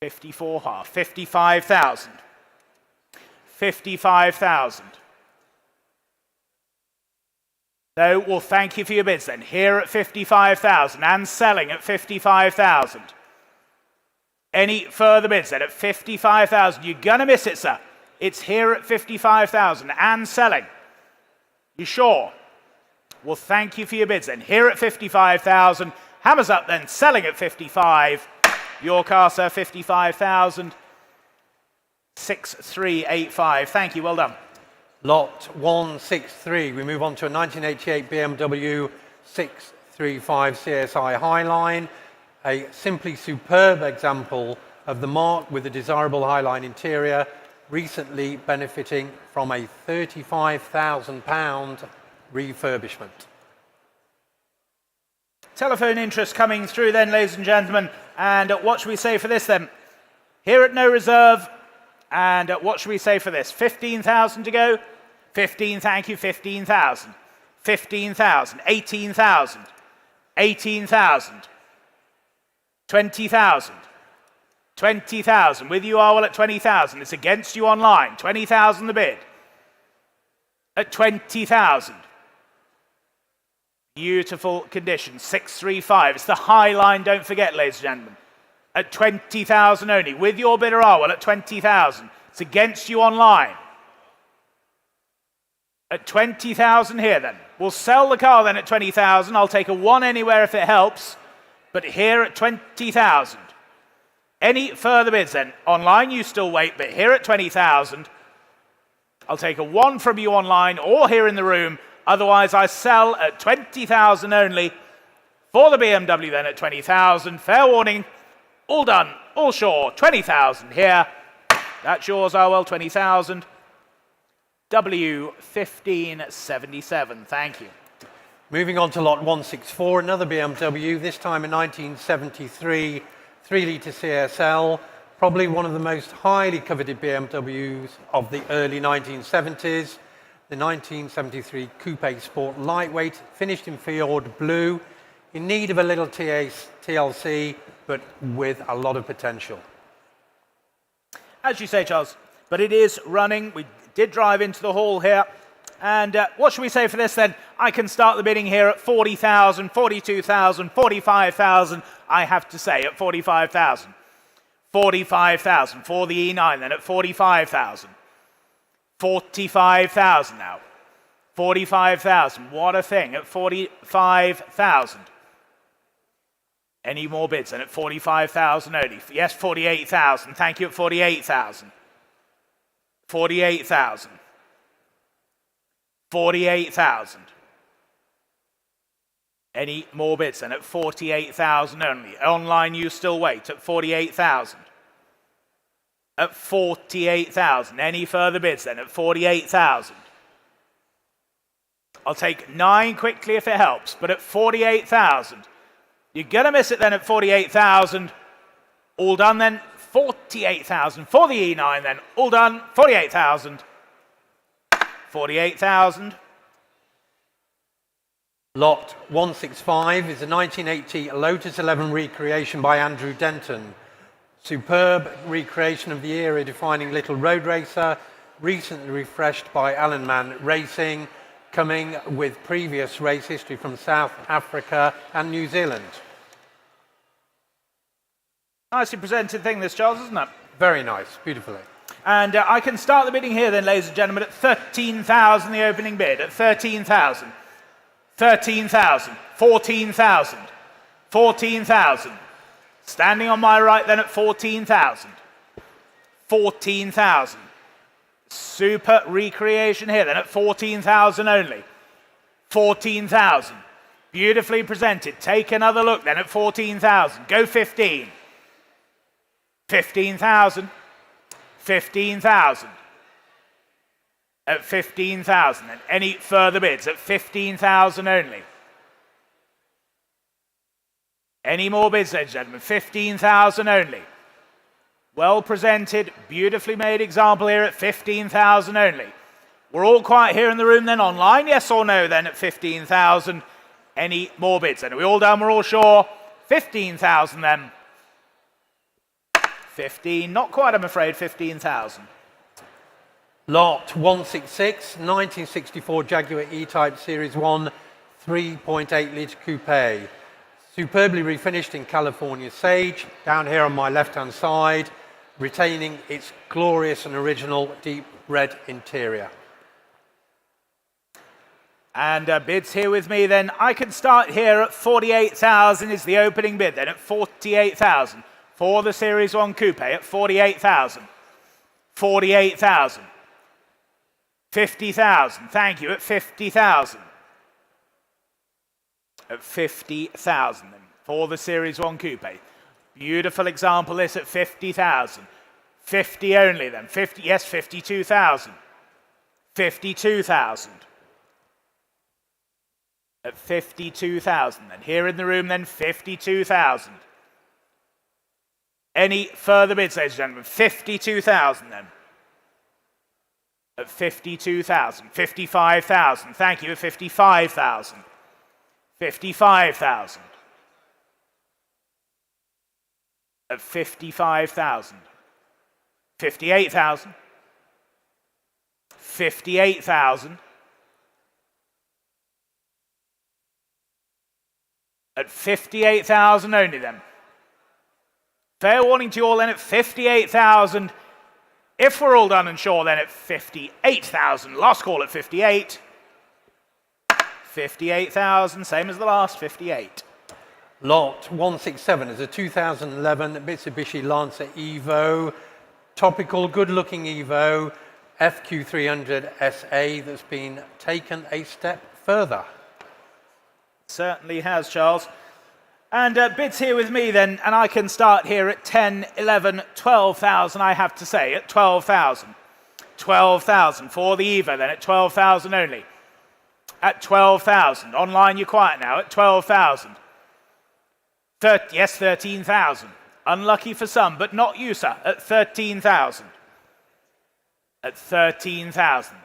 Speaker 1: 54 half. 55,000. 55,000. No, well, thank you for your bids then. Here at 55,000 and selling at 55,000. Any further bids then at 55,000? You're going to miss it, sir. It's here at 55,000 and selling. You sure? Well, thank you for your bids then. Here at 55,000. Hammers up then, selling at 55. Your car, sir, 55,000. 6385. Thank you, well done.
Speaker 2: Lot 163, we move on to a 1988 BMW 635 CSI Highline, a simply superb example of the marque with a desirable Highline interior, recently benefiting from a £35,000 refurbishment.
Speaker 1: Telephone interest coming through then, ladies and gentlemen. And what should we say for this then? Here at no reserve. And what should we say for this? 15,000 to go? 15, thank you, 15,000. 15,000, 18,000. 18,000. 20,000. 20,000. With you, Arwell, at 20,000. It's against you online. 20,000 the bid. At 20,000. Beautiful condition. 635. It's the Highline, don't forget, ladies and gentlemen. At 20,000 only. With your bidder, Arwell, at 20,000. It's against you online. At 20,000 here then. We'll sell the car then at 20,000. I'll take a 1 anywhere if it helps. But here at 20,000. Any further bids then? Online you still wait, but here at 20,000. I'll take a 1 from you online or here in the room. Otherwise I sell at 20,000 only. For the BMW then at 20,000. Fair warning. All done. All sure. 20,000 here. That's yours, Arwell. 20,000. W1577. Thank you.
Speaker 2: Moving on to lot 164, another BMW, this time a 1973 3-litre CSL, Probably one of the most highly coveted BMWs of the early 1970s. The 1973 Coupe Sport Lightweight, finished in Fjord Blue, in need of a little TLC, but with a lot of potential.
Speaker 1: As you say, Charles, but it is running. We did drive into the hall here. And what should we say for this then? I can start the bidding here at 40,000, 42,000, 45,000. I have to say at 45,000. 45,000 for the E9 then at 45,000. 45,000 now. 45,000. What a thing at 45,000. Any more bids then at 45,000 only? Yes, 48,000. Thank you at 48,000. 48,000. 48,000. Any more bids then at 48,000 only? Online you still wait at 48,000. At 48,000. Any further bids then at 48,000? I'll take 9 quickly if it helps, but at 48,000. You're going to miss it then at 48,000. All done then, 48,000 for the E9 then. All done, 48,000. 48,000.
Speaker 2: Lot 165 is a 1980 Lotus 11 recreation by Andrew Denton. Superb recreation of the era-defining little road racer, recently refreshed by Alan Mann Racing, coming with previous race history from South Africa and New Zealand.
Speaker 1: Nicely presented thing this, Charles, isn't it?
Speaker 2: Very nice, beautifully.
Speaker 1: And I can start the bidding here then, ladies and gentlemen, at 13,000, the opening bid, at 13,000. 13,000, 14,000, 14,000. Standing on my right then at 14,000. 14,000. Super recreation here then at 14,000 only. 14,000. Beautifully presented. Take another look then at 14,000. Go 15. 15,000. 15,000. At 15,000. And any further bids at 15,000 only? Any more bids, ladies and gentlemen? 15,000 only. Well presented, beautifully made example here at 15,000 only. We're all quiet here in the room then online, yes or no then at 15,000? Any more bids then? Are we all done? We're all sure? 15,000 then. 15, not quite I'm afraid, 15,000.
Speaker 2: Lot 166, 1964 Jaguar E-Type Series 1 3.8 litre coupe. Superbly refinished in California sage, down here on my left-hand side, retaining its glorious and original deep red interior.
Speaker 1: And bids here with me then. I can start here at 48,000 is the opening bid then at 48,000. For the Series 1 Coupe at 48,000. 48,000. 50,000. Thank you at 50,000. At 50,000 then. For the Series 1 Coupe. Beautiful example this at 50,000. 50 only then. 50, yes, 52,000. 52,000. At 52,000 then. Here in the room then, 52,000. Any further bids, ladies and gentlemen? 52,000 then. At 52,000. 55,000. Thank you at 55,000. 55,000. At 55,000. 58,000. 58,000. At 58,000 only then. Fair warning to you all then at 58,000. If we're all done and sure then at 58,000. Last call at 58. 58,000, same as the last, 58.
Speaker 2: Lot 167 is a 2011 Mitsubishi Lancer Evo. Topical, good-looking Evo. FQ300 SA that's been taken a step further.
Speaker 1: Certainly has, Charles. And bids here with me then, and I can start here at 10, 11, 12,000, I have to say, at 12,000. 12,000 for the Evo then, at 12,000 only. At 12,000. Online, you're quiet now, at 12,000. Yes, 13,000. Unlucky for some, but not you, sir, at 13,000. At 13,000.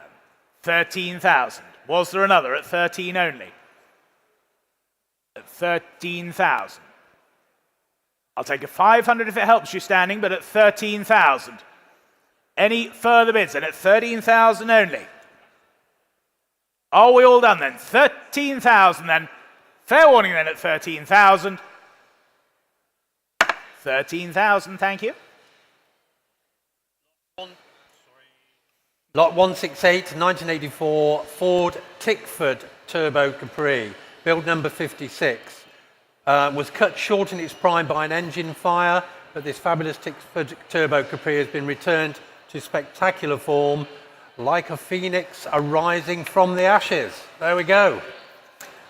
Speaker 1: 13,000. Was there another at 13 only? At 13,000. I'll take a 500 if it helps you standing, but at 13,000. Any further bids? And at 13,000 only. Are we all done then? 13,000 then. Fair warning then at 13,000. 13,000, thank you.
Speaker 2: Lot 168, 1984 Ford Tickford Turbo Capri, build number 56. Was cut short in its prime by an engine fire, but this fabulous Tickford Turbo Capri has been returned to spectacular form, like a phoenix arising from the ashes. There we go.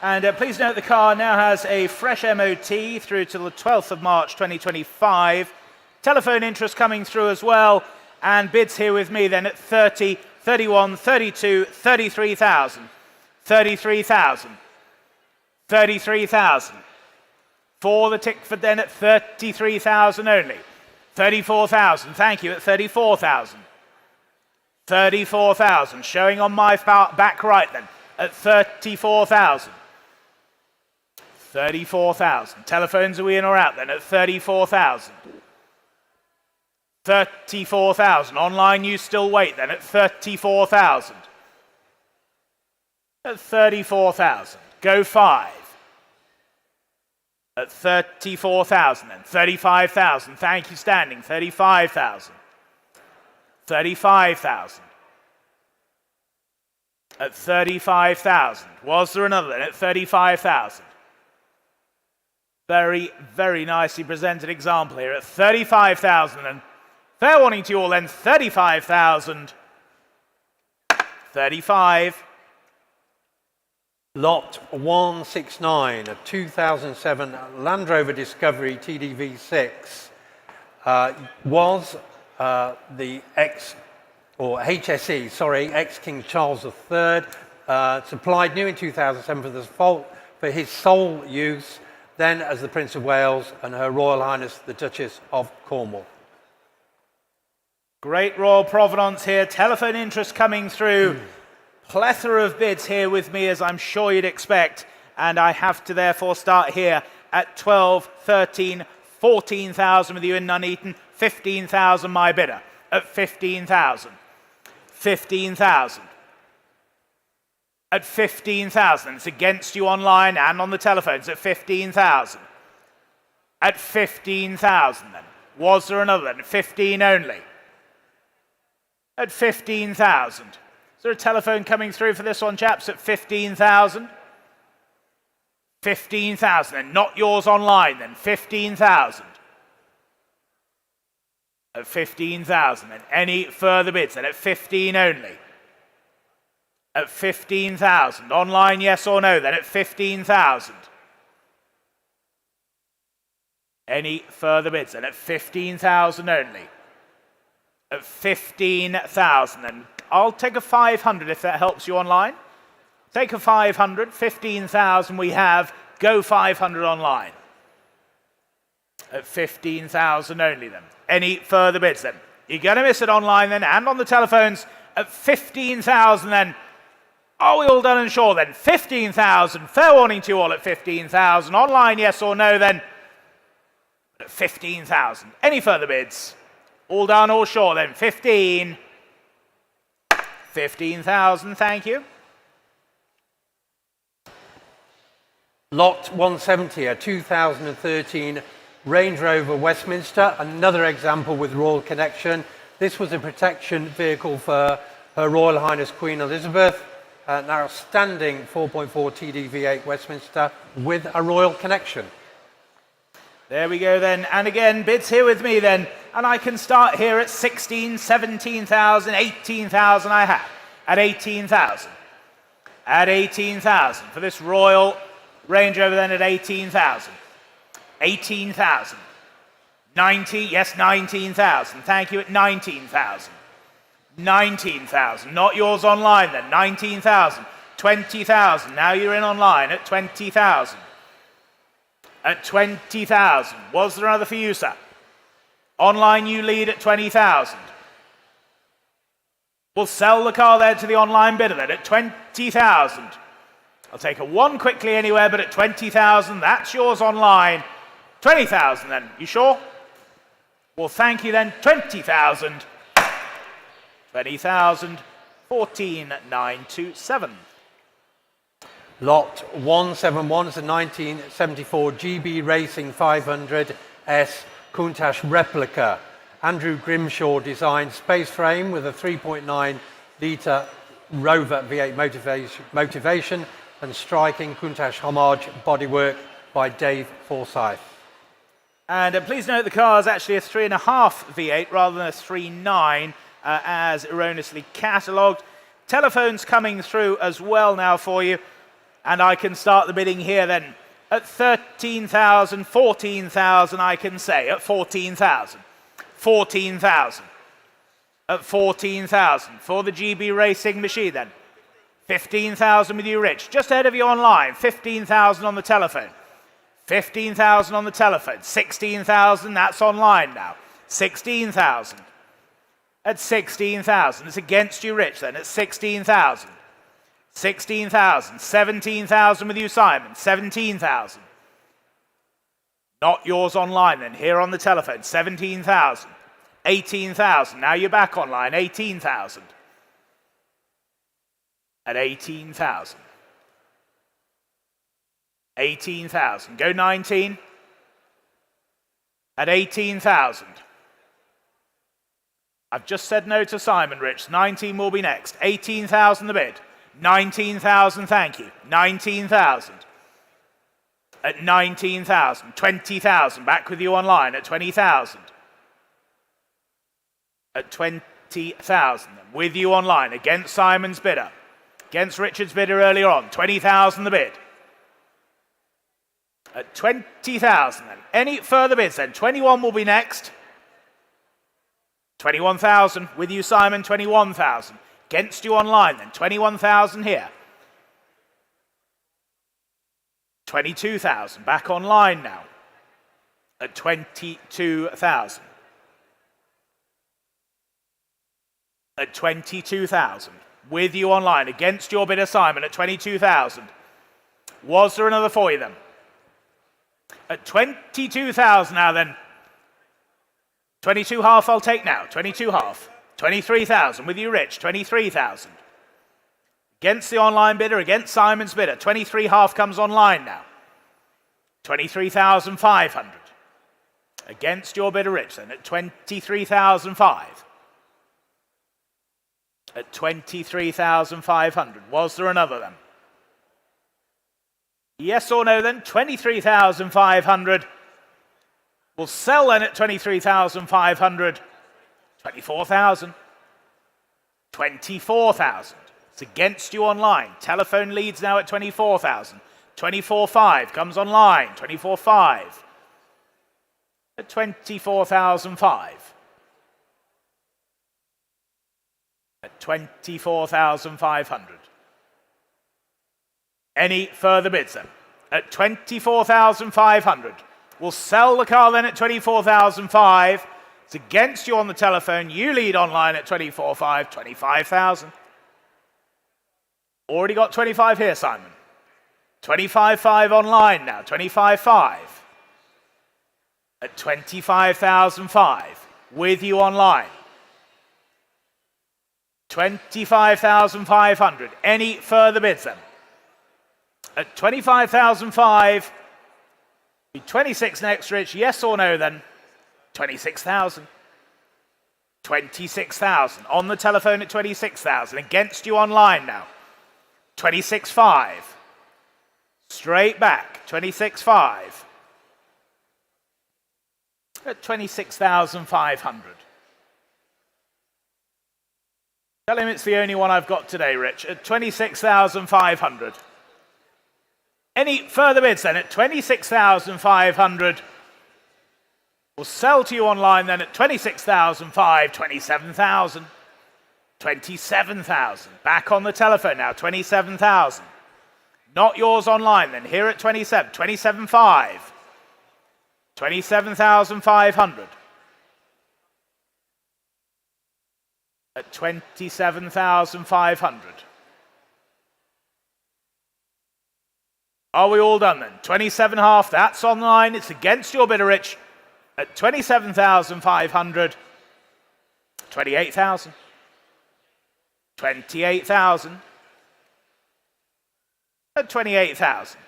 Speaker 1: And please note the car now has a fresh MOT through to the 12th of March 2025. Telephone interest coming through as well. And bids here with me then at 30, 31, 32, 33,000. 33,000. 33,000. For the Tickford then at 33,000 only. 34,000, thank you, at 34,000. 34,000, showing on my back right then, at 34,000. 34,000. Telephones, are we in or out then at 34,000? 34,000. Online, you still wait then at 34,000. At 34,000. Go 5. At 34,000 then. 35,000. Thank you, standing. 35,000. 35,000. At 35,000. Was there another then at 35,000? Very, very nicely presented example here at 35,000. And fair warning to you all then, 35,000. 35.
Speaker 2: Lot 169, a 2007 Land Rover Discovery TDV6, was the ex-King Charles III, supplied new in 2007 for his sole use, then as the Prince of Wales and Her Royal Highness the Duchess of Cornwall.
Speaker 1: Great royal provenance here. Telephone interest coming through. Plethora of bids here with me, as I'm sure you'd expect. And I have to therefore start here at 12, 13, 14,000 with you in Nuneaton. 15,000 my bidder at 15,000. 15,000. At 15,000. It's against you online and on the telephones at 15,000. At 15,000 then. Was there another then? 15 only. At 15,000. Is there a telephone coming through for this one, chaps, at 15,000? 15,000 then. Not yours online then. 15,000. At 15,000 then. Any further bids then? At 15 only. At 15,000. Online, yes or no then? At 15,000. Any further bids then? At 15,000 only. At 15,000 then. I'll take a 500 if that helps you online. Take a 500. 15,000 we have. Go 500 online. At 15,000 only then. Any further bids then? You're going to miss it online then and on the telephones at 15,000 then. Are we all done and sure then? 15,000. Fair warning to you all at 15,000. Online, yes or no then? At 15,000. Any further bids? All done or sure then? 15. 15,000, thank you.
Speaker 2: Lot 170, a 2013 Range Rover Westminster, another example with Royal Connection. This was a protection vehicle for Her Royal Highness Queen Elizabeth, an outstanding 4.4 TD-V8 Westminster with a Royal Connection.
Speaker 1: There we go then. And again, bids here with me then. And I can start here at 16, 17,000, 18,000 I have. At 18,000. At 18,000. For this Royal Range Rover then at 18,000. 18,000. 90, yes, 19,000. Thank you at 19,000. 19,000. Not yours online then. 19,000. 20,000. Now you're in online at 20,000. At 20,000. Was there another for you, sir? Online, you lead at 20,000. We'll sell the car there to the online bidder then at 20,000. I'll take a 1 quickly anywhere, but at 20,000, that's yours online. 20,000 then, you sure? Well, thank you then, 20,000. 20,000, 14,927.
Speaker 2: Lot 171 is a 1974 GB Racing 500S Countach replica. Andrew Grimshaw designed space frame with a 3.9 litre Rover V8 motivation and striking Countach homage bodywork by Dave Forsyth.
Speaker 1: And please note the car is actually a 3.5 V8 rather than a 3.9 as erroneously catalogued. Telephones coming through as well now for you. And I can start the bidding here then. At 13,000, 14,000 I can say. At 14,000. 14,000. At 14,000 for the GB Racing machine then. 15,000 with you, Rich. Just ahead of you online. 15,000 on the telephone. 15,000 on the telephone. 16,000, that's online now. 16,000. At 16,000. It's against you, Rich, then. At 16,000. 16,000. 17,000 with you, Simon. 17,000. Not yours online, then. Here on the telephone. 17,000. 18,000. Now you're back online. 18,000. At 18,000. 18,000. Go 19. At 18,000. I've just said no to Simon, Rich. 19 will be next. 18,000 the bid. 19,000, thank you. 19,000. At 19,000. 20,000. Back with you online at 20,000. At 20,000. With you online against Simon's bidder. Against Richard's bidder earlier on. 20,000 the bid. At 20,000 then. Any further bids then? 21 will be next. 21,000. With you, Simon, 21,000. Against you online then. 21,000 here. 22,000. Back online now. At 22,000. At 22,000. With you online. Against your bidder, Simon, at 22,000. Was there another for you then? At 22,000 now then. 22 half I'll take now. 22 half. 23,000 with you, Rich. 23,000. Against the online bidder, against Simon's bidder. 23 half comes online now. 23,500. Against your bidder, Rich, then at 23,005. At 23,500. Was there another then? Yes or no then? 23,500. We'll sell then at 23,500. 24,000. 24,000. It's against you online. Telephone leads now at 24,000. 24,500 comes online. 24,500. At 24,500. At 24,500. Any further bids then? At 24,500. We'll sell the car then at 24,500. It's against you on the telephone. You lead online at 24,500. 25,000. Already got 25 here, Simon. 25,500 online now. 25,500. At 25,500. With you online. 25,500. Any further bids then? At 25,500. Be 26 next, Rich. Yes or no then? 26,000. 26,000. On the telephone at 26,000. Against you online now. 26,500. Straight back. 26,500. At 26,500. Tell him it's the only one I've got today, Rich. At 26,500. Any further bids then at 26,500. We'll sell to you online then at 26,500. 27,000. 27,000. Back on the telephone now. 27,000. Not yours online then. Here at 27. 27,500. 27,500. at 27,500. Are we all done then? 27.5, that's online. It's against your bidder, Rich, at 27,500. 28,000. 28,000. At 28,000.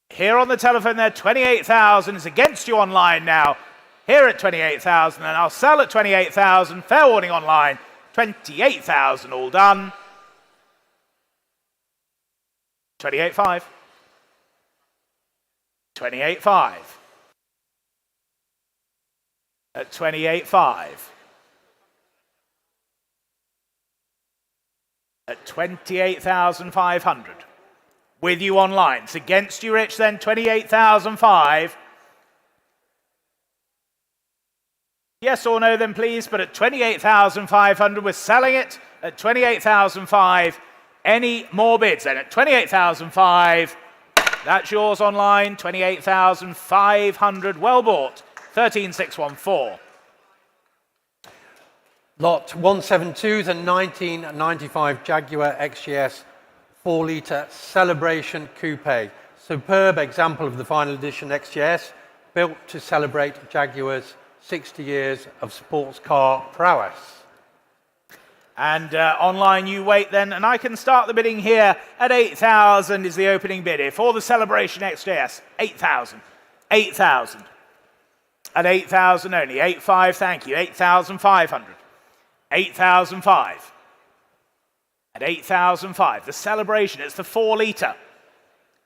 Speaker 1: Here on the telephone there, 28,000 is against you online now. Here at 28,000, and I'll sell at 28,000. Fair warning online, 28,000 all done. 28.5. 28.5. At 28.5. At 28,500. With you online. It's against you, Rich, then 28,005. Yes or no, then please, but at 28,500, we're selling it at 28,005. Any more bids then at 28,005? That's yours online, 28,500. Well bought, 13,614.
Speaker 2: Lot 172 is a 1995 Jaguar XJS 4-litre Celebration Coupe. Superb example of the final edition XJS, built to celebrate Jaguar's 60 years of sports car prowess.
Speaker 1: And online you wait then, and I can start the bidding here at 8,000 is the opening bid here for the Celebration XJS. 8,000. 8,000. At 8,000 only. 8.5, thank you. 8,500. 8,005. At 8,005. The Celebration, it's the 4-litre.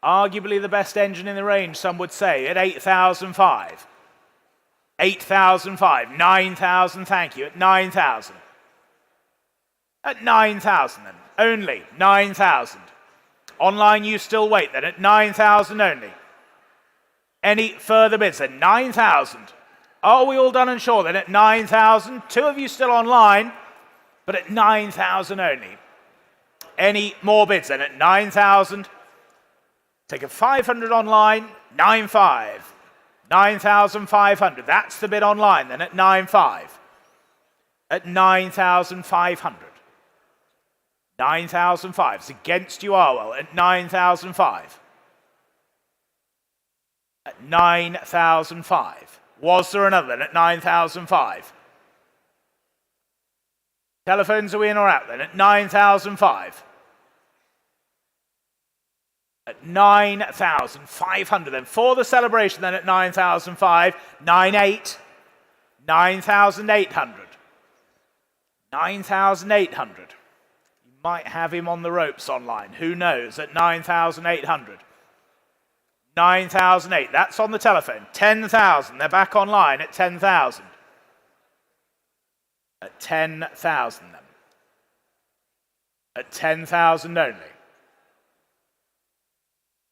Speaker 1: Arguably the best engine in the range, some would say, at 8,005. 8,005. 9,000, thank you. At 9,000. At 9,000 then. Only 9,000. Online you still wait then at 9,000 only. Any further bids then? 9,000. Are we all done and sure then at 9,000? Two of you still online, but at 9,000 only. Any more bids then at 9,000? Take a 500 online, 9.5. 9,500. That's the bid online then at 9.5. At 9,500. 9,005. It's against you, Arwell, at 9,005. At 9,005. Was there another then at 9,005? Telephones, are we in or out then at 9,005? At 9,500 then. For the Celebration then at 9,005. 9.8. 9,800. 9,800. You might have him on the ropes online. Who knows? At 9,800. 9,008. That's on the telephone. 10,000. They're back online at 10,000. At 10,000 then. At 10,000 only.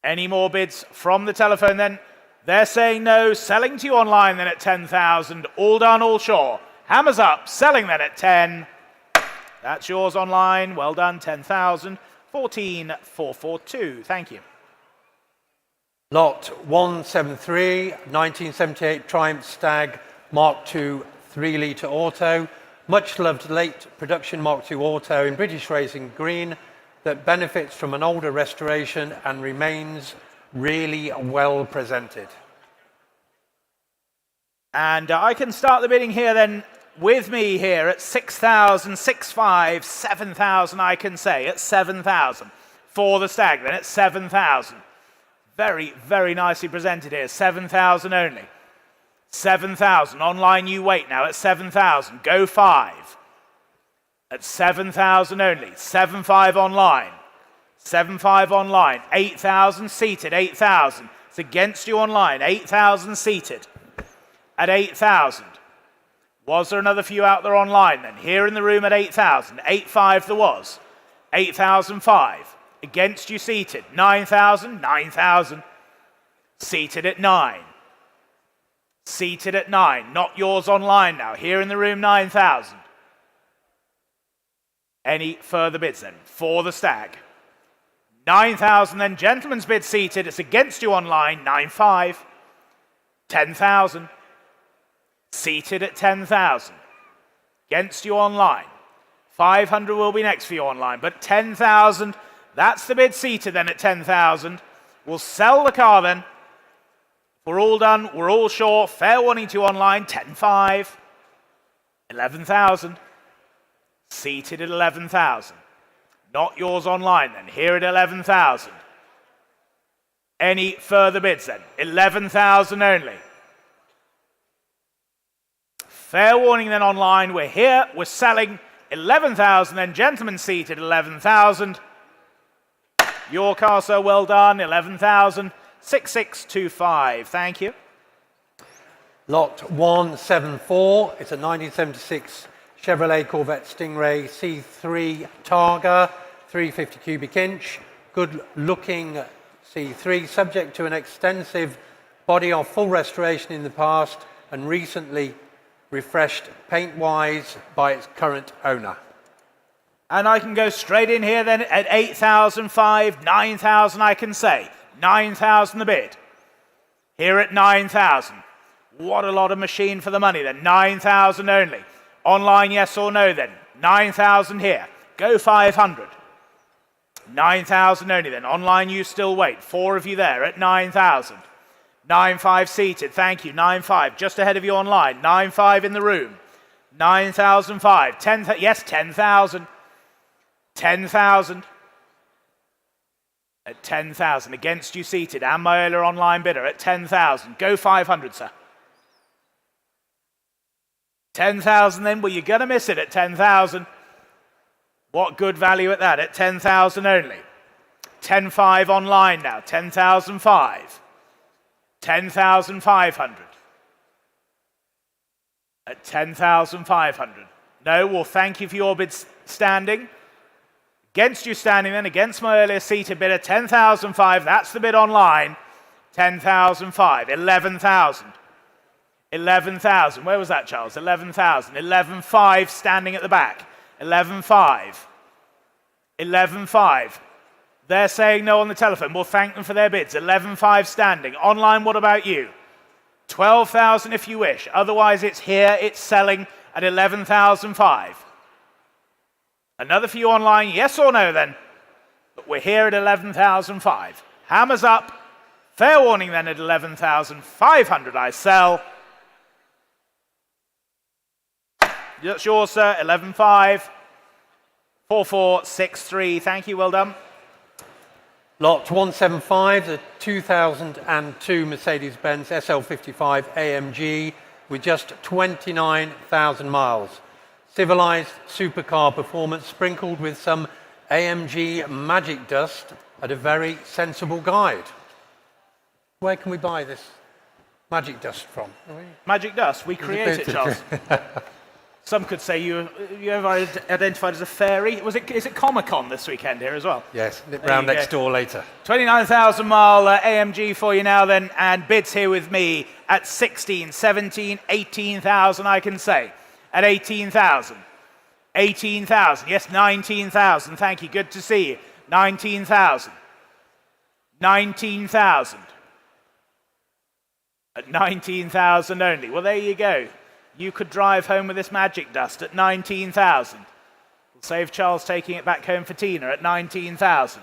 Speaker 1: Any more bids from the telephone then? They're saying no. Selling to you online then at 10,000. All done, all sure. Hammers up. Selling then at 10. That's yours online. Well done. 10,000. 14,442. Thank you.
Speaker 2: Lot 173, 1978 Triumph Stag Mark II 3-litre auto. Much loved late production Mark II auto in British Racing Green that benefits from an older restoration and remains really well presented.
Speaker 1: And I can start the bidding here then with me here at 6,000, 6,500, 7,000 I can say at 7,000. For the Stag then at 7,000. Very, very nicely presented here. 7,000 only. 7,000. Online you wait now at 7,000. Go 5. At 7,000 only. 7,500 online. 7,500 online. 8,000 seated. 8,000. It's against you online. 8,000 seated. At 8,000. Was there another few out there online then? Here in the room at 8,000. 8,500 there was. 8,005. Against you seated. 9,000. 9,000. Seated at 9. Seated at 9. Not yours online now. Here in the room 9,000. Any further bids then? For the Stag. 9,000 then. Gentleman's bid seated. It's against you online. 9,500. 10,000. seated at 10,000. Against you online. 500 will be next for you online, but 10,000, that's the bid seated then at 10,000. We'll sell the car then. We're all done, we're all sure. Fair warning to you online, 10,500. 11,000. Seated at 11,000. Not yours online then, here at 11,000. Any further bids then? 11,000 only. Fair warning then online, we're here, we're selling 11,000 then. Gentlemen seated 11,000. Your car, sir, well done, 11,000. 6625, thank you.
Speaker 2: Lot 174, it's a 1976 Chevrolet Corvette Stingray C3 Targa, 350 cubic inch. Good looking C3, subject to an extensive body of full restoration in the past and recently refreshed paint-wise by its current owner.
Speaker 1: And I can go straight in here then at 8,005, 9,000 I can say. 9,000 the bid. Here at 9,000. What a lot of machine for the money then. 9,000 only. Online, yes or no then. 9,000 here. Go 500. 9,000 only then. Online, you still wait. 4 of you there at 9,000. 9,500 seated. Thank you. 9,500. Just ahead of you online. 9,500 in the room. 9,005. 10,000. Yes, 10,000. 10,000. At 10,000. Against you seated. And my earlier online bidder at 10,000. Go 500, sir. 10,000 then. Well, you're going to miss it at 10,000. What good value at that? At 10,000 only. 10,500 online now. 10,005. 10,500. At 10,500. No, well, thank you for your bid standing. Against you standing then, against my earlier seated bidder, 10,500. That's the bid online. 10,500. 11,000. 11,000. Where was that, Charles? 11,000. 11,500 standing at the back. 11,500. 11,500. They're saying no on the telephone. We'll thank them for their bids. 11,500 standing. Online, what about you? 12,000 if you wish. Otherwise, it's here. It's selling at 11,500. Another for you online. Yes or no then? But we're here at 11,500. Hammers up. Fair warning then at 11,500. I sell. That's yours, sir. 11,500. 4463. Thank you. Well done.
Speaker 2: Lot 175, the 2002 Mercedes-Benz SL55 AMG with just 29,000 miles. Civilized supercar performance sprinkled with some AMG magic dust at a very sensible guide. Where can we buy this magic dust from?
Speaker 1: Magic dust. We create it, Charles. Some could say you ever identified as a fairy. Is it Comic-Con this weekend here as well?
Speaker 2: Yes, round next door later.
Speaker 1: 29,000 mile AMG for you now then, and bids here with me at 16, 17, 18,000 I can say. At 18,000. 18,000. Yes, 19,000. Thank you. Good to see you. 19,000. 19,000. At 19,000 only. Well, there you go. You could drive home with this magic dust at 19,000. We'll save Charles taking it back home for Tina at 19,000.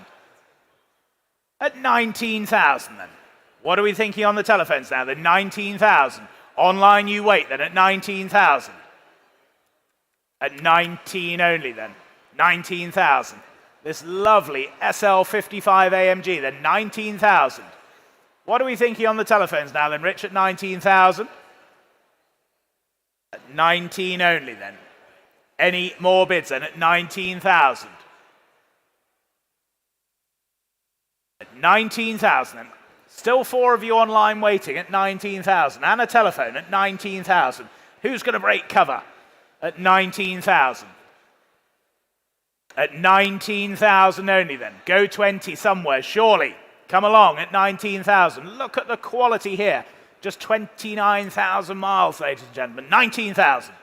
Speaker 1: At 19,000 then. What are we thinking on the telephones now? Then 19,000. Online you wait then at 19,000. At 19 only then. 19,000. This lovely SL55 AMG then. 19,000. What are we thinking on the telephones now then, Rich, at 19,000? At 19 only then. Any more bids then at 19,000? At 19,000 then. Still 4 of you online waiting at 19,000. And a telephone at 19,000. Who's going to break cover at 19,000? At 19,000 only then. Go 20 somewhere, surely. Come along at 19,000. Look at the quality here. Just 29,000 miles, ladies and gentlemen. 19,000.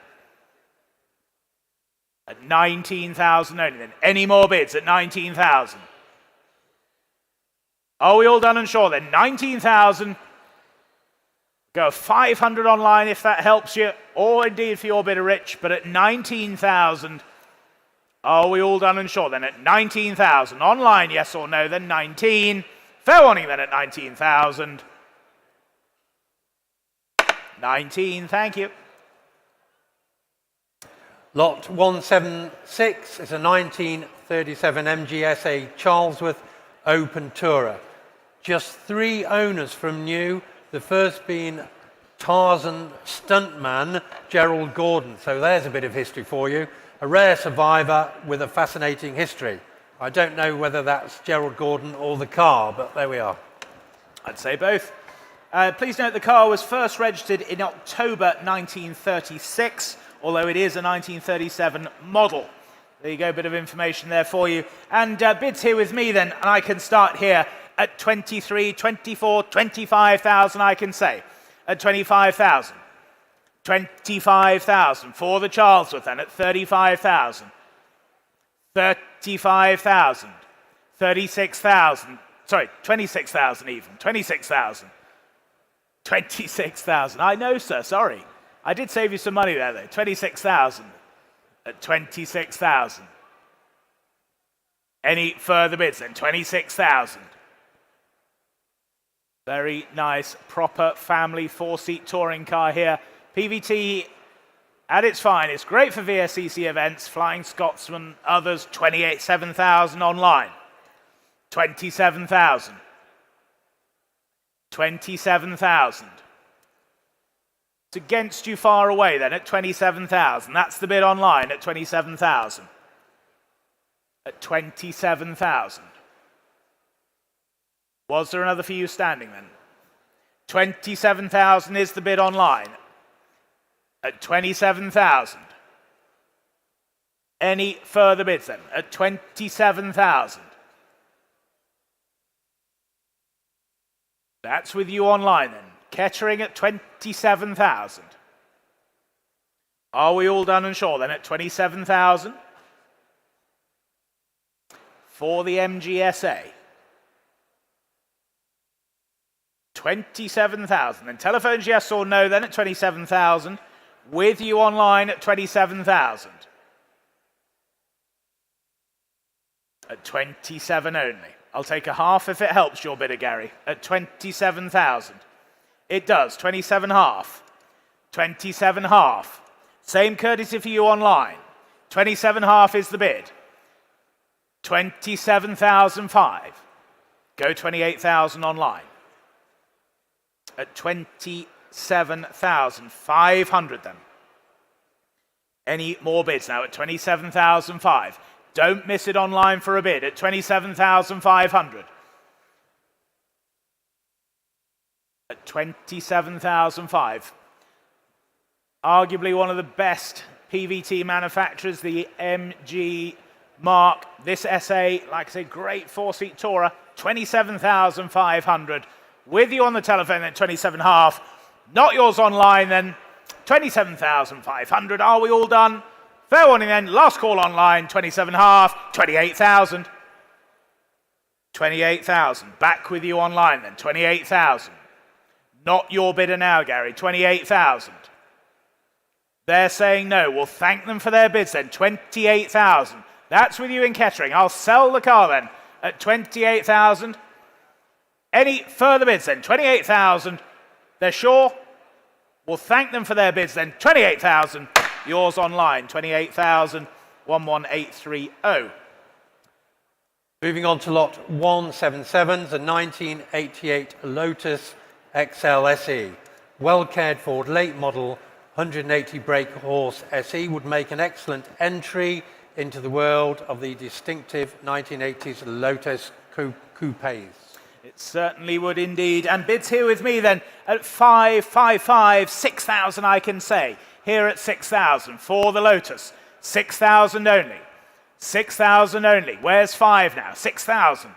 Speaker 1: At 19,000 only then. Any more bids at 19,000? Are we all done and sure then? 19,000. Go 500 online if that helps you, or indeed for your bit of rich, but at 19,000. Are we all done and sure then? At 19,000. Online, yes or no, then 19. Fair warning then at 19,000. 19, thank you.
Speaker 2: Lot 176 is a 1937 MGSA Charlesworth Open Tourer. Just 3 owners from new, the first being Tarzan stuntman Gerald Gordon. So there's a bit of history for you. A rare survivor with a fascinating history. I don't know whether that's Gerald Gordon or the car, but there we are.
Speaker 1: I'd say both. Please note the car was first registered in October 1936, although it is a 1937 model. There you go, a bit of information there for you. And bids here with me then, and I can start here at 23, 24, 25,000 I can say. At 25,000. 25,000 for the Charlesworth then at 35,000. 35,000. 36,000. Sorry, 26,000 even. 26,000. 26,000. I know, sir, sorry. I did save you some money there, though. 26,000 at 26,000. Any further bids then? 26,000. Very nice, proper family 4-seat touring car here. PVT at its finest. Great for VSCC events, Flying Scotsman, others. 27,000 online. 27,000. 27,000. It's against you far away then at 27,000. That's the bid online at 27,000. At 27,000. Was there another for you standing then? 27,000 is the bid online. At 27,000. Any further bids then? At 27,000. That's with you online then. Kettering at 27,000. Are we all done and sure then at 27,000? For the MGSA. 27,000. Then telephones yes or no then at 27,000. With you online at 27,000. At 27 only. I'll take a half if it helps your bidder, Gary. At 27,000. It does. 27 half. 27 half. Same courtesy for you online. 27 half is the bid. 27,005. Go 28,000 online. At 27,500 then. Any more bids now at 27,005. Don't miss it online for a bid at 27,500. At 27,005. Arguably one of the best PVT manufacturers, the MG Mark. This SA, like I say, great 4-seat tourer, 27,500. With you on the telephone at 27.5. Not yours online then, 27,500. Are we all done? Fair warning then, last call online, 27.5, 28,000. 28,000. Back with you online then, 28,000. Not your bidder now, Gary, 28,000. They're saying no. We'll thank them for their bids then, 28,000. That's with you in Kettering. I'll sell the car then at 28,000. Any further bids then, 28,000. They're sure? We'll thank them for their bids then, 28,000. Yours online, 28,000, 11830.
Speaker 2: Moving on to lot 177, the 1988 Lotus XL SE. Well cared for, late model, 180 brake horse SE would make an excellent entry into the world of the distinctive 1980s Lotus coupes.
Speaker 1: It certainly would indeed. And bids here with me then at 555, 6,000 I can say. Here at 6,000 for the Lotus. 6,000 only. 6,000 only. Where's 5 now? 6,000.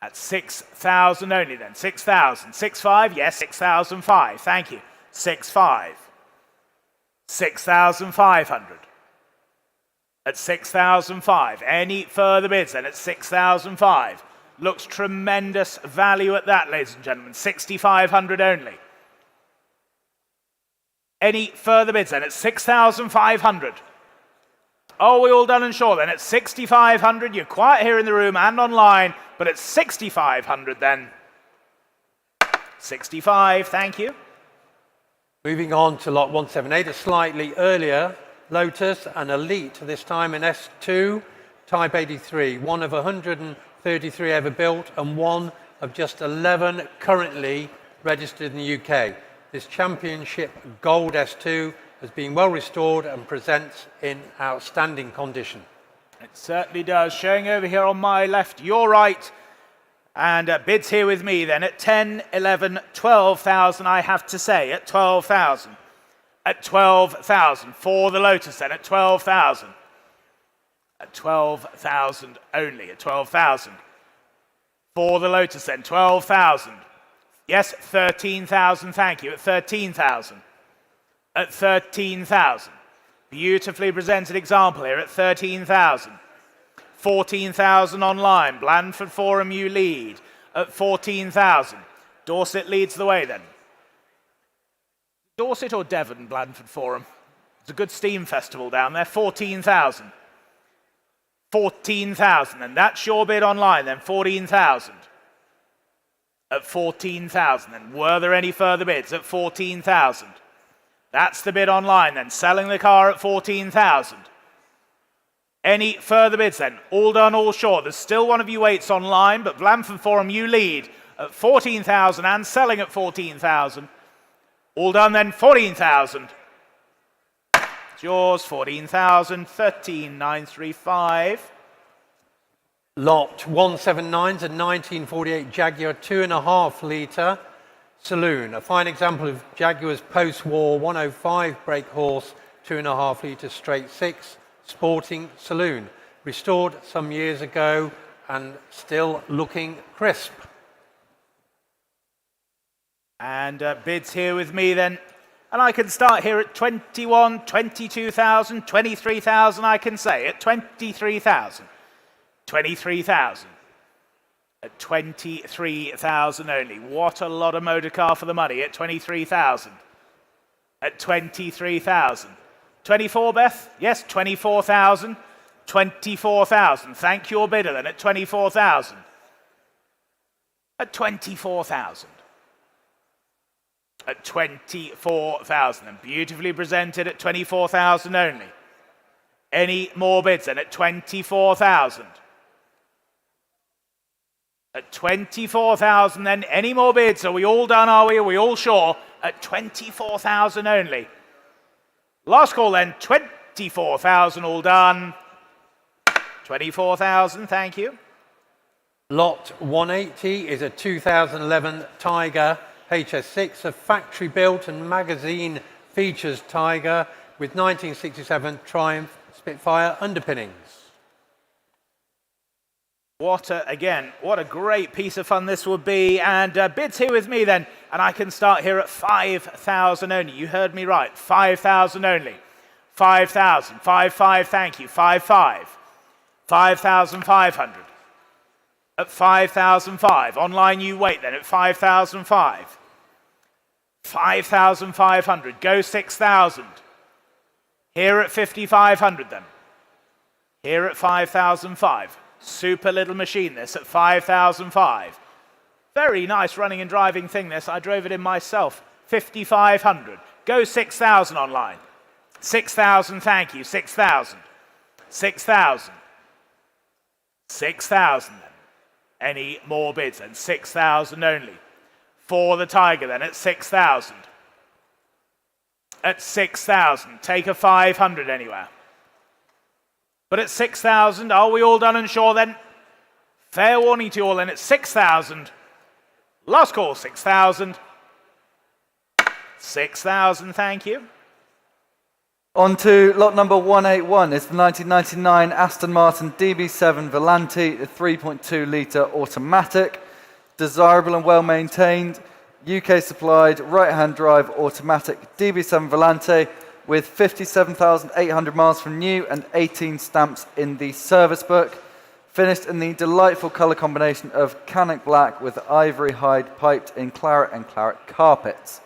Speaker 1: At 6,000 only then. 6,000. 6,5? Yes, 6,005. Thank you. 6,5. 6,500. At 6,005. Any further bids then at 6,005? Looks tremendous value at that, ladies and gentlemen. 6,500 only. Any further bids then at 6,500? Are we all done and sure then? At 6,500, you're quiet here in the room and online, but at 6,500 then. 65, thank you.
Speaker 2: Moving on to lot 178, a slightly earlier Lotus, an Elite, this time an S2 Type 83, one of 133 ever built and one of just 11 currently registered in the UK. This championship gold S2 has been well restored and presents in outstanding condition.
Speaker 1: It certainly does. Showing over here on my left, your right. And bids here with me then at 10, 11, 12,000, I have to say, at 12,000. At 12,000 for the Lotus then, at 12,000. At 12,000 only, at 12,000. For the Lotus then, 12,000. Yes, 13,000, thank you, at 13,000. At 13,000. Beautifully presented example here at 13,000. 14,000 online. Blandford Forum, you lead at 14,000. Dorset leads the way then. Dorset or Devon, Blandford Forum? It's a good steam festival down there. 14,000. 14,000. And that's your bid online then. 14,000. At 14,000. And were there any further bids at 14,000? That's the bid online then. Selling the car at 14,000. Any further bids then? All done, all short. There's still one of you waits online, but Blandford Forum, you lead at 14,000 and selling at 14,000. All done then, 14,000. It's yours, 14,000, 13,935.
Speaker 2: Lot 179 is a 1948 Jaguar 2.5 litre saloon. A fine example of Jaguar's post-war 105 brake horse 2.5 litre straight six sporting saloon. Restored some years ago and still looking crisp.
Speaker 1: And bids here with me then. And I can start here at 21, 22,000, 23,000 I can say at 23,000. 23,000. At 23,000 only. What a lot of motor car for the money at 23,000. At 23,000. 24, Beth? Yes, 24,000. 24,000. Thank your bidder then at 24,000. At 24,000. At 24,000. And beautifully presented at 24,000 only. Any more bids then at 24,000? At 24,000 then, any more bids? Are we all done, are we? Are we all sure? At 24,000 only. Last call then, 24,000 all done. 24,000, thank you.
Speaker 2: Lot 180 is a 2011 Tiger HS6, a factory built and magazine features Tiger with 1967 Triumph Spitfire underpinnings.
Speaker 1: What a great piece of fun this would be. And bids here with me then. And I can start here at 5,000 only. You heard me right. 5,000 only. 5,000. 5,500, thank you. 5,500. 5,500. At 5,500. Online you wait then at 5,500. 5,500. Go 6,000. Here at 5,500 then. Here at 5,500. Super little machine this at 5,005. Very nice running and driving thing this. I drove it in myself. 5,500. Go 6,000 online. 6,000, thank you. 6,000. 6,000. 6,000 then. Any more bids then? 6,000 only. For the Tiger then at 6,000. At 6,000. Take a 500 anywhere. But at 6,000, are we all done and sure then? Fair warning to you all then at 6,000. Last call, 6,000. 6,000, thank you.
Speaker 3: On to lot number 181. It's the 1999 Aston Martin DB7 Volante, the 3.2 litre automatic. Desirable and well maintained. UK supplied right-hand drive automatic DB7 Volante with 57,800 miles from new and 18 stamps in the service book. Finished in the delightful colour combination of Canic Black with ivory hide piped in claret and claret carpets.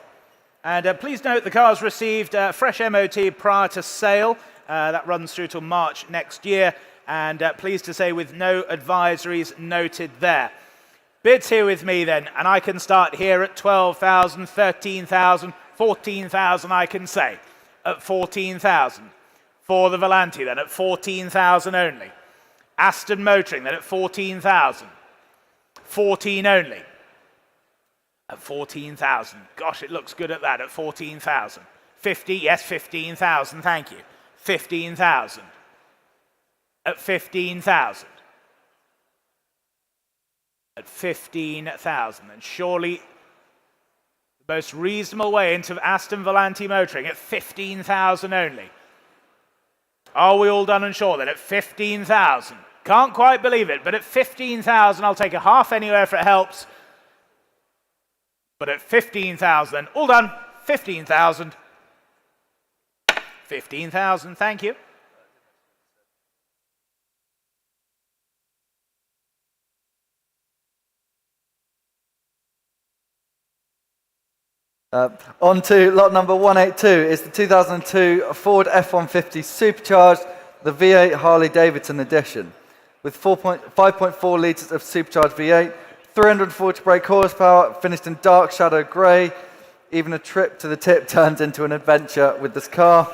Speaker 1: And please note the car's received fresh MOT prior to sale. That runs through till March next year. And pleased to say with no advisories noted there. Bids here with me then, and I can start here at 12,000, 13,000, 14,000 I can say. At 14,000. For the Volante then at 14,000 only. Aston Motoring then at 14,000. 14 only. At 14,000. Gosh, it looks good at that, at 14,000. 50, yes, 15,000, thank you. 15,000. At 15,000. At 15,000. And surely the most reasonable way into Aston Volante Motoring at 15,000 only. Are we all done and sure then at 15,000? Can't quite believe it, but at 15,000 I'll take a half anywhere if it helps. But at 15,000, all done, 15,000. 15,000, thank you.
Speaker 3: On to lot number 182 is the 2002 Ford F-150 Supercharged, the V8 Harley-Davidson edition. With 5.4 litres of supercharged V8, 340 brake horsepower, finished in dark shadow grey. Even a trip to the tip turns into an adventure with this car.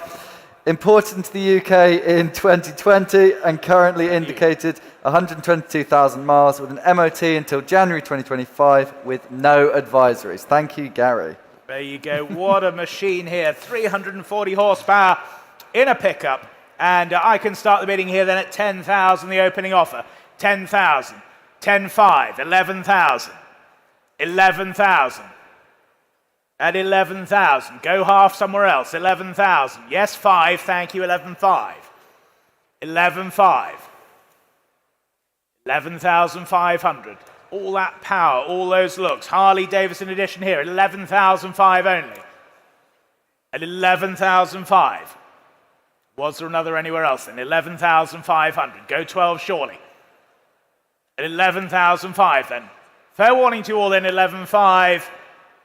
Speaker 3: Imported into the UK in 2020 and currently indicated 122,000 miles with an MOT until January 2025 with no advisories. Thank you, Gary.
Speaker 1: There you go. What a machine here. 340 horsepower in a pickup. And I can start the bidding here then at 10,000, the opening offer. 10,000, 10,500, 11,000, 11,000. At 11,000. Go half somewhere else. 11,000. Yes, 5. Thank you. 11,500. 11,500. 11,500. All that power, all those looks. Harley Davidson edition here. 11,500 only. At 11,500. Was there another anywhere else then? 11,500. Go 12 surely. At 11,500 then. Fair warning to you all then, 11,500.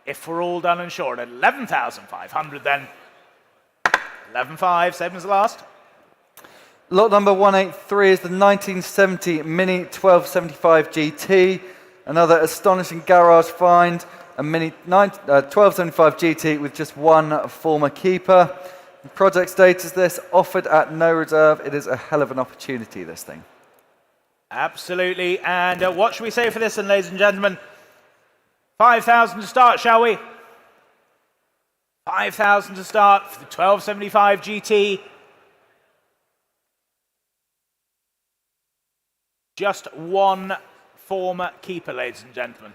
Speaker 1: If we're all done and sure. At 11,500 then. 11,500, same as the last.
Speaker 3: Lot number 183 is the 1970 Mini 1275 GT. Another astonishing garage find. A Mini 1275 GT with just one former keeper. Project status this, offered at no reserve. It is a hell of an opportunity, this thing.
Speaker 1: Absolutely. And what should we say for this, then, ladies and gentlemen? 5,000 to start, shall we? 5,000 to start for the 1275 GT. Just one former keeper, ladies and gentlemen.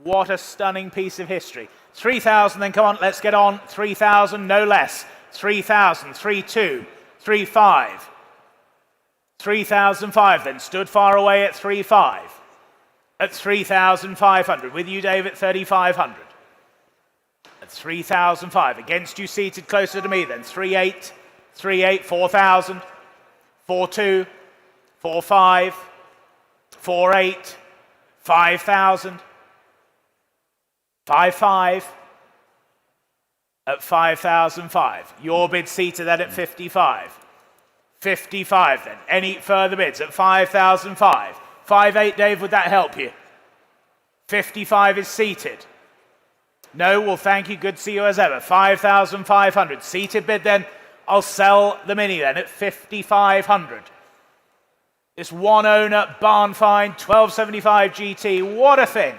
Speaker 1: What a stunning piece of history. 3,000 then, come on, let's get on. 3,000, no less. 3,000, 3,2, 3,500. 3,500 then, stood far away at 3,500. At 3,500, with you, Dave, at 3,500. At 3,500, against you seated closer to me then. 3,800, 3,800, 4,000, 4,200, 4,500, 4,800, 5,000, 5,500. At 5,500. Your bid seated then at 55. 55 then. Any further bids at 5,500? 5,800, Dave, would that help you? 55 is seated. No, well, thank you. Good to see you as ever. 5,500. Seated bid then. I'll sell the Mini then at 5,500. This one owner barn find 1275 GT. What a thing.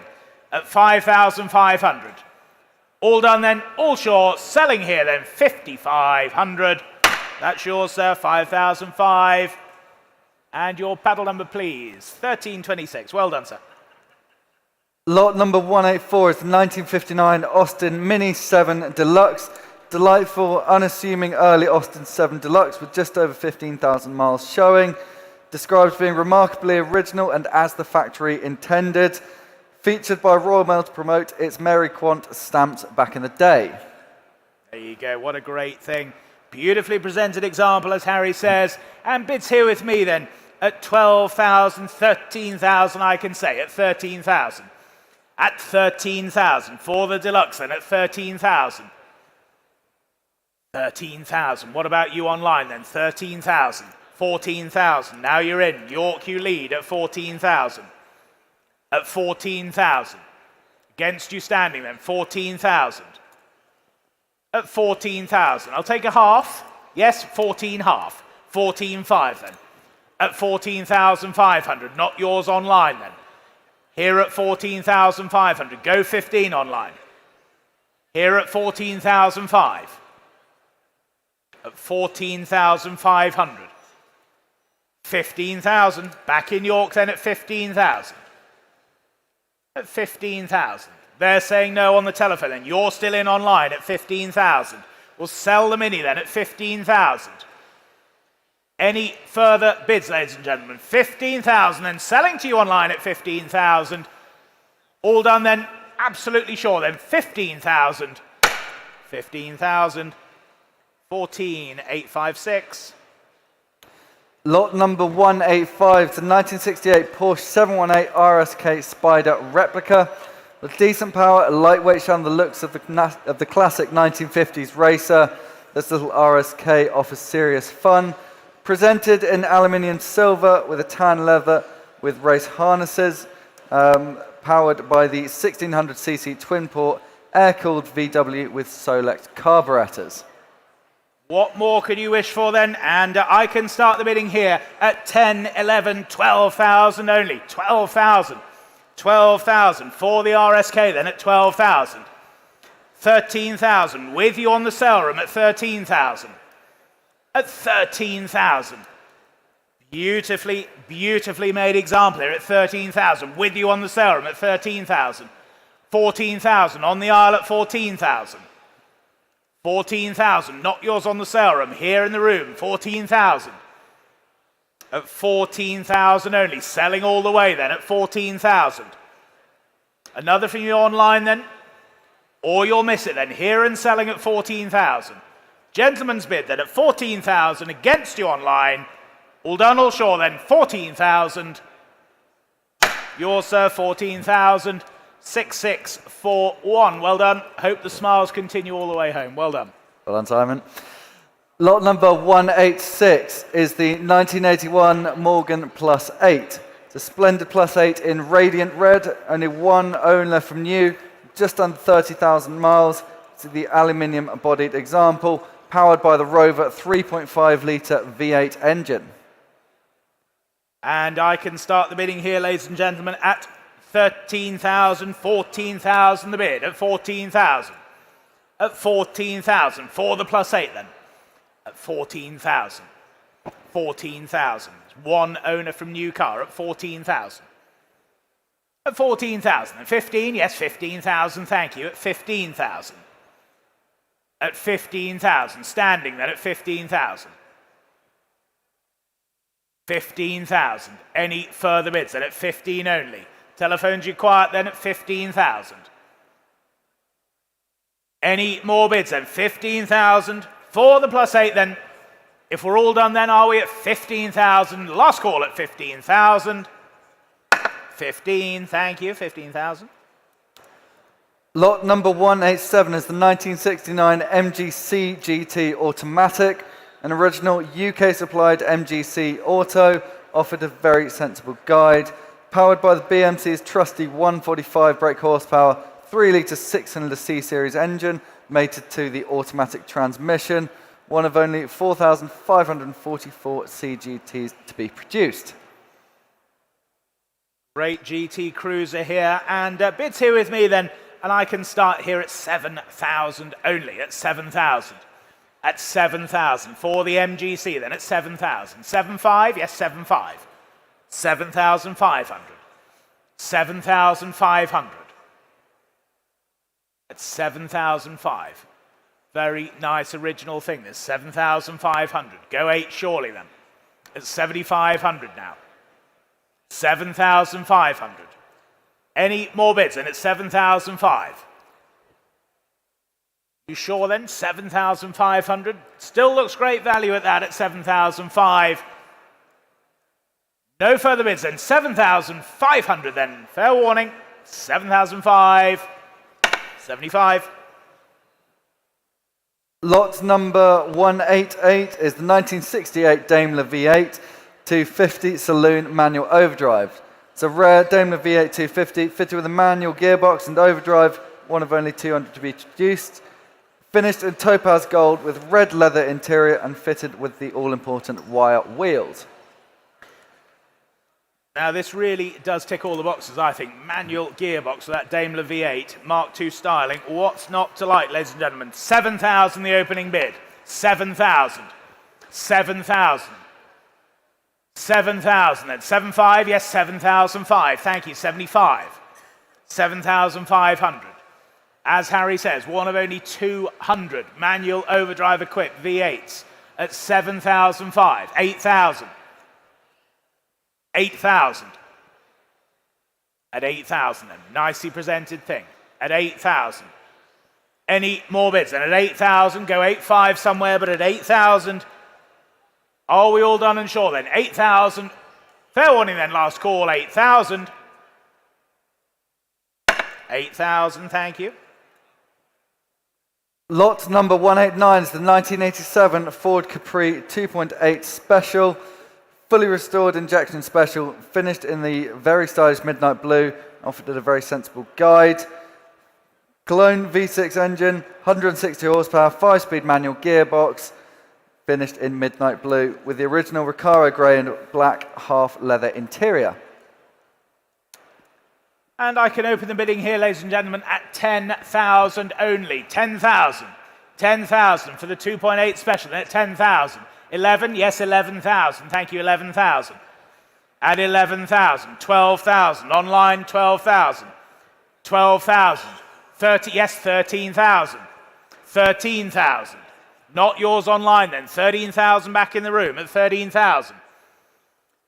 Speaker 1: At 5,500. All done then, all sure, selling here then, 5,500. That's yours, sir, 5,500. And your paddle number, please, 1326. Well done, sir.
Speaker 3: Lot number 184 is the 1959 Austin Mini 7 Deluxe. Delightful, unassuming early Austin 7 Deluxe with just over 15,000 miles showing. Described as being remarkably original and as the factory intended. Featured by Royal Mail to promote its Mary Quant stamps back in the day.
Speaker 1: There you go, what a great thing. Beautifully presented example, as Harry says. And bids here with me then at 12,000, 13,000 I can say, at 13,000. At 13,000 for the Deluxe then, at 13,000. 13,000. What about you online then? 13,000. 14,000. Now you're in. York, you lead at 14,000. At 14,000. Against you standing then. 14,000. At 14,000. I'll take a half. Yes, 14 half. 14.5 then. At 14,500. Not yours online then. Here at 14,500. Go 15 online. Here at 14,500. At 14,500. 15,000. Back in York then at 15,000. At 15,000. They're saying no on the telephone then. You're still in online at 15,000. We'll sell the Mini then at 15,000. Any further bids, ladies and gentlemen? 15,000 then selling to you online at 15,000. All done then? Absolutely sure then. 15,000. 15,000. 14,856.
Speaker 3: Lot number 185 is the 1968 Porsche 718 RSK Spider replica. With decent power, a lightweight showing the looks of the classic 1950s racer. This little RSK offers serious fun. Presented in aluminium silver with a tan leather with race harnesses. Powered by the 1600cc twin-port air-cooled VW with Solex carburetors.
Speaker 1: What more could you wish for then? And I can start the bidding here at 10, 11, 12,000 only. 12,000. 12,000 for the RSK then at 12,000. 13,000 with you on the sale room at 13,000. At 13,000. Beautifully, beautifully made example here at 13,000. With you on the sale room at 13,000. 14,000 on the aisle at 14,000. 14,000, not yours on the sale room, here in the room, 14,000. At 14,000 only, selling all the way then at 14,000. Another from you online then, or you'll miss it then, here and selling at 14,000. Gentleman's bid then at 14,000, against you online. All done, all sure then, 14,000. Yours, sir, 14,000. 6641. Well done. Hope the smiles continue all the way home. Well done.
Speaker 3: Well done, Simon. Lot number 186 is the 1981 Morgan Plus 8. It's a splendid Plus 8 in radiant red. Only one owner from new. Just under 30,000 miles. It's the aluminium-bodied example. Powered by the Rover 3.5-litre V8 engine.
Speaker 1: And I can start the bidding here, ladies and gentlemen, at 13,000, 14,000 the bid, at 14,000. At 14,000, for the Plus 8 then. At 14,000. 14,000. One owner from new car at 14,000. At 14,000. And 15, yes, 15,000, thank you, at 15,000. At 15,000, standing then at 15,000. 15,000. Any further bids then at 15 only. Telephones you quiet then at 15,000. Any more bids then? 15,000 for the Plus 8 then. If we're all done then, are we at 15,000? Last call at 15,000. 15, thank you, 15,000.
Speaker 3: Lot number 187 is the 1969 MGC GT Automatic. An original UK-supplied MGC Auto, offered a very sensible guide. Powered by the BMC's trusty 145 brake horsepower, 3-litre 6-cylinder C-Series engine, mated to the automatic transmission, one of only 4,544 CGTs to be produced.
Speaker 1: Great GT Cruiser here, and bids here with me then, and I can start here at 7,000 only, at 7,000. At 7,000 for the MGC then, at 7,000. 7.5, yes, 7.5. 7,500. 7,500. At 7,005. Very nice original thing, this 7,500. Go 8 surely then. At 7,500 now. 7,500. Any more bids? And it's 7,005. You sure then? 7,500. Still looks great value at that at 7,005. No further bids then. 7,500 then. Fair warning. 7,005. 75.
Speaker 3: Lot number 188 is the 1968 Daimler V8 250 Saloon Manual Overdrive. It's a rare Daimler V8 250 fitted with a manual gearbox and overdrive, one of only 200 to be produced. Finished in topaz gold with red leather interior and fitted with the all-important wire wheels.
Speaker 1: Now, this really does tick all the boxes, I think. Manual gearbox for that Daimler V8, Mark II styling. What's not to like, ladies and gentlemen? 7,000 the opening bid. 7,000. 7,000. 7,000 then. 7,500, yes, 7,500. Thank you, 75. 7,500. As Harry says, one of only 200 manual overdrive equipped V8s at 7,500. 8,000. 8,000. At 8,000 then. Nicely presented thing. At 8,000. Any more bids? And at 8,000, go 8,500 somewhere, but at 8,000, are we all done and sure then? 8,000. Fair warning then, last call, 8,000. 8,000, thank you.
Speaker 3: Lot number 189 is the 1987 Ford Capri 2.8 Special. Fully restored injection special, finished in the very stylish midnight blue, offered at a very sensible guide. Cologne V6 engine, 160 horsepower, 5-speed manual gearbox, finished in midnight blue with the original Recaro grey and black half leather interior.
Speaker 1: And I can open the bidding here, ladies and gentlemen, at 10,000 only. 10,000. 10,000 for the 2.8 special, at 10,000. 11, yes, 11,000. Thank you, 11,000. At 11,000, 12,000. Online, 12,000. 12,000. 30, yes, 13,000. 13,000. Not yours online then. 13,000 back in the room at 13,000.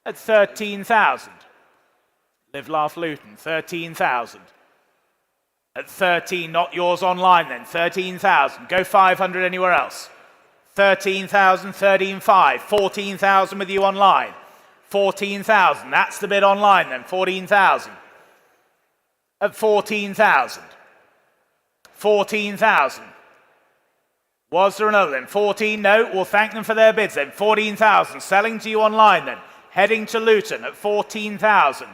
Speaker 1: At 13,000. Live, laugh, Luton, 13,000. At 13, not yours online then. 13,000. Go 500 anywhere else. 13,000, 13,500, 14,000 with you online. 14,000, that's the bid online then, 14,000. At 14,000. 14,000. Was there another then? 14, no, we'll thank them for their bids then. 14,000, selling to you online then. Heading to Luton at 14,000.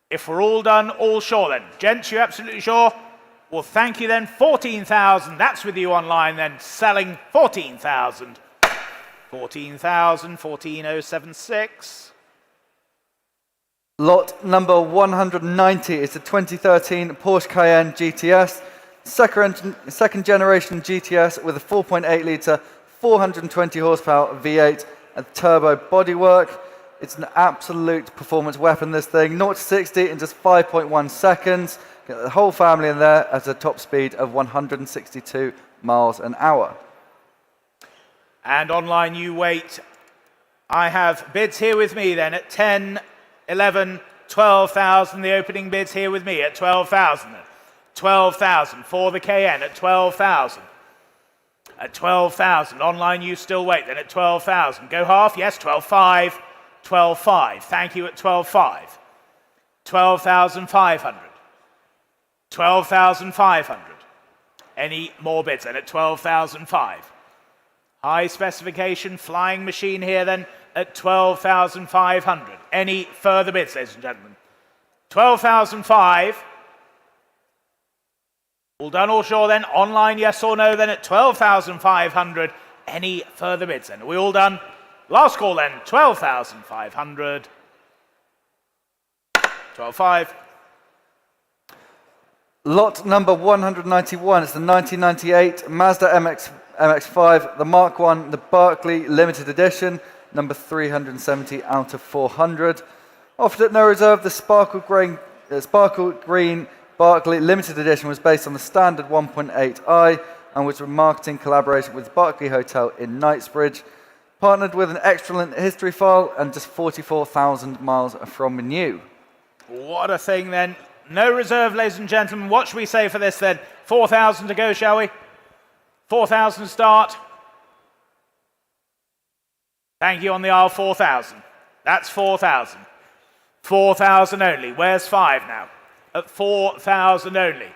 Speaker 1: If we're all done, all sure then. Gents, you absolutely sure? Well, thank you then. 14,000. That's with you online then. Selling 14,000. 14,000. 14,076.
Speaker 3: Lot number 190 is the 2013 Porsche Cayenne GTS. Second generation GTS with a 4.8 litre, 420 horsepower V8 and turbo bodywork. It's an absolute performance weapon, this thing. 0 to 60 in just 5.1 seconds. Get the whole family in there at a top speed of 162 miles an hour.
Speaker 1: And online you wait. I have bids here with me then at 10, 11, 12,000. The opening bids here with me at 12,000. 12,000 for the Cayenne at 12,000. At 12,000. Online you still wait then at 12,000. Go half, yes, 12,500. 12,500. Thank you at 12,500. 12,500. 12,500. Any more bids then at 12,500. High specification flying machine here then at 12,500. Any further bids, ladies and gentlemen? 12,500. All done, all sure then? Online, yes or no then at 12,500. Any further bids then? Are we all done? Last call then, 12,500. 12,500.
Speaker 3: Lot number 191 is the 1998 Mazda MX-5, the Mark I, the Barclay Limited Edition, number 370 out of 400. Offered at no reserve, the Sparkle Green Barclay Limited Edition was based on the standard 1.8i and was a marketing collaboration with Barclay Hotel in Knightsbridge. Partnered with an excellent history file and just 44,000 miles from new.
Speaker 1: What a thing then. No reserve, ladies and gentlemen. What should we say for this then? 4,000 to go, shall we? 4,000 to start. Thank you on the aisle, 4,000. That's 4,000. 4,000 only. Where's 5 now? At 4,000 only.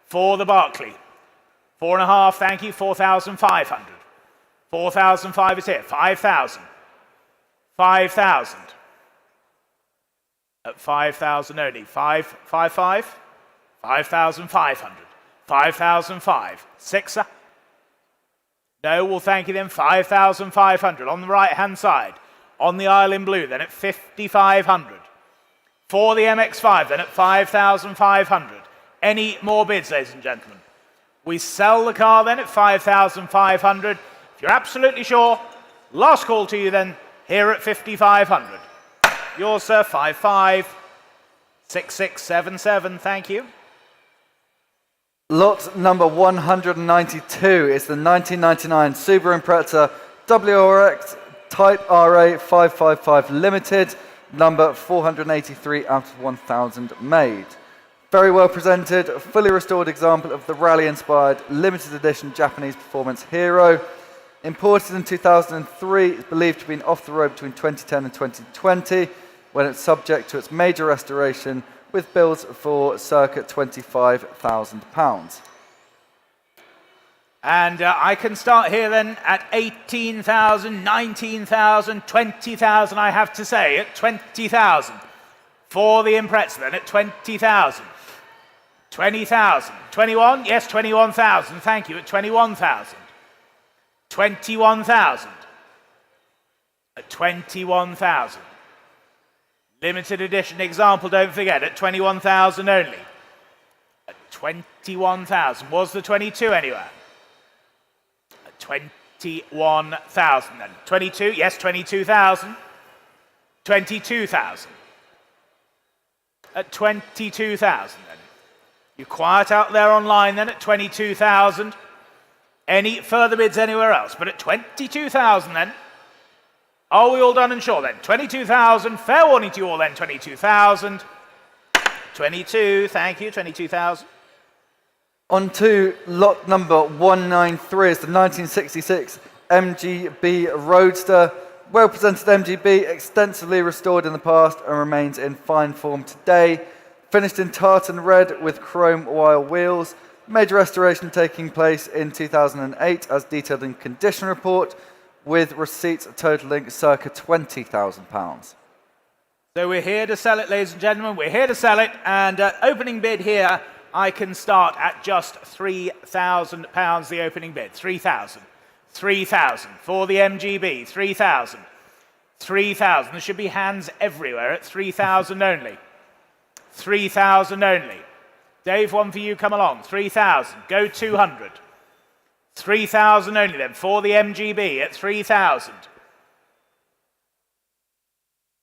Speaker 1: For the Barclay. 4.5, thank you, 4,500. 4,005 is here, 5,000. 5,000. At 5,000 only, 5,500. 5,005. 6. No, well, thank you then, 5,500 on the right-hand side. On the aisle in blue, then at 5,500. For the MX-5, then at 5,500. Any more bids, ladies and gentlemen? We sell the car then at 5,500. If you're absolutely sure, last call to you then, here at 5,500. Yours, sir, 556677, thank you.
Speaker 3: Lot number 192 is the 1999 Subaru Impreza WRX Type RA 555 Limited, number 483 out of 1,000 made. Very well presented, fully restored example of the rally-inspired limited edition Japanese performance hero. Imported in 2003, it's believed to have been off the road between 2010 and 2020, when it's subject to its major restoration, with bills for circa £25,000.
Speaker 1: And I can start here then at 18,000, 19,000, 20,000, I have to say, at 20,000. For the Impreza then at 20,000. 20,000. 21? Yes, 21,000. Thank you. At 21,000. 21,000. At 21,000. Limited edition example, don't forget, at 21,000 only. At 21,000. Was the 22 anywhere? At 21,000 then. 22? Yes, 22,000. 22,000. At 22,000 then. You quiet out there online then at 22,000. Any further bids anywhere else? But at 22,000 then. Are we all done and sure then? 22,000. Fair warning to you all then. 22,000. 22. Thank you. 22,000.
Speaker 3: On to lot number 193 is the 1966 MGB Roadster. Well presented MGB, extensively restored in the past and remains in fine form today. Finished in tartan red with chrome wire wheels. Major restoration taking place in 2008 as detailed in condition report, with receipts totaling circa £20,000.
Speaker 1: So we're here to sell it, ladies and gentlemen. We're here to sell it. And opening bid here, I can start at just £3,000, the opening bid. 3,000. 3,000 for the MGB. 3,000. 3,000. There should be hands everywhere at 3,000 only. 3,000 only. Dave, one for you, come along. 3,000. Go 200. 3,000 only then for the MGB at 3,000.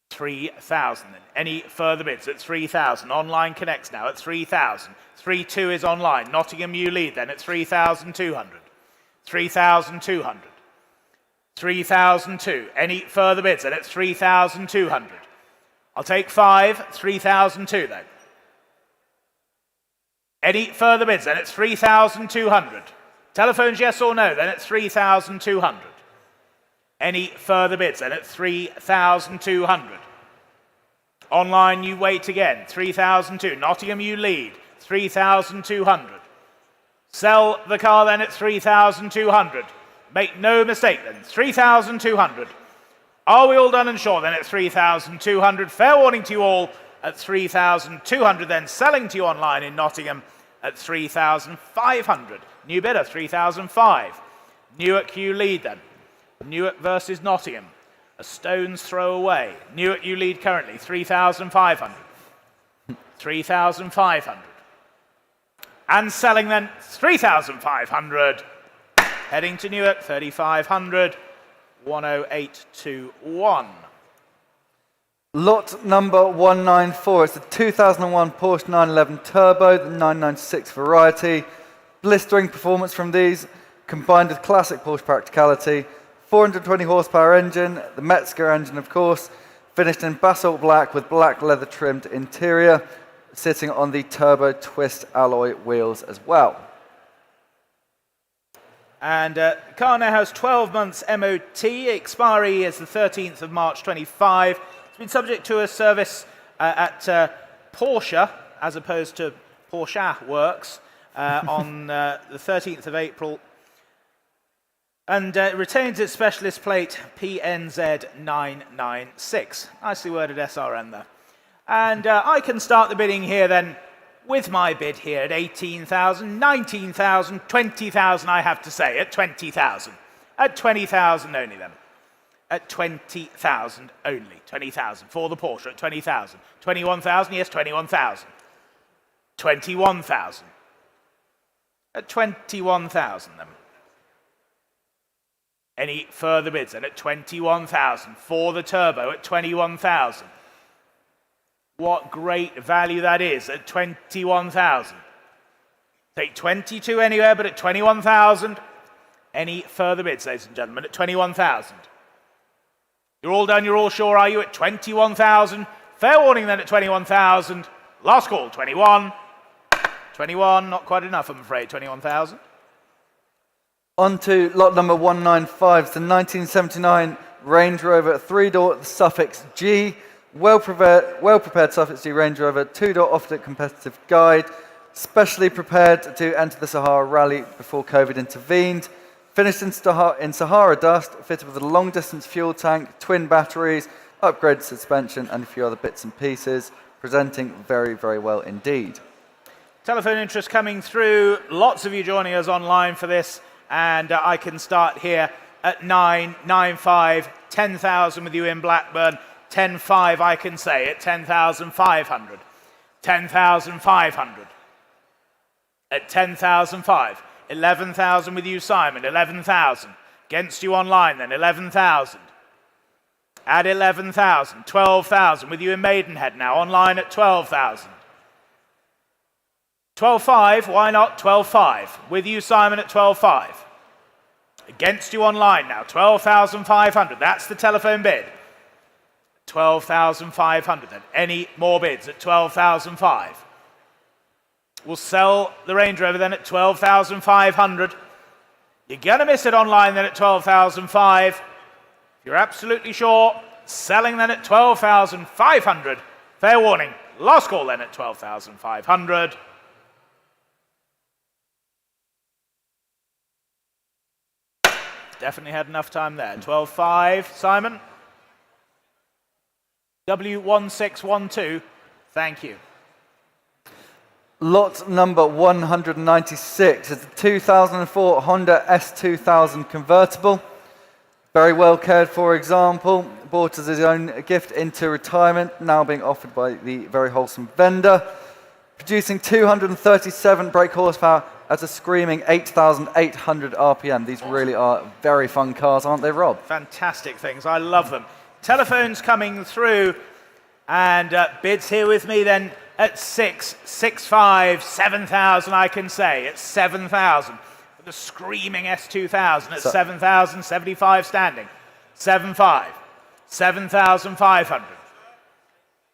Speaker 1: 3,000 then. Any further bids at 3,000? Online connects now at 3,000. 3-2 is online. Nottingham, you lead then at 3,200. 3,200. 3,002. Any further bids then at 3,200? I'll take 5. 3,002 then. Any further bids then at 3,200? Telephones yes or no then at 3,200. Any further bids then at 3,200? Online you wait again. 3,002. Nottingham you lead. 3,200. Sell the car then at 3,200. Make no mistake then. 3,200. Are we all done and sure then at 3,200? Fair warning to you all at 3,200 then. Selling to you online in Nottingham at 3,500. New bidder 3,005. Newark you lead then. Newark versus Nottingham. A stone's throw away. Newark you lead currently 3,500. 3,500. And selling then 3,500. Heading to Newark 3,500. 10821.
Speaker 3: Lot number 194 is the 2001 Porsche 911 Turbo, the 996 variety. Blistering performance from these, combined with classic Porsche practicality. 420 horsepower engine, the Metzger engine of course, finished in basalt black with black leather trimmed interior, sitting on the turbo twist alloy wheels as well.
Speaker 1: And the car now has 12 months MOT. Expiry is the 13th of March 25. It's been subject to a service at Porsche, as opposed to Porsche Works, on the 13th of April. And it retains its specialist plate PNZ996. Nicely worded SRN there. And I can start the bidding here then with my bid here at 18,000, 19,000, 20,000 I have to say, at 20,000. At 20,000 only then. At 20,000 only. 20,000 for the Porsche at 20,000. 21,000, yes, 21,000. 21,000. At 21,000 then. Any further bids then at 21,000 for the turbo at 21,000. What great value that is at 21,000. Take 22 anywhere, but at 21,000. Any further bids, ladies and gentlemen, at 21,000. You're all done, you're all sure, are you, at 21,000? Fair warning then at 21,000. Last call, 21. 21, not quite enough, I'm afraid, 21,000.
Speaker 3: On to lot number 195, it's the 1979 Range Rover 3-door Suffolk G. Well prepared Suffolk G Range Rover 2-door off-road competitive guide. Specially prepared to enter the Sahara Rally before COVID intervened. Finished in Sahara dust, fitted with a long-distance fuel tank, twin batteries, upgraded suspension, and a few other bits and pieces. Presenting very, very well indeed.
Speaker 1: Telephone interest coming through. Lots of you joining us online for this. And I can start here at 995, 10,000 with you in Blackburn. 10.5 I can say at 10,500. 10,500. At 10,005. 11,000 with you, Simon. 11,000. Against you online then. 11,000. At 11,000. 12,000 with you in Maidenhead now. Online at 12,000. 12.5, why not 12.5? With you, Simon, at 12.5. Against you online now, 12,500. That's the telephone bid. 12,500 then. Any more bids at 12,005? We'll sell the Range Rover then at 12,500. You're going to miss it online then at 12,005. If you're absolutely sure, selling then at 12,500. Fair warning, last call then at 12,500. Definitely had enough time there. 12.5, Simon. W1612, thank you.
Speaker 3: Lot number 196 is the 2004 Honda S2000 convertible. Very well cared for example. Bought as his own gift into retirement, now being offered by the very wholesome vendor. Producing 237 brake horsepower at a screaming 8,800 RPM. These really are very fun cars, aren't they, Rob?
Speaker 1: Fantastic things. I love them. Telephones coming through, and bids here with me then at 6,500, 7,000 I can say. At 7,000. The screaming S2000 at 7,000, 75 standing. 7,500. 7,500.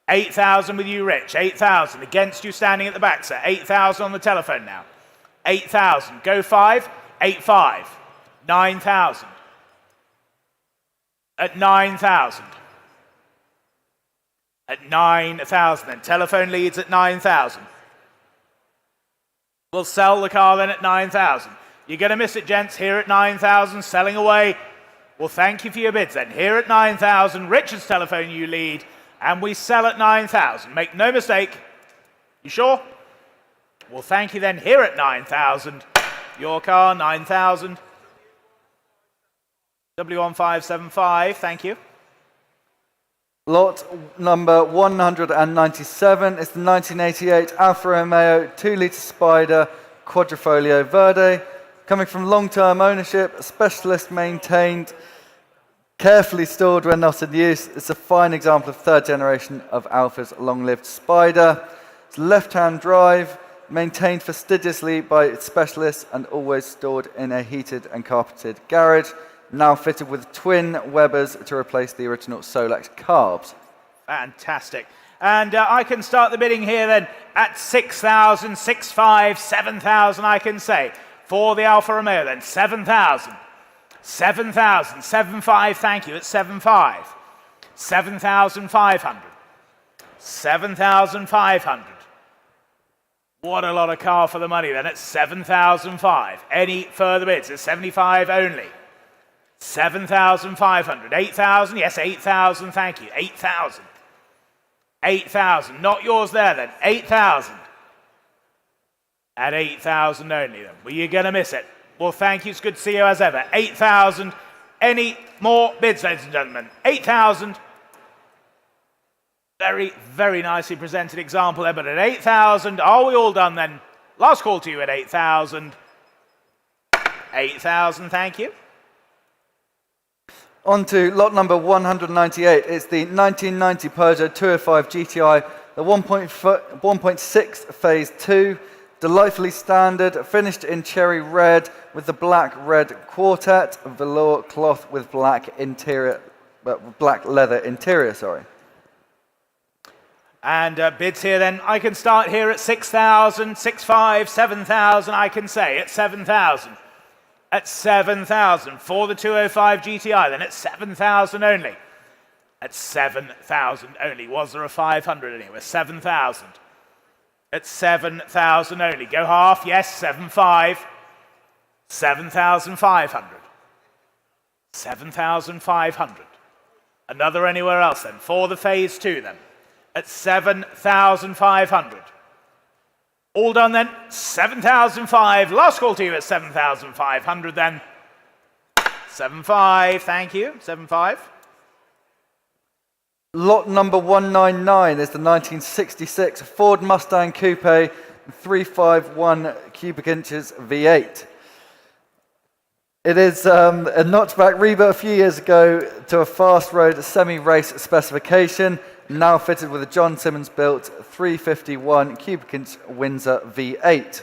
Speaker 1: 8,000 with you, Rich. 8,000 against you standing at the back, sir. 8,000 on the telephone now. 8,000. Go 5. 8,500. 9,000. At 9,000. At 9,000 then. Telephone leads at 9,000. We'll sell the car then at 9,000. You're going to miss it, gents. Here at 9,000, selling away. Well, thank you for your bids then. Here at 9,000, Richard's telephone you lead, and we sell at 9,000. Make no mistake. You sure? Well, thank you then. Here at 9,000. Your car, 9,000. W1575, thank you.
Speaker 3: Lot number 197 is the 1988 Alfa Romeo 2-litre Spider Quadrifoglio Verde. Coming from long-term ownership, specialist maintained, carefully stored when not in use. It's a fine example of third generation of Alfa's long-lived Spider. It's left-hand drive, maintained fastidiously by its specialists and always stored in a heated and carpeted garage. Now fitted with twin Webers to replace the original Solex carbs.
Speaker 1: Fantastic. And I can start the bidding here then at 6,000, 6,500, 7,000 I can say. For the Alfa Romeo then, 7,000. 7,000, 7,500, thank you, at 7,500. 7,500. 7,500. What a lot of car for the money then at 7,005. Any further bids? It's 75 only. 7,500. 8,000? Yes, 8,000, thank you. 8,000. 8,000. Not yours there then. 8,000. At 8,000 only then. Were you going to miss it? Well, thank you. It's good to see you as ever. 8,000. Any more bids, ladies and gentlemen? 8,000. Very, very nicely presented example there, but at 8,000, are we all done then? Last call to you at 8,000. 8,000, thank you.
Speaker 3: On to lot number 198. It's the 1990 Peugeot 205 GTI, the 1.6 Phase 2, delightfully standard, finished in cherry red with the black red quartet, velour cloth with black leather interior, sorry.
Speaker 1: And bids here then, I can start here at 6,000, 6,500, 7,000, I can say at 7,000. At 7,000 for the 205 GTI, then at 7,000 only. At 7,000 only. Was there a 500 anywhere? 7,000. At 7,000 only. Go half, yes, 7,500. 7,500. 7,500. Another anywhere else then, for the Phase 2 then. At 7,500. All done then, 7,500. Last call to you at 7,500 then. 7,500, thank you, 7,500.
Speaker 3: Lot number 199 is the 1966 Ford Mustang Coupe 351 cubic inches V8. It is a notchback rebuilt a few years ago to a fast road semi-race specification, now fitted with a John Simmons built 351 cubic inch Windsor V8.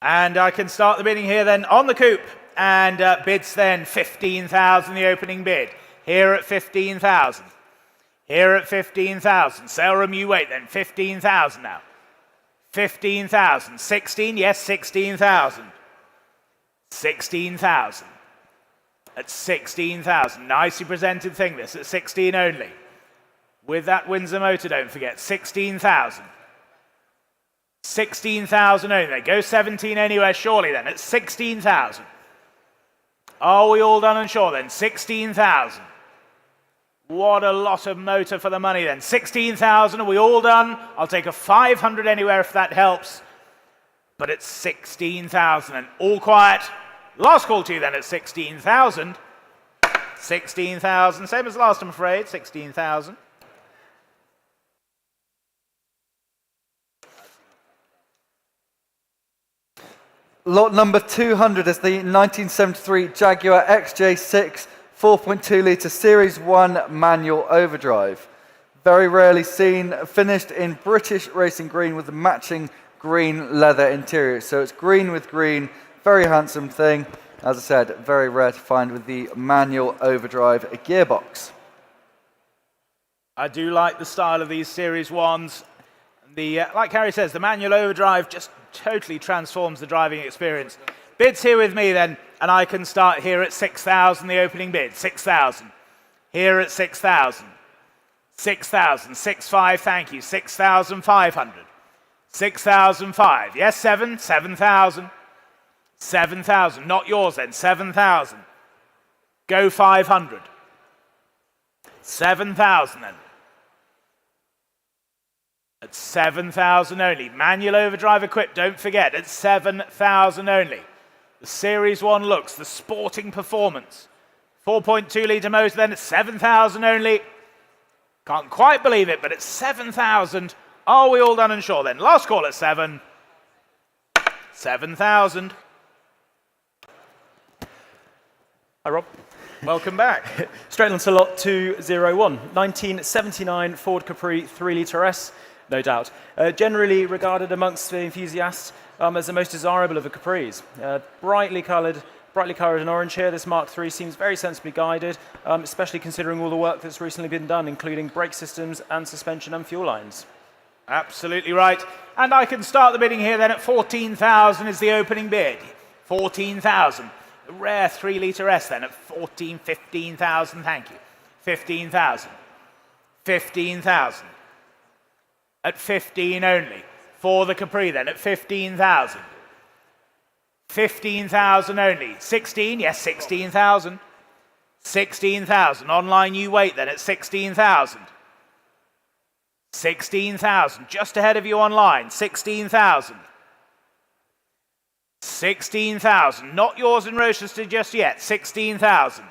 Speaker 1: And I can start the bidding here then on the coupe, and bids then 15,000 the opening bid. Here at 15,000. Here at 15,000. Sale room, you wait then. 15,000 now. 15,000. 16, yes, 16,000. 16,000. At 16,000. Nicely presented thing, this, at 16 only. With that Windsor motor, don't forget. 16,000. 16,000 only. Go 17 anywhere, surely then. At 16,000. Are we all done and sure then? 16,000. What a lot of motor for the money then. 16,000, are we all done? I'll take a 500 anywhere if that helps. But it's 16,000 and all quiet. Last call to you then at 16,000. 16,000, same as last I'm afraid, 16,000.
Speaker 3: Lot number 200 is the 1973 Jaguar XJ6 4.2 litre Series 1 manual overdrive. Very rarely seen, finished in British racing green with the matching green leather interior. So it's green with green, very handsome thing. As I said, very rare to find with the manual overdrive gearbox.
Speaker 1: I do like the style of these Series 1s. Like Harry says, the manual overdrive just totally transforms the driving experience. Bids here with me then, and I can start here at 6,000, the opening bid. 6,000. Here at 6,000. 6,000. 6,500, thank you. 6,500. 6,500. Yes, 7,000. 7,000. Not yours then. 7,000. Go 500. 7,000 then. At 7,000 only. Manual overdrive equipped, don't forget. At 7,000 only. The Series 1 looks, the sporting performance. 4.2 litre motor then at 7,000 only. Can't quite believe it, but at 7,000. Are we all done and sure then? Last call at 7. 7,000.
Speaker 4: Hi, Rob.
Speaker 1: Welcome back.
Speaker 4: Straight on to lot 201. 1979 Ford Capri 3 litre S, no doubt. Generally regarded amongst the enthusiasts as the most desirable of the Capris. Brightly coloured in orange here, this Mark III seems very sensibly guided, especially considering all the work that's recently been done, including brake systems and suspension and fuel lines.
Speaker 1: Absolutely right. And I can start the bidding here then at 14,000 is the opening bid. 14,000. The rare 3 litre S then at 15,000, thank you. 15,000. 15,000. at 15 only. For the Capri then, at 15,000. 15,000 only. 16, yes, 16,000. 16,000. Online you wait then at 16,000. 16,000. Just ahead of you online. 16,000. 16,000. Not yours in Rochester just yet. 16,000.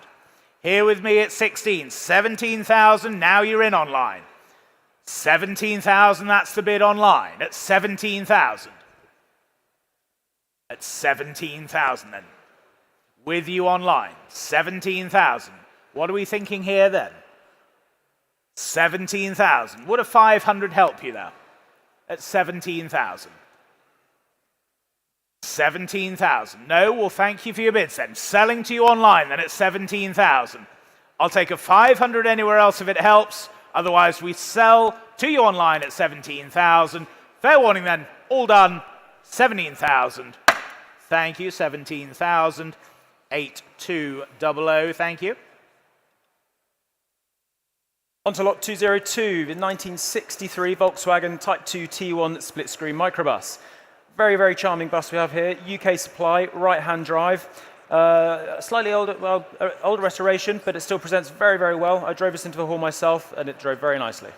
Speaker 1: Here with me at 16. 17,000. Now you're in online. 17,000. That's the bid online. At 17,000. At 17,000 then. With you online. 17,000. What are we thinking here then? 17,000. Would a 500 help you there? At 17,000. 17,000. No, well, thank you for your bids then. Selling to you online then at 17,000. I'll take a 500 anywhere else if it helps. Otherwise, we sell to you online at 17,000. Fair warning then. All done. 17,000. Thank you. 17,000. 8200. Thank you.
Speaker 4: On to lot 202, the 1963 Volkswagen Type 2 T1 split-screen microbus. Very, very charming bus we have here. UK supply, right-hand drive. Slightly older, older restoration, but it still presents very, very well. I drove this into the hall myself, and it drove very nicely.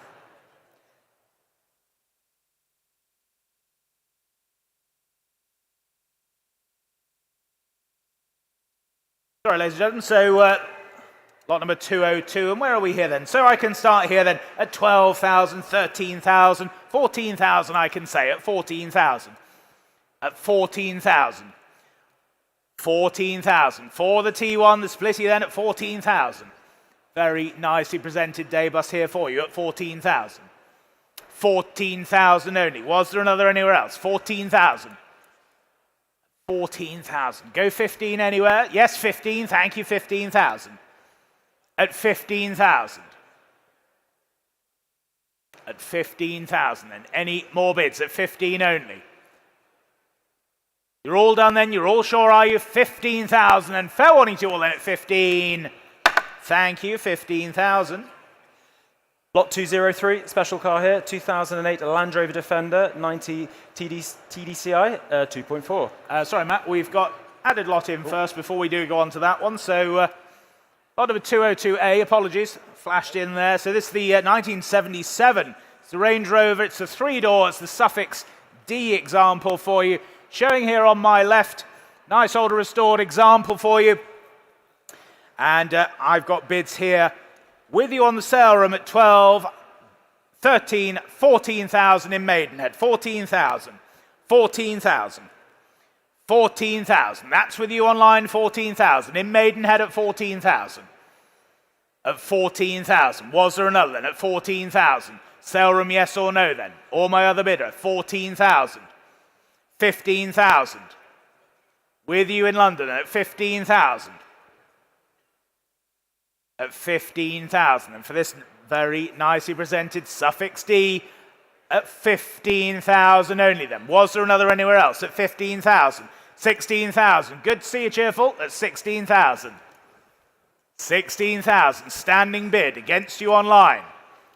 Speaker 1: Sorry, ladies and gentlemen. So, lot number 202. And where are we here then? So I can start here then at 12,000, 13,000, 14,000 I can say at 14,000. At 14,000. 14,000. For the T1, the splitty then at 14,000. Very nicely presented day bus here for you at 14,000. 14,000 only. Was there another anywhere else? 14,000. 14,000. Go 15 anywhere? Yes, 15. Thank you, 15,000. At 15,000. At 15,000 then. Any more bids at 15 only? You're all done then? You're all sure, are you? 15,000 and fair warning to you all then at 15. Thank you, 15,000.
Speaker 4: Lot 203, special car here, 2008 Land Rover Defender 90 TDCi 2.4.
Speaker 1: Sorry, Matt, we've got added lot in first before we do go on to that one. So, lot number 202A, apologies, flashed in there. So this is the 1977. It's the Range Rover. It's the three-door. It's the Suffix D example for you. Showing here on my left, nice older restored example for you. And I've got bids here with you on the sale room at 12, 13, 14,000 in Maidenhead. 14,000. 14,000. 14,000. That's with you online, 14,000. In Maidenhead at 14,000. At 14,000. Was there another then at 14,000? Sale room, yes or no then? Or my other bidder, 14,000. 15,000. With you in London at 15,000. At 15,000. And for this very nicely presented Suffix D at 15,000 only then. Was there another anywhere else at 15,000? 16,000. Good to see you, cheerful, at 16,000. 16,000. Standing bid against you online.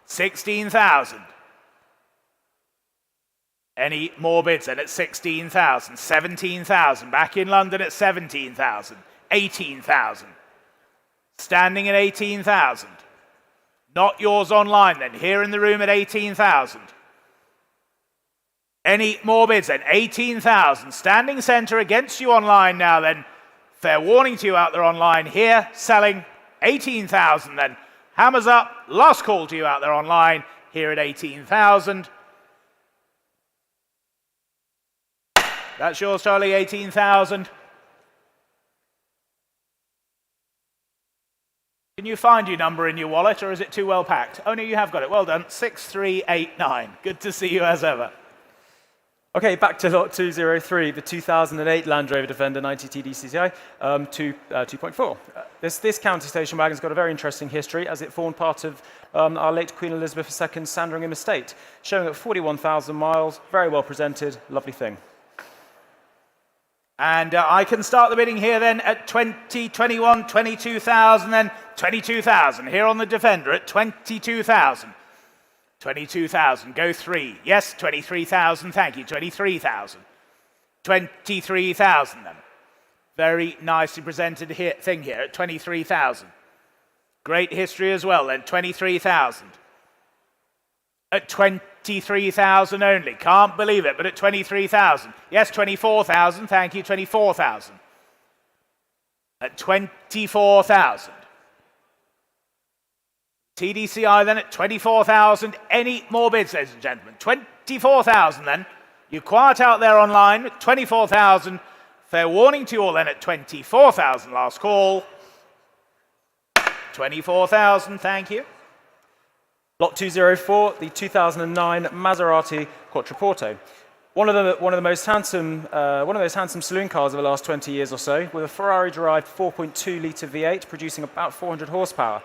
Speaker 1: 16,000. Any more bids then at 16,000? 17,000. Back in London at 17,000. 18,000. Standing at 18,000. Not yours online then. Here in the room at 18,000. Any more bids then? 18,000. Standing centre against you online now then. Fair warning to you out there online. Here selling 18,000 then. Hammers up. Last call to you out there online. Here at 18,000. That's yours, Charlie. 18,000. Can you find your number in your wallet, or is it too well packed? Oh, no, you have got it. Well done. 6389. Good to see you as ever.
Speaker 4: Okay, back to lot 203, the 2008 Land Rover Defender 90 TDCi 2.4. This county station wagon's got a very interesting history, as it formed part of our late Queen Elizabeth II's Sandringham estate, showing at 41,000 miles, very well presented, lovely thing.
Speaker 1: And I can start the bidding here then at 20, 21, 22,000, then 22,000. Here on the Defender at 22,000. 22,000. Go 3. Yes, 23,000. Thank you. 23,000. 23,000 then. Very nicely presented thing here at 23,000. Great history as well then. 23,000. At 23,000 only. Can't believe it, but at 23,000. Yes, 24,000. Thank you. 24,000. At 24,000. TDCI then at 24,000. Any more bids, ladies and gentlemen? 24,000 then. You quiet out there online. 24,000. Fair warning to you all then at 24,000. Last call. 24,000. Thank you.
Speaker 4: Lot 204, the 2009 Maserati Quattroporte. One of the most handsome saloon cars of the last 20 years or so, with a Ferrari-derived 4.2-litre V8 producing about 400 horsepower.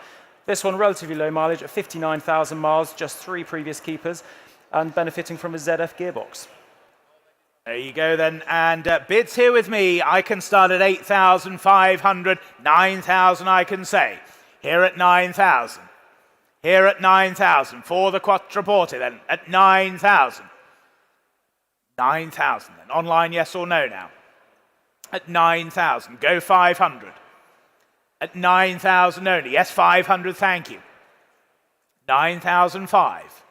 Speaker 4: This one relatively low mileage at 59,000 miles, just 3 previous keepers, and benefiting from a ZF gearbox.
Speaker 1: There you go then, and bids here with me. I can start at 8,500, 9,000 I can say. Here at 9,000. Here at 9,000 for the Quattroporte then, at 9,000. 9,000 then. Online, yes or no now? At 9,000. Go 500. At 9,000 only. Yes, 500, thank you. 9,005.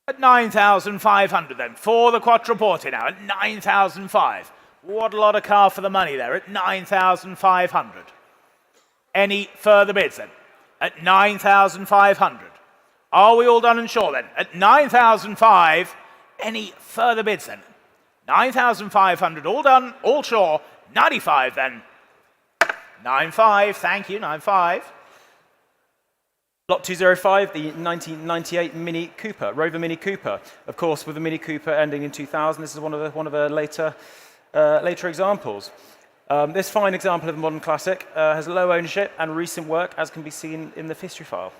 Speaker 1: At 9,500 then, for the Quattroporte now, at 9,005. What a lot of car for the money there, at 9,500. Any further bids then? At 9,500. Are we all done and sure then? At 9,005, any further bids then? 9,500, all done, all sure. 95 then. 95, thank you, 95.
Speaker 4: Lot 205, the 1998 Mini Cooper, Rover Mini Cooper. Of course, with the Mini Cooper ending in 2000, this is one of the later examples. This fine example of a modern classic has low ownership and recent work, as can be seen in the history file.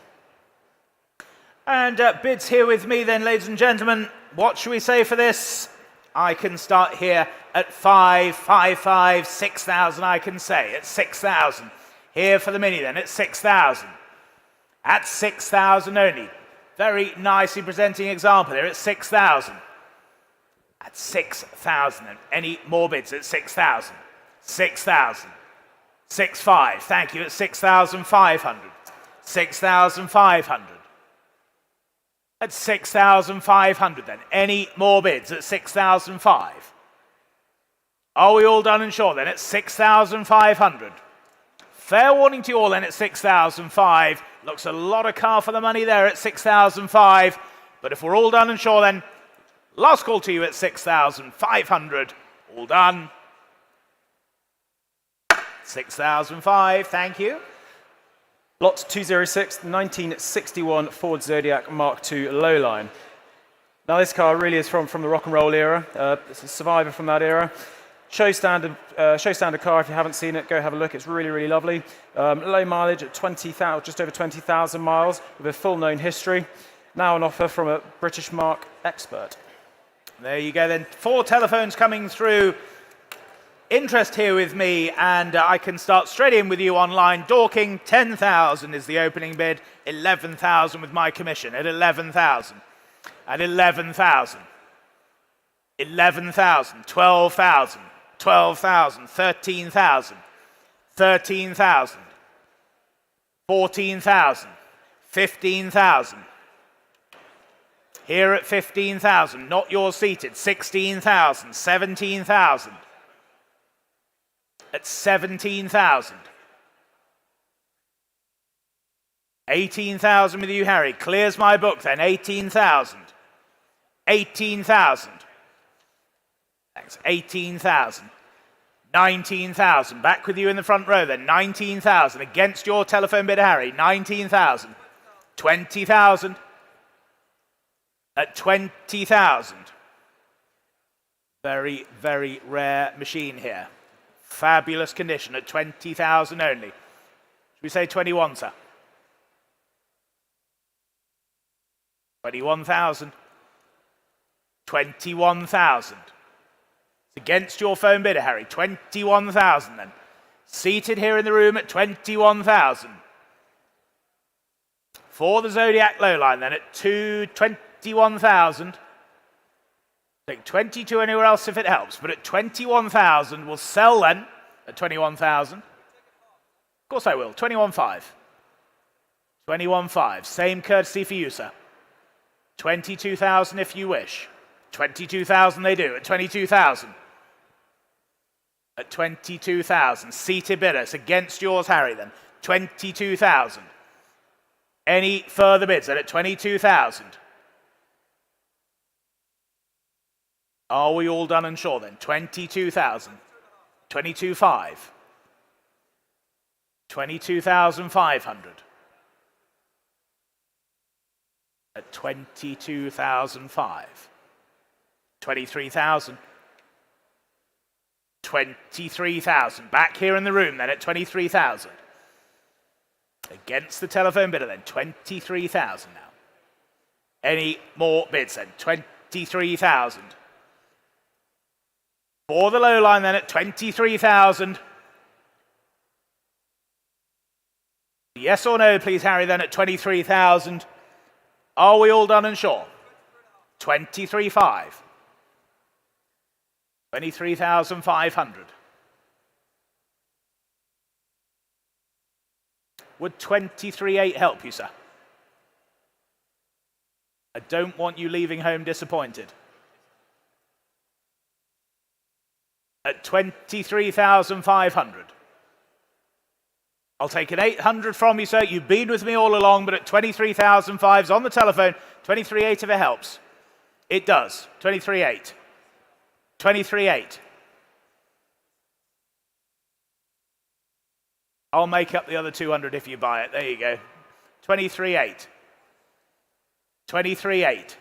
Speaker 1: And bids here with me then, ladies and gentlemen. What should we say for this? I can start here at 5, 6,000 I can say, at 6,000. Here for the Mini then, at 6,000. At 6,000 only. Very nicely presenting example here at 6,000. At 6,000 and any more bids at 6,000. 6,000. 6,500. Thank you at 6,500. 6,500. At 6,500 then. Any more bids at 6,500? Are we all done and sure then at 6,500? Fair warning to you all then at 6,500. Looks a lot of car for the money there at 6,500. But if we're all done and sure then, last call to you at 6,500. All done. 6,500, thank you.
Speaker 4: Lot 206, 1961 Ford Zodiac Mark II Lowline. Now this car really is from the rock and roll era. It's a survivor from that era. Show standard car. If you haven't seen it, go have a look. It's really, really lovely. Low mileage at 20,000, just over 20,000 miles with a full known history. Now on offer from a British Mark expert.
Speaker 1: There you go then. 4 telephones coming through. Interest here with me, and I can start straight in with you online. Dorking, 10,000 is the opening bid. 11,000 with my commission at 11,000. At 11,000. 11,000. 12,000. 12,000. 13,000. 13,000. 14,000. 15,000. Here at 15,000, not yours seated. 16,000. 17,000. At 17,000. 18,000 with you, Harry. Clears my book then. 18,000. 18,000. Thanks. 18,000. 19,000. Back with you in the front row then. 19,000. Against your telephone bid, Harry. 19,000. 20,000. At 20,000. Very, very rare machine here. Fabulous condition at 20,000 only. Should we say 21, sir? 21,000. 21,000. It's against your phone bidder, Harry. 21,000 then. Seated here in the room at 21,000. For the Zodiac Lowline then at 21,000. Take 22 anywhere else if it helps, but at 21,000 we'll sell then at 21,000. Of course I will. 21.5. 21.5. Same courtesy for you, sir. 22,000 if you wish. 22,000 they do at 22,000. At 22,000. Seated bidders against yours, Harry, then. 22,000. Any further bids then at 22,000? Are we all done and sure then? 22,000. 22.5. 22,500. At 22,005. 23,000. 23,000. Back here in the room then at 23,000. Against the telephone bidder then, 23,000 now. Any more bids then? 23,000. For the low line then at 23,000. Yes or no, please, Harry, then at 23,000. Are we all done and sure? 23.5. 23,500. Would 23.8 help you, sir? I don't want you leaving home disappointed. At 23,500. I'll take an 800 from you, sir. You've been with me all along, but at 23,005's on the telephone. 23.8 if it helps. It does. 23.8. 23.8. I'll make up the other 200 if you buy it. There you go. 23.8. 23.8.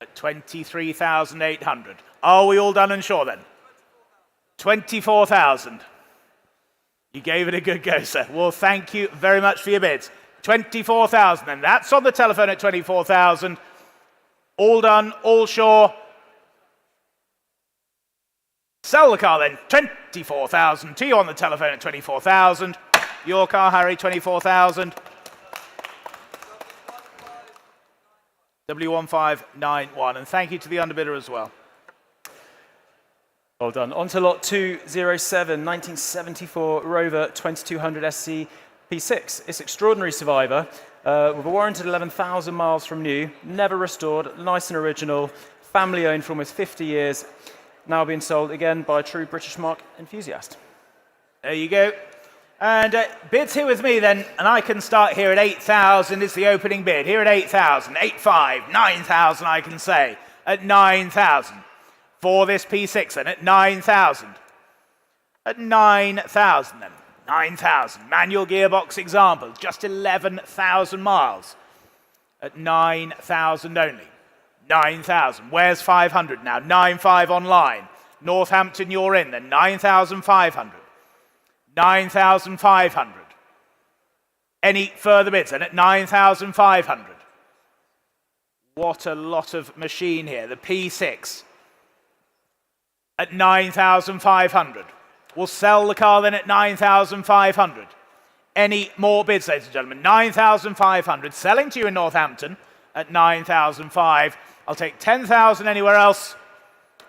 Speaker 1: At 23,800. Are we all done and sure then? 24,000. You gave it a good go, sir. Well, thank you very much for your bids. 24,000, and that's on the telephone at 24,000. All done, all sure. Sell the car then, 24,000. To you on the telephone at 24,000. Your car, Harry, 24,000. W1591, and thank you to the underbidder as well.
Speaker 4: Well done. On to lot 207, 1974 Rover 2200 SC P6. It's extraordinary survivor with a warranted 11,000 miles from new, never restored, nice and original, family owned for almost 50 years, now being sold again by a true British marque enthusiast.
Speaker 1: There you go. And bids here with me then, and I can start here at 8,000 is the opening bid. Here at 8,000, 8.5, 9,000 I can say, at 9,000. For this P6 then, at 9,000. At 9,000 then, 9,000. Manual gearbox example, just 11,000 miles. At 9,000 only. 9,000. Where's 500 now? 9.5 online. Northampton, you're in then, 9,500. 9,500. Any further bids then at 9,500? What a lot of machine here. The P6 at 9,500. We'll sell the car then at 9,500. Any more bids, ladies and gentlemen? 9,500. Selling to you in Northampton at 9,500. I'll take 10,000 anywhere else.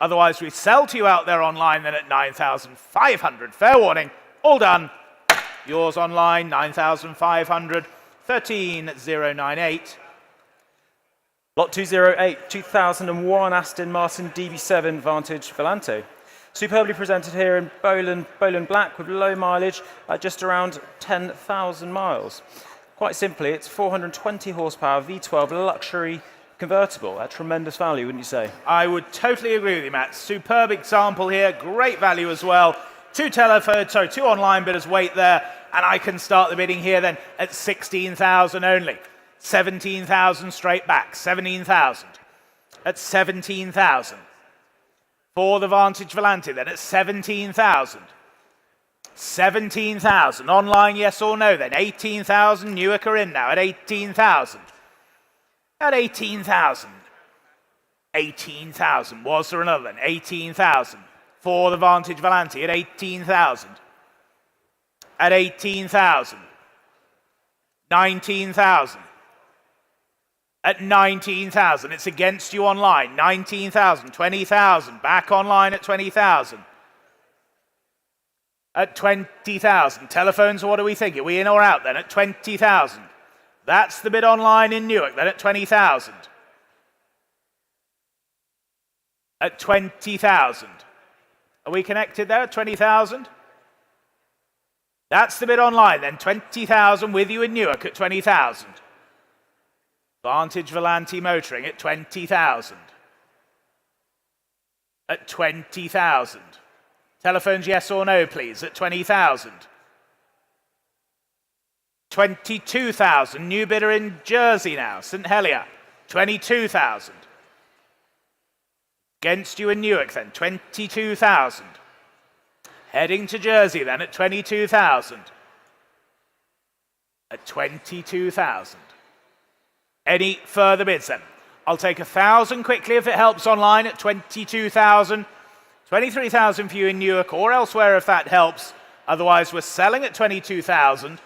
Speaker 1: Otherwise, we sell to you out there online then at 9,500. Fair warning. All done. Yours online, 9,500, 13,098.
Speaker 4: Lot 208, 2001 Aston Martin DB7 Vantage Volante. Superbly presented here in Bowland Black with low mileage at just around 10,000 miles. Quite simply, it's 420 horsepower V12 luxury convertible at tremendous value, wouldn't you say?
Speaker 1: I would totally agree with you, Matt. Superb example here, great value as well. Two online bidders wait there, and I can start the bidding here then at 16,000 only. 17,000 straight back, 17,000. At 17,000. For the Vantage Volante then at 17,000. 17,000. Online, yes or no then? 18,000. Newark are in now at 18,000. At 18,000. 18,000. Was there another then? 18,000. For the Vantage Volante at 18,000. at 18,000. 19,000. At 19,000. It's against you online. 19,000. 20,000. Back online at 20,000. At 20,000. Telephones, what do we think? Are we in or out then? At 20,000. That's the bid online in Newark then at 20,000. At 20,000. Are we connected there at 20,000? That's the bid online then, 20,000 with you in Newark at 20,000. Vantage Volante Motoring at 20,000. At 20,000. Telephones yes or no please at 20,000. 22,000, new bidder in Jersey now, St Helier, 22,000. Against you in Newark then, 22,000. Heading to Jersey then at 22,000. At 22,000. Any further bids then? I'll take 1,000 quickly if it helps online at 22,000. 23,000 for you in Newark or elsewhere if that helps. Otherwise we're selling at 22,000.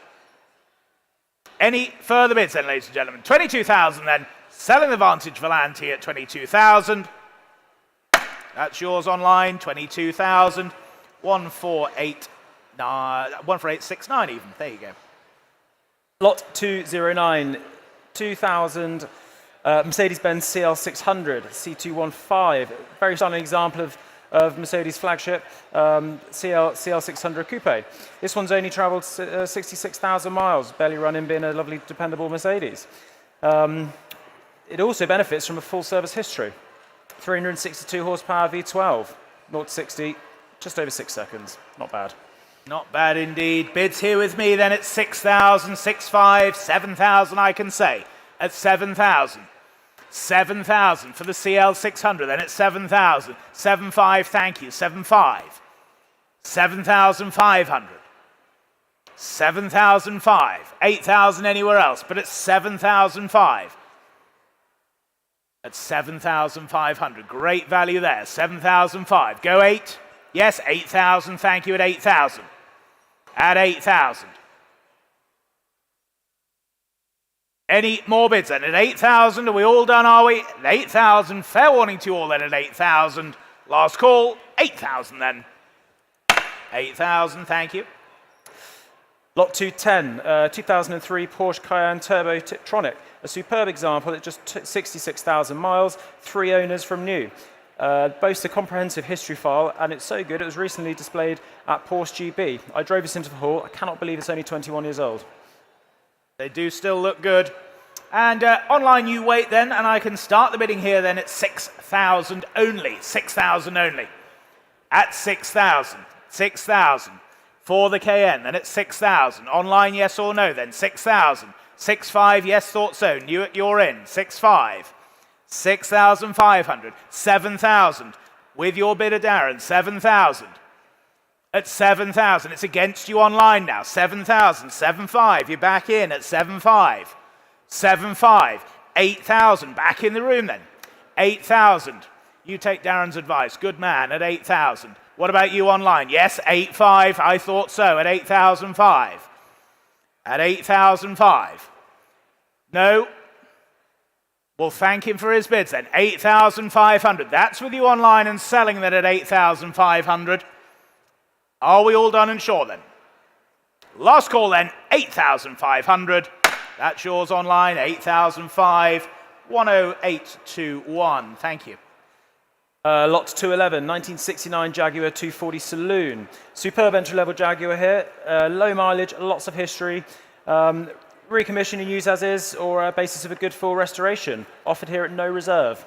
Speaker 1: Any further bids then, ladies and gentlemen? 22,000 then, selling the Vantage Volante at 22,000. That's yours online, 22,000. 14869 even. There you go.
Speaker 4: Lot 209, 2000 Mercedes-Benz CL600 C215. Very stunning example of Mercedes flagship CL600 Coupe. This one's only travelled 66,000 miles, barely run in being a lovely, dependable Mercedes. It also benefits from a full service history. 362 horsepower V12, 0 to 60, just over 6 seconds. Not bad.
Speaker 1: Not bad indeed. Bids here with me then at 6,000, 6,500, 7,000 I can say. At 7,000. 7,000 for the CL600 then at 7,000. 7,500, thank you. 7,500. 7,500. 7,500. 8,000 anywhere else, but at 7,500. At 7,500. Great value there. 7,500. Go 8. Yes, 8,000. Thank you at 8,000. At 8,000. Any more bids then? At 8,000, are we all done, are we? At 8,000. Fair warning to you all then at 8,000. Last call. 8,000 then. 8,000. Thank you.
Speaker 4: Lot 210, 2003 Porsche Cayenne Turbo Tiptronic. A superb example at just 66,000 miles, 3 owners from new. Boasts a comprehensive history file, and it's so good it was recently displayed at Porsche GB. I drove this into the hall. I cannot believe it's only 21 years old.
Speaker 1: They do still look good. And online you wait then, and I can start the bidding here then at 6,000 only. 6,000 only. At 6,000. 6,000. For the Cayenne, then at 6,000. Online, yes or no, then 6,000. 6,500, yes, thought so. Newark, you're in. 6,500. 6,500. 7,000. With your bidder, Darren. 7,000. At 7,000. It's against you online now. 7,000. 7,500. You're back in at 7,500. 7,500. 8,000. Back in the room then. 8,000. You take Darren's advice. Good man at 8,000. What about you online? Yes, 8,500. I thought so. At 8,005. At 8,005. No. We'll thank him for his bids then. 8,500. That's with you online and selling that at 8,500. Are we all done and sure then? Last call then. 8,500. That's yours online. 8,500. 10821. Thank you.
Speaker 4: Lot 211, 1969 Jaguar 240 Saloon. Superb entry-level Jaguar here. Low mileage, lots of history. Recommission and use as is, or a basis of a good full restoration. Offered here at no reserve.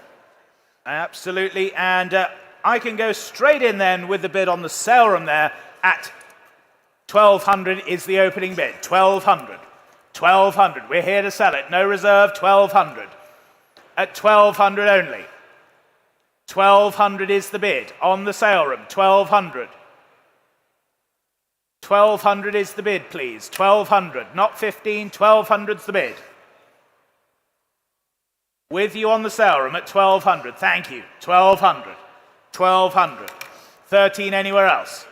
Speaker 1: Absolutely, and I can go straight in then with the bid on the sale room there at 1,200 is the opening bid. 1,200. 1,200. We're here to sell it. No reserve, 1,200. At 1,200 only. 1,200 is the bid on the sale room. 1,200. 1,200 is the bid, please. 1,200, not 15. 1,200's the bid. With you on the sale room at 1,200. Thank you. 1,200. 1,200. 13 anywhere else.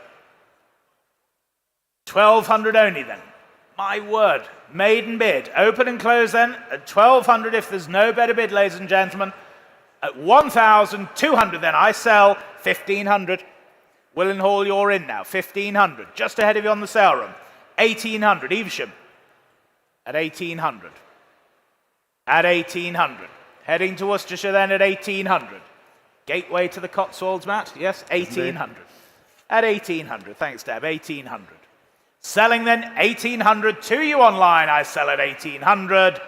Speaker 1: 1,200 only then. My word. Maiden bid. Open and close then at 1,200 if there's no better bid, ladies and gentlemen. At 1,200 then, I sell 1,500. Willenhall, you're in now. 1,500. Just ahead of you on the sale room. 1,800. Evesham. At 1,800. At 1,800. Heading to Worcestershire then at 1,800. Gateway to the Cotswolds, Matt? Yes, 1,800. At 1,800. Thanks, Deb. 1,800. Selling then 1,800 to you online. I sell at 1,800.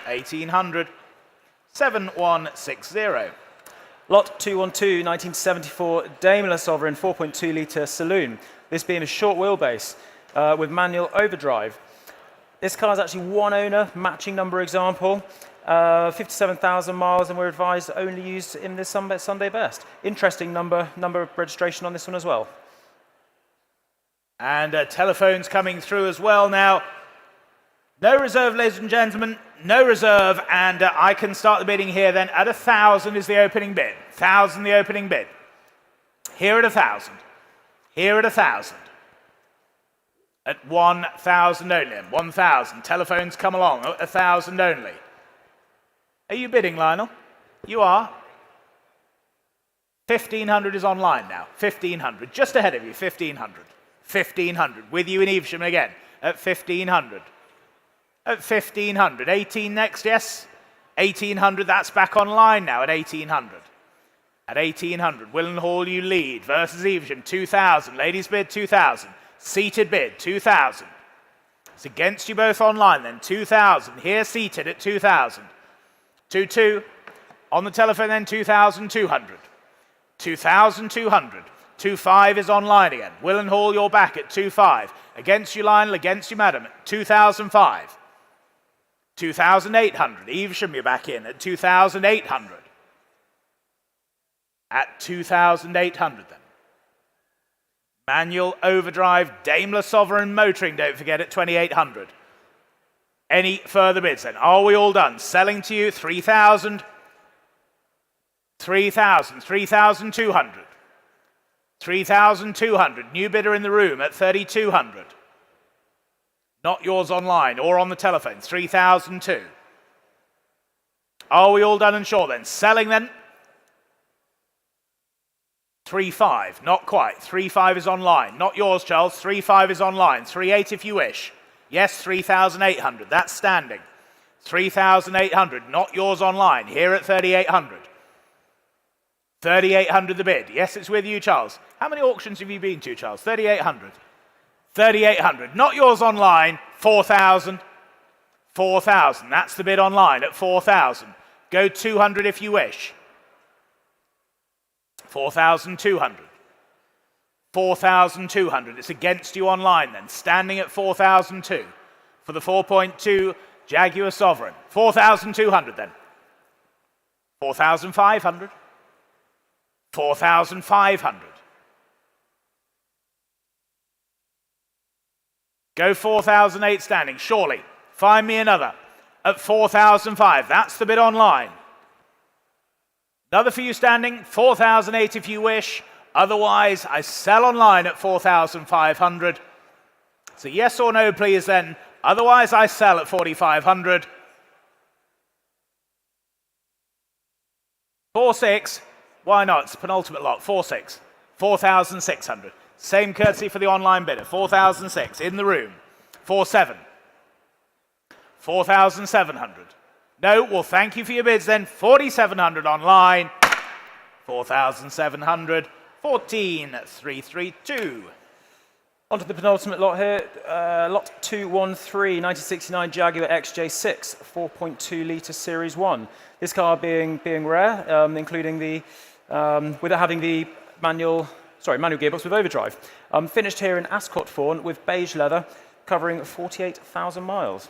Speaker 1: 1,800. 7160.
Speaker 4: Lot 212, 1974 Daimler Sovereign 4.2 litre saloon. This being a short wheelbase with manual overdrive. This car is actually one owner, matching number example, 57,000 miles, and we're advised only used in this Sunday best. Interesting number of registration on this one as well.
Speaker 1: And telephones coming through as well now. No reserve, ladies and gentlemen, no reserve, and I can start the bidding here then. At 1,000 is the opening bid. 1,000 the opening bid. Here at 1,000. Here at 1,000. At 1,000 only. 1,000. Telephones come along at 1,000 only. Are you bidding, Lionel? You are. 1,500 is online now. 1,500. Just ahead of you. 1,500. 1,500. With you in Evesham again. At 1,500. At 1,500. 18 next, yes? 1,800. That's back online now at 1,800. At 1,800. Willenhall, you lead versus Evesham. 2,000. Ladies bid 2,000. Seated bid 2,000. It's against you both online then. 2,000. Here seated at 2,000. 2-2. On the telephone then 2,200. 2,200. 2-5 is online again. Willenhall, you're back at 2-5. Against you, Lionel. Against you, madam. At 2,005. 2,800. Evesham, you're back in at 2,800. At 2,800 then. Manual overdrive Daimler Sovereign motoring, don't forget, at 2,800. Any further bids then? Are we all done? Selling to you 3,000. 3,000. 3,200. 3,200. New bidder in the room at 3,200. Not yours online or on the telephone. 3,002. Are we all done and sure then? Selling then? 3,500. Not quite. 3,500 is online. Not yours, Charles. 3,500 is online. 3,800 if you wish. Yes, 3,800. That's standing. 3,800. Not yours online. Here at 3,800. 3,800 the bid. Yes, it's with you, Charles. How many auctions have you been to, Charles? 3,800. 3,800. Not yours online. 4,000. 4,000. That's the bid online at 4,000. Go 200 if you wish. 4,200. 4,200. It's against you online then. Standing at 4,002 for the 4.2 Jaguar Sovereign. 4,200 then. 4,500. 4,500. Go 4,008 standing, surely. Find me another at 4,005. That's the bid online. Another for you standing, 4,008 if you wish. Otherwise, I sell online at 4,500. So yes or no, please, then. Otherwise, I sell at 4,500. 4,600. Why not? It's penultimate lot. 4,600. 4,600. Same courtesy for the online bidder. 4,600 in the room. 4,700. 4,700. No, well, thank you for your bids then. 4,700 online. 4,700. 14,332.
Speaker 4: On to the penultimate lot here. Lot 213, 1969 Jaguar XJ6, 4.2 litre Series 1. This car being rare, including the without having the manual gearbox with overdrive. Finished here in Ascot fawn with beige leather, covering 48,000 miles.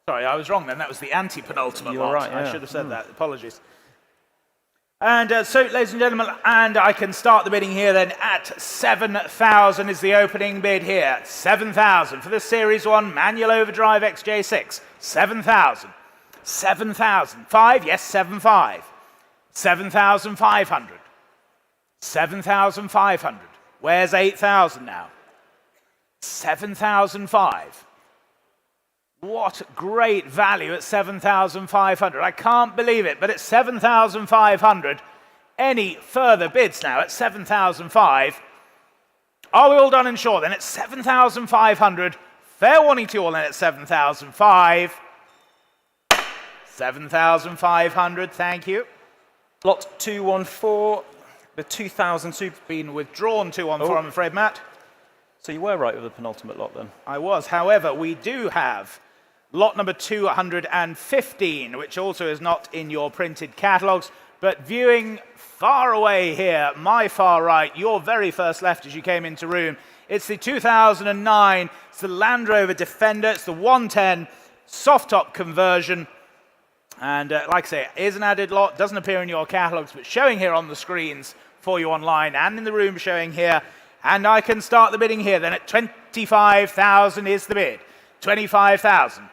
Speaker 1: Sorry, I was wrong then. That was the anti-penultimate lot.
Speaker 4: Right, yeah.
Speaker 1: I should have said that. Apologies. And so, ladies and gentlemen, and I can start the bidding here then at 7,000 is the opening bid here. 7,000 for the Series 1 manual overdrive XJ6. 7,000. 7,000. 5, yes, 7,500. 7,500. 7,500. Where's 8,000 now? 7,005. What great value at 7,500. I can't believe it, but at 7,500, any further bids now at 7,005. Are we all done and sure then? At 7,500. Fair warning to you all then at 7,005. 7,500, thank you.
Speaker 4: Lot 214, the 2,000 super.
Speaker 1: Been withdrawn 214, I'm afraid, Matt.
Speaker 4: So you were right with the penultimate lot then.
Speaker 1: I was. However, we do have lot number 215, which also is not in your printed catalogues, but viewing far away here, my far right, your very first left as you came into room, it's the 2009, it's the Land Rover Defender, it's the 110 soft top conversion. And like I say, it is an added lot, doesn't appear in your catalogues, but showing here on the screens for you online and in the room showing here. And I can start the bidding here then at 25,000 is the bid. 25,000.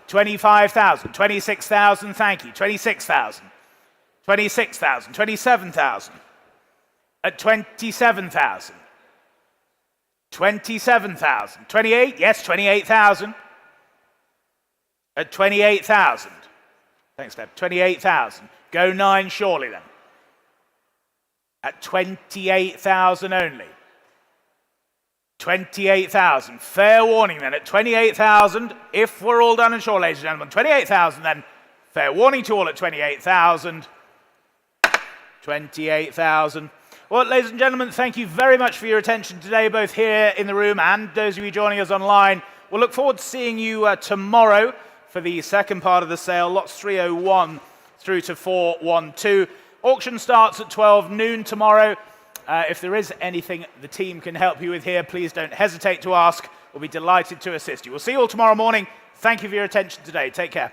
Speaker 1: 25,000. 26,000, thank you. 26,000. 26,000. 27,000. At 27,000. 27,000. 28? Yes, 28,000. At 28,000. Thanks, Deb. 28,000. Go 9 surely then. At 28,000 only. 28,000. Fair warning then. At 28,000, if we're all done and sure, ladies and gentlemen, 28,000 then. Fair warning to all at 28,000. 28,000. Well, ladies and gentlemen, thank you very much for your attention today, both here in the room and those of you joining us online. We'll look forward to seeing you tomorrow for the second part of the sale, lots 301 through to 412. Auction starts at 12 noon tomorrow. If there is anything the team can help you with here, please don't hesitate to ask. We'll be delighted to assist you. We'll see you all tomorrow morning. Thank you for your attention today. Take care.